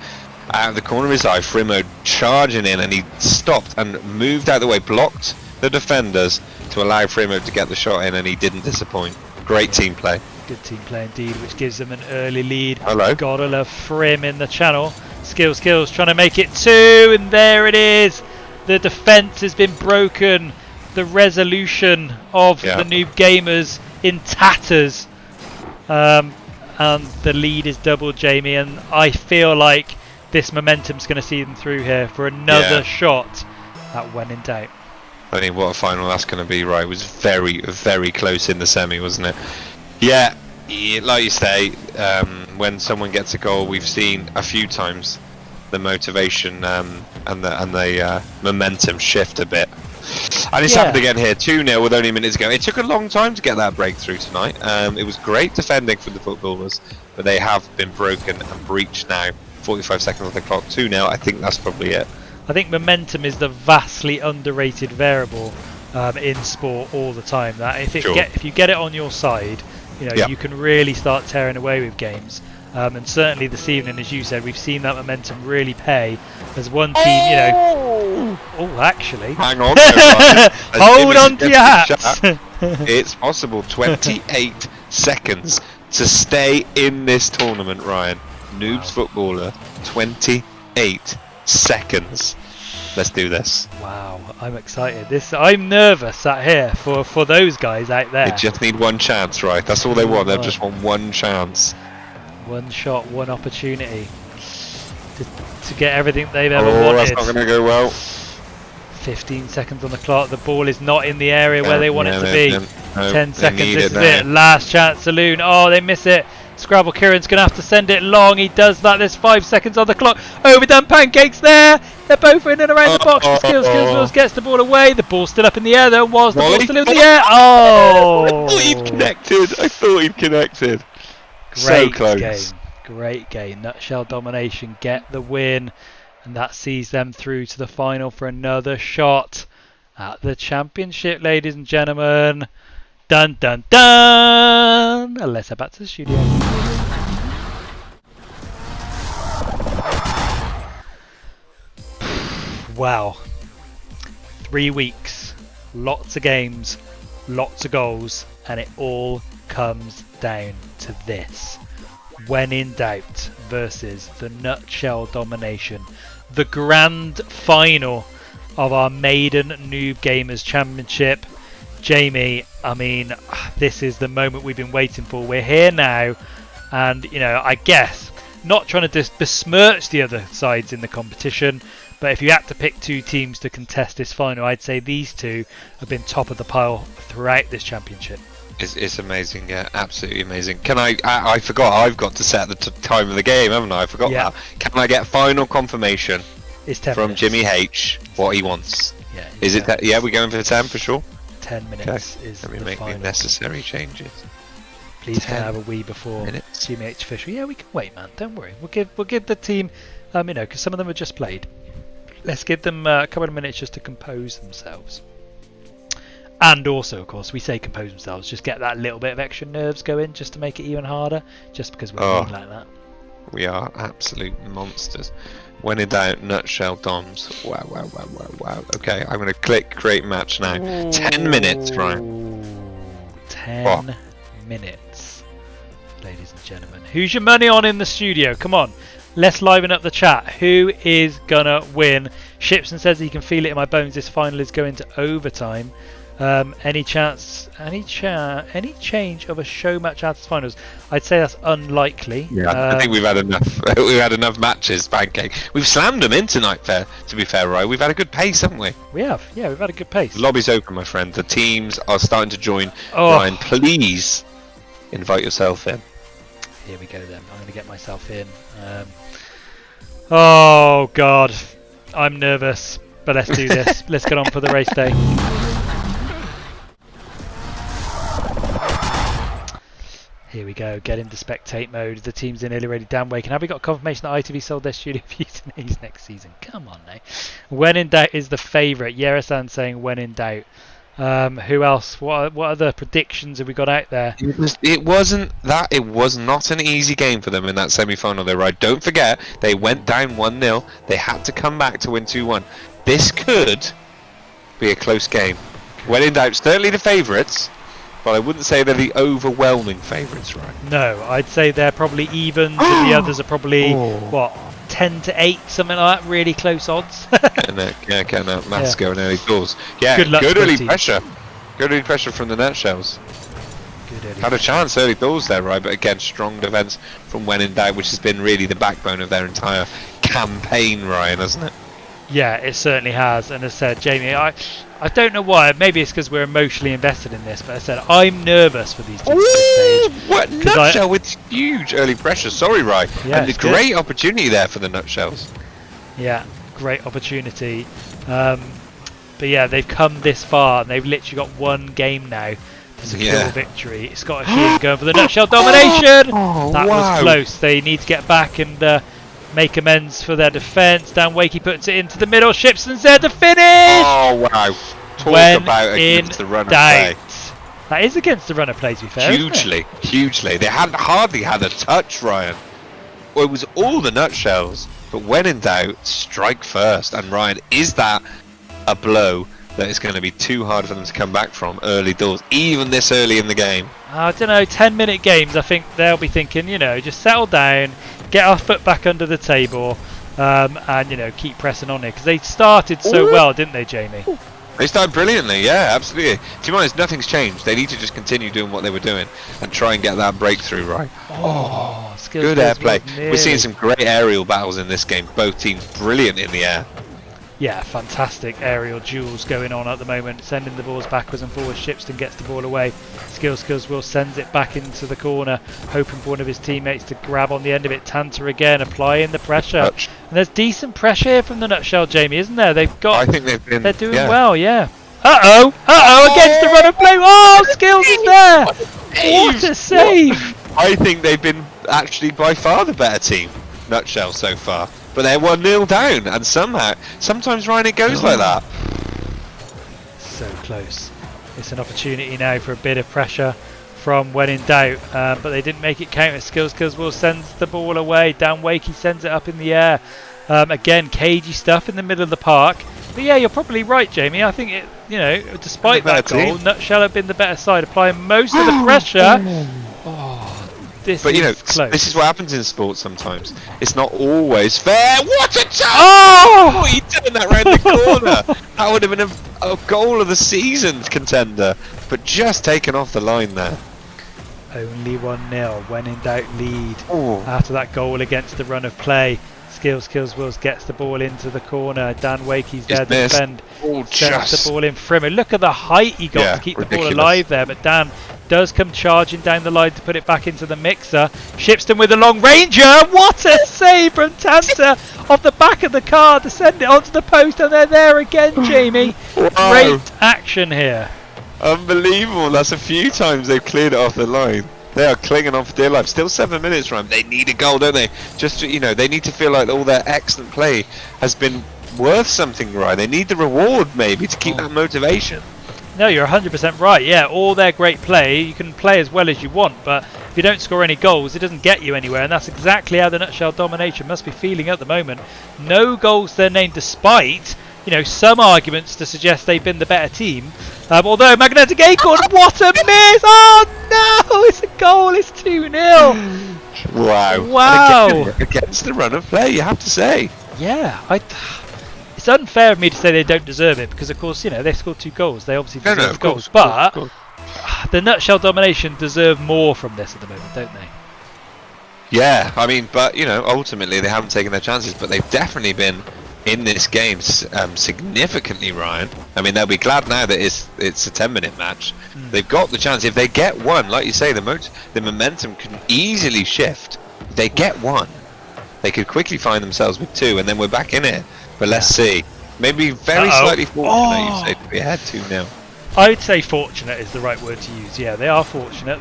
Speaker 4: out of the corner of his eye Frimo charging in, and he stopped and moved out of the way, blocked the defenders to allow Frimo to get the shot in, and he didn't disappoint. Great team play.
Speaker 3: Good team play indeed, which gives them an early lead.
Speaker 4: Hello.
Speaker 3: Gotta love Frim in the channel. Skills, trying to make it 2, and there it is. The defence has been broken. The resolution of the Noob Gamers in tatters. And the lead is doubled, Jamie, and I feel like this momentum's going to see them through here for another shot at when in doubt.
Speaker 4: I mean, what a final that's going to be, right? It was very, very close in the semi, wasn't it? Yeah, like you say, when someone gets a goal, we've seen a few times the motivation and the momentum shift a bit. And it's happened again here, 2-0 with only minutes to go. It took a long time to get that breakthrough tonight. It was great defending from the footballers, but they have been broken and breached now. 45 seconds on the clock, 2-0. I think that's probably it.
Speaker 3: I think momentum is the vastly underrated variable in sport all the time. That if you get it on your side, you know you can really start tearing away with games. And certainly this evening, as you said, we've seen that momentum really pay as one team. You know, actually,
Speaker 4: hang on,
Speaker 3: hold on to your hats.
Speaker 4: It's possible. 28 seconds to stay in this tournament, Ryan. Noobs footballer, 28 seconds. Let's do this.
Speaker 3: Wow, I'm excited. I'm nervous sat here for those guys out there.
Speaker 4: They just need one chance, right? That's all they want. They just want one chance.
Speaker 3: One shot, one opportunity to get everything they've ever wanted.
Speaker 4: That's not going to go well.
Speaker 3: 15 seconds on the clock. The ball is not in the area where they want it to be. 10 seconds. This is it. Last chance saloon. Oh, they miss it. Scrabble Kieran's going to have to send it long. He does that. There's 5 seconds on the clock. Overdone pancakes there. They're both in and around the box. Skills gets the ball away. The ball's still up in the air though. Was the ball still in the air? Oh!
Speaker 4: I thought he'd connected.
Speaker 3: Great
Speaker 4: So close.
Speaker 3: game. Great game. Nutshell Domination get the win. And that sees them through to the final for another shot at the championship, ladies and gentlemen. Dun dun dun! Let's head back to the studio. Wow. 3 weeks, lots of games, lots of goals, and it all comes down to this. When in doubt versus the Nutshell Domination, the grand final of our maiden Noob Gamers Championship. Jamie, I mean, this is the moment we've been waiting for. We're here now, and you know, I guess not trying to besmirch the other sides in the competition, but if you had to pick 2 teams to contest this final, I'd say these 2 have been top of the pile throughout this championship.
Speaker 4: It's amazing, yeah, absolutely amazing. Can I forgot, I've got to set the time of the game, haven't I? I forgot that. Can I get final confirmation from
Speaker 3: minutes.
Speaker 4: Jimmy H what he wants?
Speaker 3: Yeah.
Speaker 4: Is it that? Yeah, we're going for 10 for sure.
Speaker 3: 10 minutes is
Speaker 4: Let me
Speaker 3: the
Speaker 4: make
Speaker 3: final.
Speaker 4: the necessary changes.
Speaker 3: Please can I have a wee before Jimmy H official. Yeah, we can wait, man. Don't worry. We'll give the team, you know, because some of them have just played. Let's give them a couple of minutes just to compose themselves. And also, of course, we say compose themselves, just get that little bit of extra nerves going, just to make it even harder, just because we're being like that.
Speaker 4: We are absolute monsters. When in doubt, Nutshell Doms. Wow. Okay, I'm going to click create match now. 10 minutes, Ryan.
Speaker 3: 10 minutes, ladies and gentlemen. Who's your money on in the studio? Come on, let's liven up the chat. Who is gonna win? Shipson says he can feel it in my bones. This final is going to overtime. Any change of a show match out of the finals? I'd say that's unlikely.
Speaker 4: Yeah, I think we've had enough. We've had enough matches, Pancake. We've slammed them in tonight. To be fair, right? We've had a good pace, haven't we?
Speaker 3: We have. Yeah, we've had a good pace.
Speaker 4: The lobby's open, my friend. The teams are starting to join. Ryan, please invite yourself in.
Speaker 3: Here we go then. I'm going to get myself in. Oh God, I'm nervous, but let's do this. Let's get on for the race day. Here we go, get into spectate mode. The team's in nearly ready. Dan Wake. And have we got confirmation that ITV sold their studio for Euthanasia next season? Come on now. When in doubt is the favourite. Yerasan saying when in doubt. Who else? What other predictions have we got out there?
Speaker 4: It was not an easy game for them in that semi-final though, right? Don't forget, they went down 1-0. They had to come back to win 2-1. This could be a close game. When in doubt, certainly the favourites. But I wouldn't say they're the overwhelming favourites, right?
Speaker 3: No, I'd say they're probably even. And the others are probably, 10-8, something like that. Really close odds.
Speaker 4: Getting that maths going early doors. Yeah, good early pressure. Good early pressure from the Nutshells. Had a chance early doors there, right? But again, strong defence from When in Doubt, which has been really the backbone of their entire campaign, Ryan, hasn't it?
Speaker 3: Yeah, it certainly has. And as I said, Jamie, I don't know why. Maybe it's because we're emotionally invested in this. But I said I'm nervous for these teams at this stage.
Speaker 4: What Nutshell with huge early pressure. Sorry, Ryan.
Speaker 3: Yeah,
Speaker 4: and a great opportunity there for the Nutshells.
Speaker 3: Yeah, great opportunity. But yeah, they've come this far and they've literally got one game now to secure victory. Scottish Ian going for the Nutshell domination. That was close. They need to get back and make amends for their defence. Dan Wakey puts it into the middle. Shipson's there to finish.
Speaker 4: Oh wow! Talk about against the run of play.
Speaker 3: That is against the run of play, to be fair.
Speaker 4: Hugely. They hadn't hardly had a touch, Ryan. Well, it was all the Nutshells. But when in doubt, strike first. And Ryan, is that a blow that is going to be too hard for them to come back from early doors, even this early in the game?
Speaker 3: I don't know. 10-minute games. I think they'll be thinking, just settle down. Get our foot back under the table and keep pressing on it because they started so well, didn't they, Jamie?
Speaker 4: They started brilliantly, yeah, absolutely. To be honest, nothing's changed. They need to just continue doing what they were doing and try and get that breakthrough, right? Good airplay. We're seeing some great aerial battles in this game. Both teams brilliant in the air.
Speaker 3: Yeah, fantastic aerial duels going on at the moment, sending the balls backwards and forwards. Shipston gets the ball away. Skills Will sends it back into the corner, hoping for one of his teammates to grab on the end of it. Tanter again, applying the pressure. And there's decent pressure here from the Nutshell, Jamie, isn't there? They've got.
Speaker 4: I think they're
Speaker 3: doing well, yeah. Against the run of play. Oh, Skills is there. What a save!
Speaker 4: I think they've been actually by far the better team, Nutshell, so far. But they're 1-0 down, and sometimes Ryan, it goes like that.
Speaker 3: So close. It's an opportunity now for a bit of pressure from When in Doubt, but they didn't make it count. Skills Will sends the ball away. Dan Wakey sends it up in the air. Again, cagey stuff in the middle of the park. But yeah, you're probably right, Jamie. I think despite that goal, Nutshell have been the better side, applying most of the pressure. This is what happens in sports sometimes. It's not always fair. What a chance! Oh, he turned that round the corner. That would have been a goal of the season contender, but just taken off the line there. Only 1-0. When in doubt, lead after that goal against the run of play. Skills Wills gets the ball into the corner. Dan Wakey's there to defend. Sends the ball in Frimmer. Look at the height he got to keep the ball alive there, but Dan does come charging down the line to put it back into the mixer. Shipston with a long ranger. What a save from Tanter off the back of the car to send it onto the post, and they're there again, Jamie.
Speaker 4: Wow.
Speaker 3: Great action here.
Speaker 4: Unbelievable. That's a few times they've cleared it off the line. They are clinging on for dear life. Still 7 minutes, Ryan. They need a goal, don't they? Just they need to feel like all their excellent play has been worth something, right? They need the reward maybe to keep that motivation.
Speaker 3: No, you're 100% right. Yeah, all their great play, you can play as well as you want, but if you don't score any goals, it doesn't get you anywhere, and that's exactly how the Nutshell domination must be feeling at the moment. No goals to their name, despite some arguments to suggest they've been the better team. Although Magnetic Acorn, what a miss! Oh no, it's a goal. It's 2-0.
Speaker 4: Wow! Against the run of play, you have to say.
Speaker 3: Yeah, it's unfair of me to say they don't deserve it because, of course, they scored 2 goals. They obviously deserve goals. But the Nutshell domination deserve more from this at the moment, don't they?
Speaker 4: Yeah, I mean, but ultimately they haven't taken their chances, but they've definitely been in this game significantly, Ryan. I mean, they'll be glad now that it's a 10-minute match. They've got the chance. If they get one, like you say, the momentum can easily shift. If they get one, they could quickly find themselves with 2, and then we're back in it. But let's see. Maybe very slightly fortunate, you say, to be ahead 2-0.
Speaker 3: I would say fortunate is the right word to use. Yeah, they are fortunate.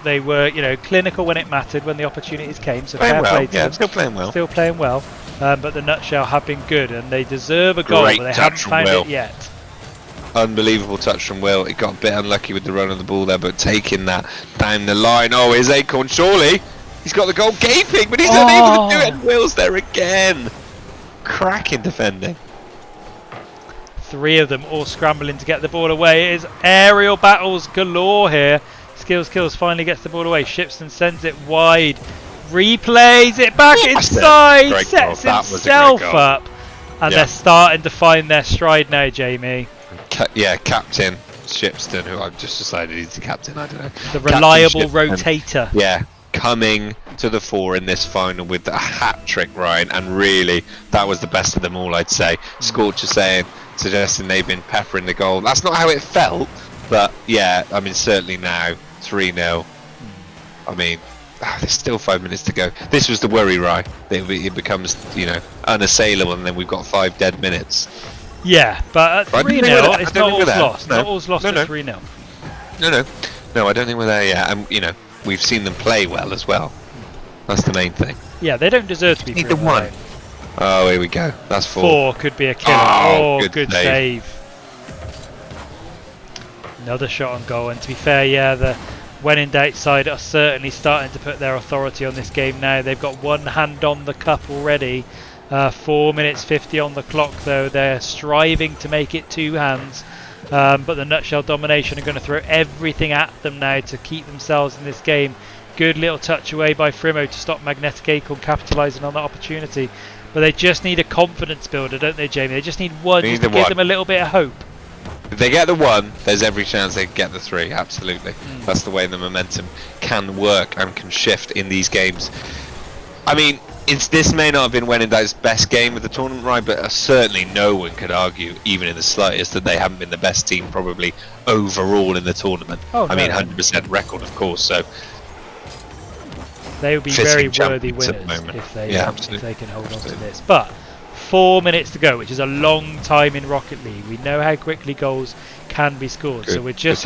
Speaker 3: They were, you know, clinical when it mattered, when the opportunities came. So fair play to them.
Speaker 4: Still playing well.
Speaker 3: Still playing well. But the Nutshell have been good, and they deserve a goal, but they haven't found it yet.
Speaker 4: Unbelievable touch from Will. He got a bit unlucky with the run of the ball there, but taking that down the line. Oh, here's Acorn, surely. He's got the goal gaping, but he's unable to do it. Will's there again. Cracking defending.
Speaker 3: 3 of them all scrambling to get the ball away. It is aerial battles galore here. Skills Kills finally gets the ball away. Shipston sends it wide. Replays it back inside. Sets himself up. And they're starting to find their stride now, Jamie.
Speaker 4: Captain Shipston, who I've just decided he's the captain, I don't know.
Speaker 3: The reliable rotator.
Speaker 4: Yeah, coming to the fore in this final with a hat-trick, Ryan, and really, that was the best of them all, I'd say. Scorcher suggesting they've been peppering the goal. That's not how it felt, but yeah, I mean, certainly now, 3-0. I mean, there's still 5 minutes to go. This was the worry, Ryan. It becomes, you know, unassailable, and then we've got 5 dead minutes.
Speaker 3: Yeah, but at 3-0, it's not all's lost. Not all's lost at 3-0.
Speaker 4: No, I don't think we're there yet. And, you know, we've seen them play well as well. That's the main thing.
Speaker 3: Yeah, they don't deserve to be 3-0.
Speaker 4: Need the 1. Oh, here we go. That's 4.
Speaker 3: 4 could be a killer. Oh, good save. Another shot on goal. And to be fair, yeah, the when in doubt side are certainly starting to put their authority on this game now. They've got one hand on the cup already. 4 minutes 50 on the clock, though. They're striving to make it 2 hands. But the Nutshell Domination are going to throw everything at them now to keep themselves in this game. Good little touch away by Frimo to stop Magnetic Acorn capitalising on that opportunity. But they just need a confidence builder, don't they, Jamie? They just need one just to give them a little bit of hope.
Speaker 4: If they get the 1, there's every chance they can get the 3, absolutely. That's the way the momentum can work and can shift in these games. I mean, this may not have been When in Doubt's best game of the tournament, right? But certainly no one could argue, even in the slightest, that they haven't been the best team probably overall in the tournament. I mean, 100% record, of course. So
Speaker 3: they would be very worthy winners if they can hold on to this. But 4 minutes to go, which is a long time in Rocket League. We know how quickly goals can be scored. So we're just,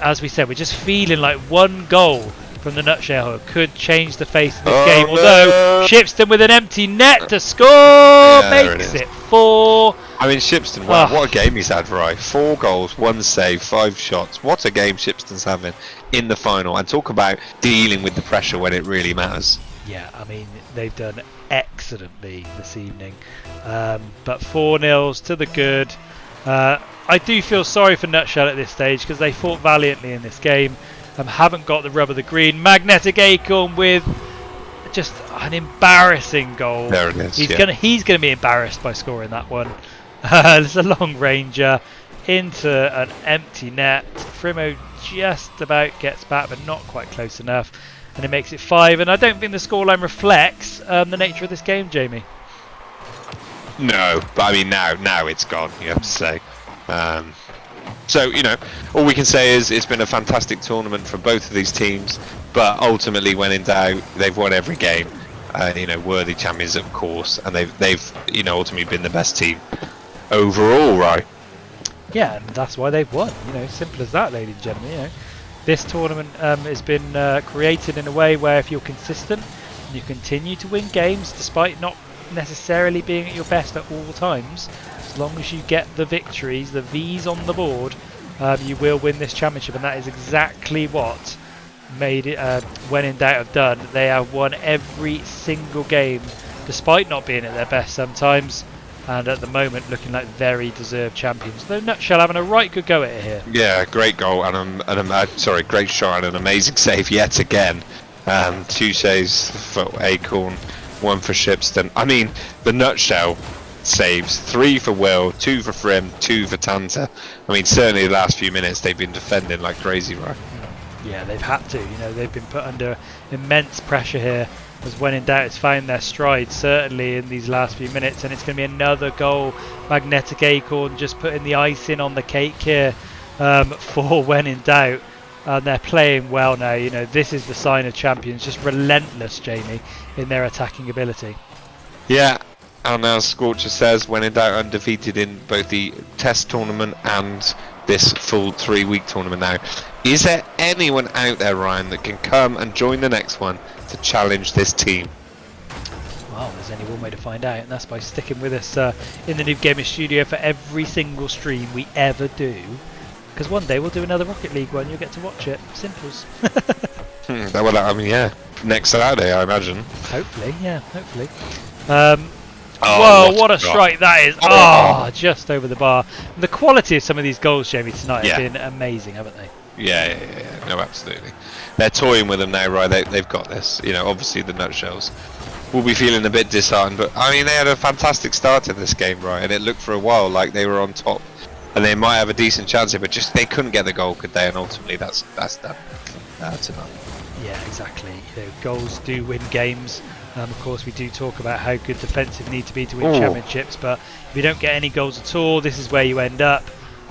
Speaker 3: as we said, we're just feeling like one goal from the Nutshell could change the face of this game. Although Shipston with an empty net to score makes it 4.
Speaker 4: I mean, Shipston, wow, what a game he's had, right? 4 goals, 1 save, 5 shots. What a game Shipston's having in the final. And talk about dealing with the pressure when it really matters.
Speaker 3: Yeah, I mean, they've done excellently this evening. But 4-0 to the good. I do feel sorry for Nutshell at this stage because they fought valiantly in this game. Haven't got the rub of the green. Magnetic Acorn with just an embarrassing goal.
Speaker 4: There it is.
Speaker 3: He's gonna be embarrassed by scoring that one. There's a long ranger into an empty net. Frimo just about gets back, but not quite close enough, and it makes it 5. And I don't think the scoreline reflects the nature of this game, Jamie.
Speaker 4: No, but I mean now it's gone. You have to say. So, you know, all we can say is it's been a fantastic tournament for both of these teams, but ultimately, when in doubt, they've won every game. You know, worthy champions, of course, and they've you know, ultimately been the best team overall, right?
Speaker 3: Yeah, and that's why they've won. You know, simple as that, ladies and gentlemen. You know, this tournament has been created in a way where if you're consistent, and you continue to win games despite not necessarily being at your best at all times. As long as you get the victories, the V's on the board, you will win this championship, and that is exactly what made it When in Doubt have done. They have won every single game, despite not being at their best sometimes, and at the moment looking like very deserved champions. Though Nutshell having a right good go at it here.
Speaker 4: Yeah, great goal and great shot and an amazing save yet again. 2 saves for Acorn, 1 for Shipston. I mean, the Nutshell saves, 3 for Will, 2 for Frim, 2 for Tanta. I mean, certainly the last few minutes they've been defending like crazy, right?
Speaker 3: Yeah, they've had to. You know, they've been put under immense pressure here, as When in Doubt has found their stride certainly in these last few minutes, and it's going to be another goal. Magnetic Acorn just putting the icing on the cake here for When in Doubt, and they're playing well now. You know, this is the sign of champions, just relentless, Jamie, in their attacking ability.
Speaker 4: Yeah. And as Scorcher says, When in Doubt undefeated in both the test tournament and this full 3-week tournament now. Is there anyone out there, Ryan, that can come and join the next one to challenge this team?
Speaker 3: Well, there's only one way to find out, and that's by sticking with us in the Noob Gamers studio for every single stream we ever do. Because one day we'll do another Rocket League one, you'll get to watch it. Simples.
Speaker 4: Well, I mean, yeah, next Saturday, I imagine.
Speaker 3: Hopefully, yeah, hopefully. Whoa, what a strike that is. Oh, just over the bar. And the quality of some of these goals, Jamie, tonight have been amazing, haven't they?
Speaker 4: Yeah. No, absolutely. They're toying with them now, right? They've got this. You know, obviously the nutshells will be feeling a bit disheartened, but I mean, they had a fantastic start to this game, right? And it looked for a while like they were on top, and they might have a decent chance here, but just they couldn't get the goal, could they? And ultimately, that's done tonight.
Speaker 3: Yeah, exactly. You know, goals do win games. Of course, we do talk about how good defensive need to be to win championships, but if you don't get any goals at all, this is where you end up.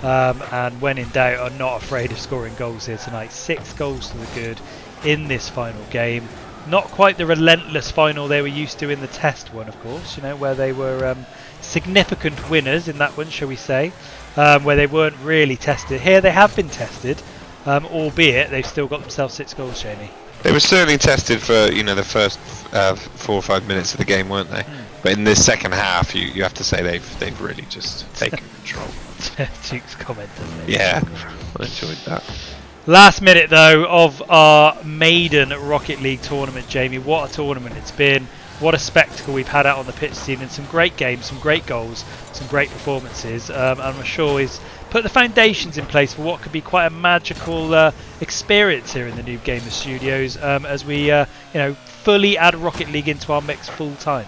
Speaker 3: And when in doubt, are not afraid of scoring goals here tonight. 6 goals to the good in this final game. Not quite the relentless final they were used to in the test one, of course, you know, where they were significant winners in that one, shall we say, where they weren't really tested. Here they have been tested, albeit they've still got themselves 6 goals, Jamie.
Speaker 4: They were certainly tested for, you know, the first 4 or 5 minutes of the game, weren't they? But in this second half, you have to say they've really just taken control.
Speaker 3: Duke's comment, doesn't it?
Speaker 4: Yeah, I enjoyed that.
Speaker 3: Last minute though of our maiden Rocket League tournament, Jamie. What a tournament it's been. What a spectacle we've had out on the pitch scene, and some great games, some great goals, some great performances. I'm sure he's put the foundations in place for what could be quite a magical experience here in the Noob Gamers studios as we fully add Rocket League into our mix full time.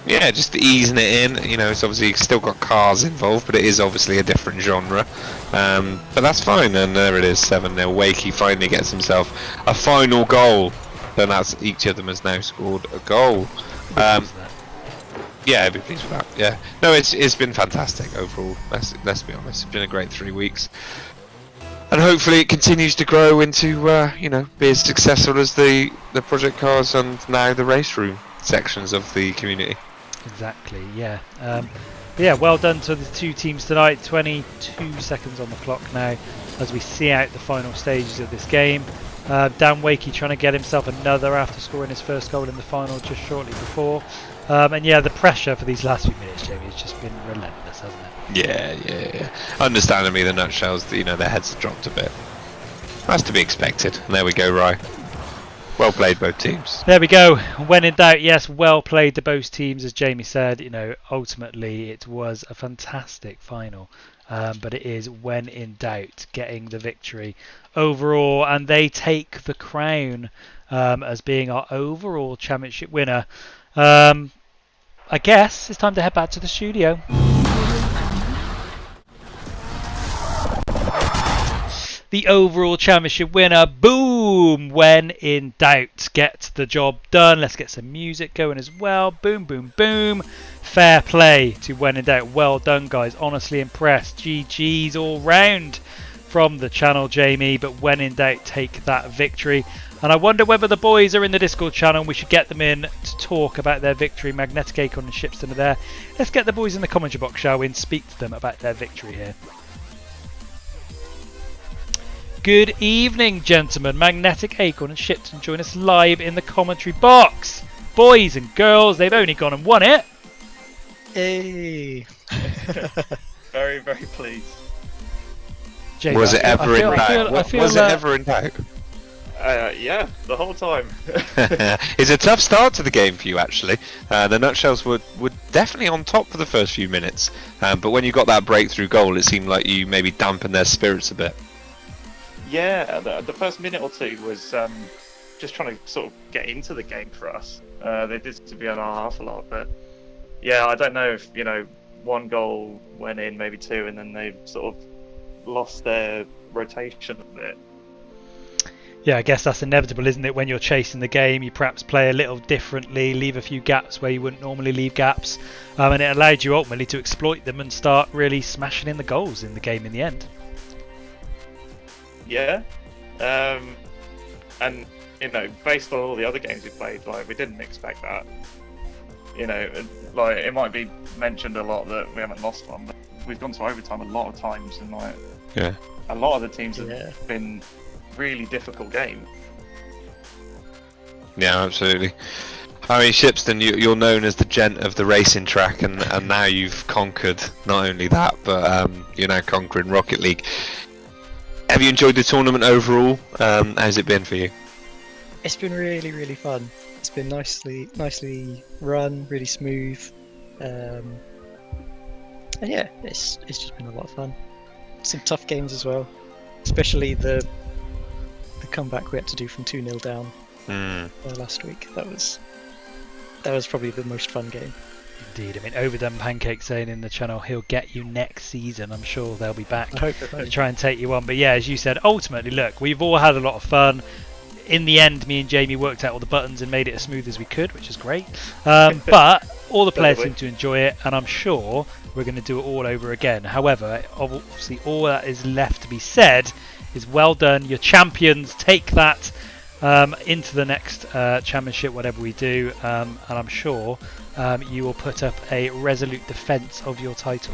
Speaker 4: Yeah, just easing it in. You know, it's obviously still got cars involved, but it is obviously a different genre. But that's fine, and there it is, 7-0. Wakey finally gets himself a final goal. Then that's each of them has now scored a goal. Yeah, I'd be pleased with that. Yeah, no, it's been fantastic overall. Let's be honest, it's been a great 3 weeks, and hopefully it continues to grow into be as successful as the project cars and now the race room sections of the community.
Speaker 3: Exactly, yeah. Yeah, well done to the 2 teams tonight. 22 seconds on the clock now as we see out the final stages of this game. Dan Wakey trying to get himself another after scoring his first goal in the final just shortly before. And yeah, the pressure for these last few minutes, Jamie, has just been relentless, hasn't it?
Speaker 4: Yeah. Understandably, the nutshells, their heads have dropped a bit. That's to be expected. And there we go, Rye. Well played, both teams.
Speaker 3: There we go. When in doubt, yes, well played to both teams, as Jamie said. Ultimately, it was a fantastic final. But it is when in doubt getting the victory overall, and they take the crown as being our overall championship winner. I guess it's time to head back to the studio. The overall championship winner, boom, when in doubt, get the job done. Let's get some music going as well. Boom, boom, boom. Fair play to when in doubt. Well done, guys. Honestly impressed. GG's all round from the channel, Jamie. But when in doubt, take that victory. And I wonder whether the boys are in the Discord channel. We should get them in to talk about their victory. Magnetic Acorn and Shipston are there. Let's get the boys in the commentary box, shall we, and speak to them about their victory here. Good evening, gentlemen. Magnetic Acorn and Shipton join us live in the commentary box. Boys and girls, they've only gone and won it.
Speaker 5: Hey! Very, very pleased.
Speaker 3: Jamie,
Speaker 4: was it ever in doubt? Was it ever in doubt?
Speaker 5: Yeah, the whole time.
Speaker 4: It's a tough start to the game for you, actually. The nutshells were definitely on top for the first few minutes, but when you got that breakthrough goal, it seemed like you maybe dampened their spirits a bit.
Speaker 5: Yeah, the first minute or two was just trying to sort of get into the game for us. They did seem to be on our half a lot, but yeah, I don't know if, 1 goal went in, maybe 2, and then they sort of lost their rotation a bit.
Speaker 3: Yeah, I guess that's inevitable, isn't it? When you're chasing the game, you perhaps play a little differently, leave a few gaps where you wouldn't normally leave gaps, and it allowed you ultimately to exploit them and start really smashing in the goals in the game in the end.
Speaker 5: Yeah, and based on all the other games we played, we didn't expect that. It might be mentioned a lot that we haven't lost one, but we've gone to overtime a lot of times, and
Speaker 4: Yeah.
Speaker 5: A lot of the teams have been really difficult games.
Speaker 4: Yeah, absolutely. I mean, Shipston, you're known as the gent of the racing track, and now you've conquered not only that, but you're now conquering Rocket League. Have you enjoyed the tournament overall? How's it been for you?
Speaker 6: It's been really, really fun. It's been nicely run, really smooth, and yeah, it's just been a lot of fun. Some tough games as well, especially the comeback we had to do from 2-0 down last week. That was probably the most fun game.
Speaker 3: Indeed. I mean, Overdone Pancake saying in the channel he'll get you next season. I'm sure they'll be back to try and take you on. But yeah, as you said, ultimately, look, we've all had a lot of fun. In the end, me and Jamie worked out all the buttons and made it as smooth as we could, which is great. But all the players seem to enjoy it, and I'm sure we're going to do it all over again. However, obviously, all that is left to be said is well done. You're champions. Take that into the next championship, whatever we do, and I'm sure you will put up a resolute defence of your title.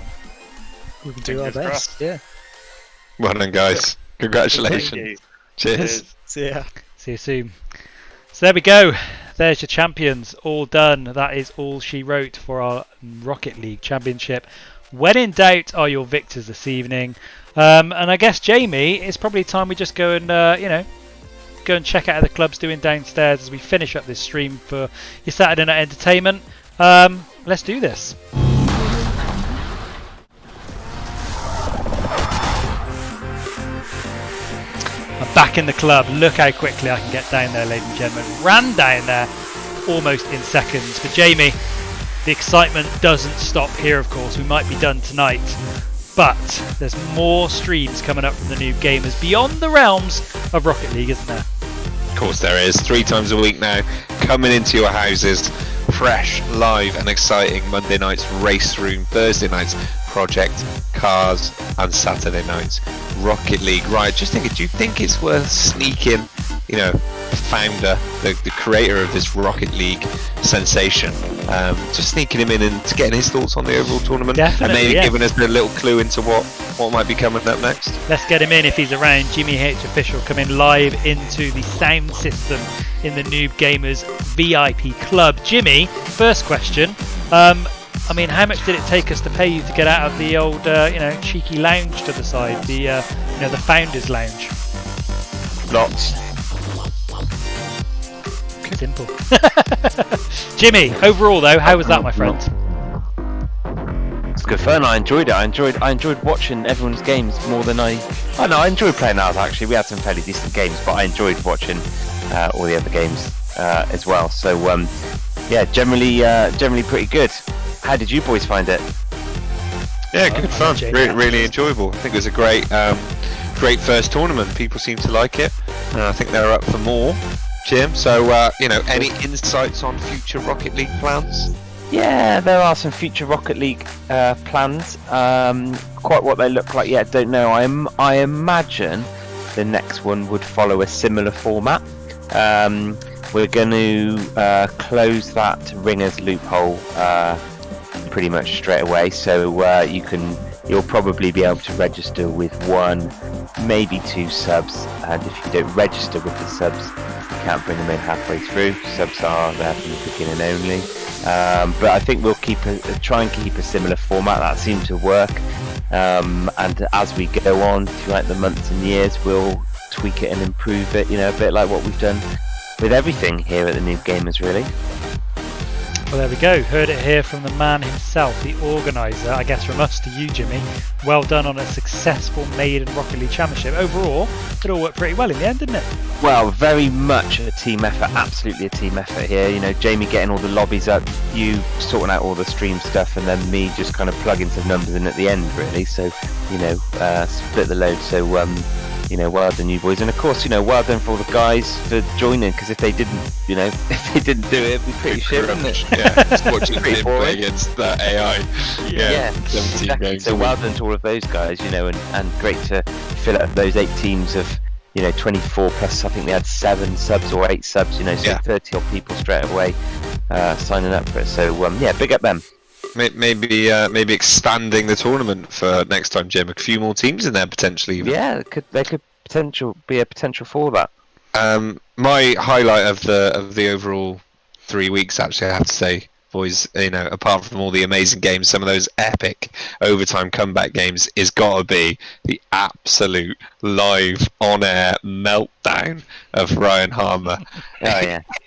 Speaker 6: We can do our best. Yeah.
Speaker 4: Well done, guys. Congratulations. Cheers.
Speaker 6: See ya.
Speaker 3: See you soon. So there we go. There's your champions, all done. That is all she wrote for our Rocket League Championship. When in doubt are your victors this evening. And I guess, Jamie, it's probably time we just go and, go and check out how the club's doing downstairs as we finish up this stream for your Saturday night entertainment. Let's do this. I'm back in the club. Look how quickly I can get down there, ladies and gentlemen. Ran down there almost in seconds. But Jamie, the excitement doesn't stop here, of course. We might be done tonight, but there's more streams coming up from the Noob Gamers beyond the realms of Rocket League, isn't there?
Speaker 4: Of course there is. 3 times a week now, coming into your houses. Fresh, live and exciting. Monday nights, Race Room. Thursday nights, Project, Cars, and Saturday nights, Rocket League. Right, just thinking, do you think it's worth sneaking, the founder, the creator of this Rocket League sensation, just sneaking him in and getting his thoughts on the overall tournament?
Speaker 3: Definitely,
Speaker 4: and maybe giving us a little clue into what might be coming up next?
Speaker 3: Let's get him in if he's around. Jimmy H Official coming live into the sound system in the Noob Gamers VIP Club. Jimmy, first question. I mean, how much did it take us to pay you to get out of the old, cheeky lounge to the side, the founders' lounge?
Speaker 7: Lots.
Speaker 3: Simple. Jimmy, overall though, how was that, my friend?
Speaker 7: It's good fun. I enjoyed it. I enjoyed watching everyone's games more than I enjoyed playing ours. Actually, we had some fairly decent games, but I enjoyed watching all the other games as well. So generally pretty good. How did you boys find it?
Speaker 4: Yeah, good fun. Really enjoyable. I think it was a great first tournament. People seem to like it. I think they're up for more, Jim. So, any insights on future Rocket League plans?
Speaker 7: Yeah, there are some future Rocket League plans. Quite what they look like yet, don't know. I imagine the next one would follow a similar format. We're going to close that Ringers loophole pretty much straight away, so you'll probably be able to register with 1, maybe 2 subs, and if you don't register with the subs, you can't bring them in halfway through. Subs are there from the beginning only, but I think we'll try and keep a similar format. That seemed to work, and as we go on throughout the months and years, we'll tweak it and improve it, a bit like what we've done with everything here at the Noob Gamers, really.
Speaker 3: Well, there we go. Heard it here from the man himself, the organiser. I guess from us to you, Jimmy. Well done on a successful Maiden Rocket League Championship. Overall, it all worked pretty well in the end, didn't it?
Speaker 7: Well, very much a team effort. Absolutely a team effort here. Jamie getting all the lobbies up, you sorting out all the stream stuff, and then me just kind of plugging some numbers in at the end, really. So, split the load. So, well done, you boys, and of course, well done for all the guys for joining. Because if they didn't, if they didn't do it, it'd be pretty shit, wouldn't it?
Speaker 4: Yeah, it's watching him play against that AI. Yeah, 17
Speaker 7: exactly.
Speaker 4: games.
Speaker 7: So well done to all of those guys, and great to fill up those 8 teams of, 24 plus. I think they had 7 subs or 8 subs. So 30 odd people straight away signing up for it. So big up them.
Speaker 4: Maybe expanding the tournament for next time, Jim. A few more teams in there potentially. Even.
Speaker 7: Yeah, there could be a potential for that.
Speaker 4: My highlight of the overall 3 weeks, actually, I have to say, boys, apart from all the amazing games, some of those epic overtime comeback games, is gotta be the absolute live on-air meltdown of Ryan Harmer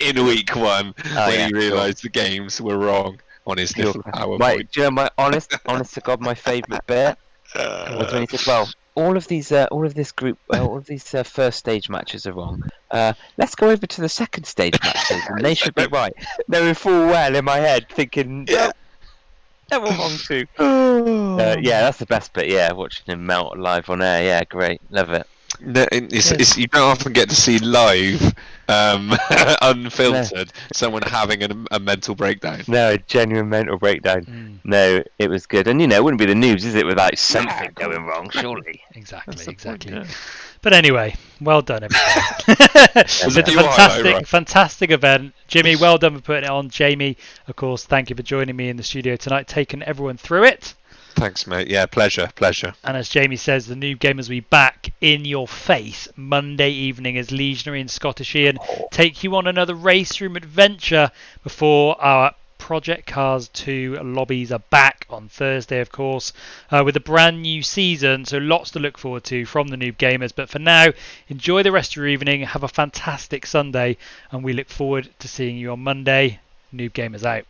Speaker 4: in week 1 when he realised the games were wrong on his little PowerPoint.
Speaker 7: Do you know my honest to God, my favourite bit was when he said, "Well, all of these first stage matches are wrong. Let's go over to the second stage matches, and they should be right." Knowing full well in my head, thinking, "No, they're all wrong too." Yeah, that's the best bit. Yeah, watching him melt live on air. Yeah, great, love it.
Speaker 4: You don't often get to see live, unfiltered, someone having a mental breakdown.
Speaker 7: No, a genuine mental breakdown. No, it was good. And it wouldn't be the NOOBZ, is it, without something going wrong, surely.
Speaker 3: Exactly.
Speaker 7: Yeah.
Speaker 3: But anyway, well done, everybody. With a fantastic event. Jimmy, well done for putting it on. Jamie, of course, thank you for joining me in the studio tonight, taking everyone through it.
Speaker 4: Thanks, mate. Yeah, pleasure.
Speaker 3: And as Jamie says, the Noob Gamers will be back in your face Monday evening as Legionary and Scottish Ian take you on another race room adventure before our Project Cars 2 lobbies are back on Thursday, of course, with a brand new season. So lots to look forward to from the Noob Gamers. But for now, enjoy the rest of your evening. Have a fantastic Sunday. And we look forward to seeing you on Monday. Noob Gamers out.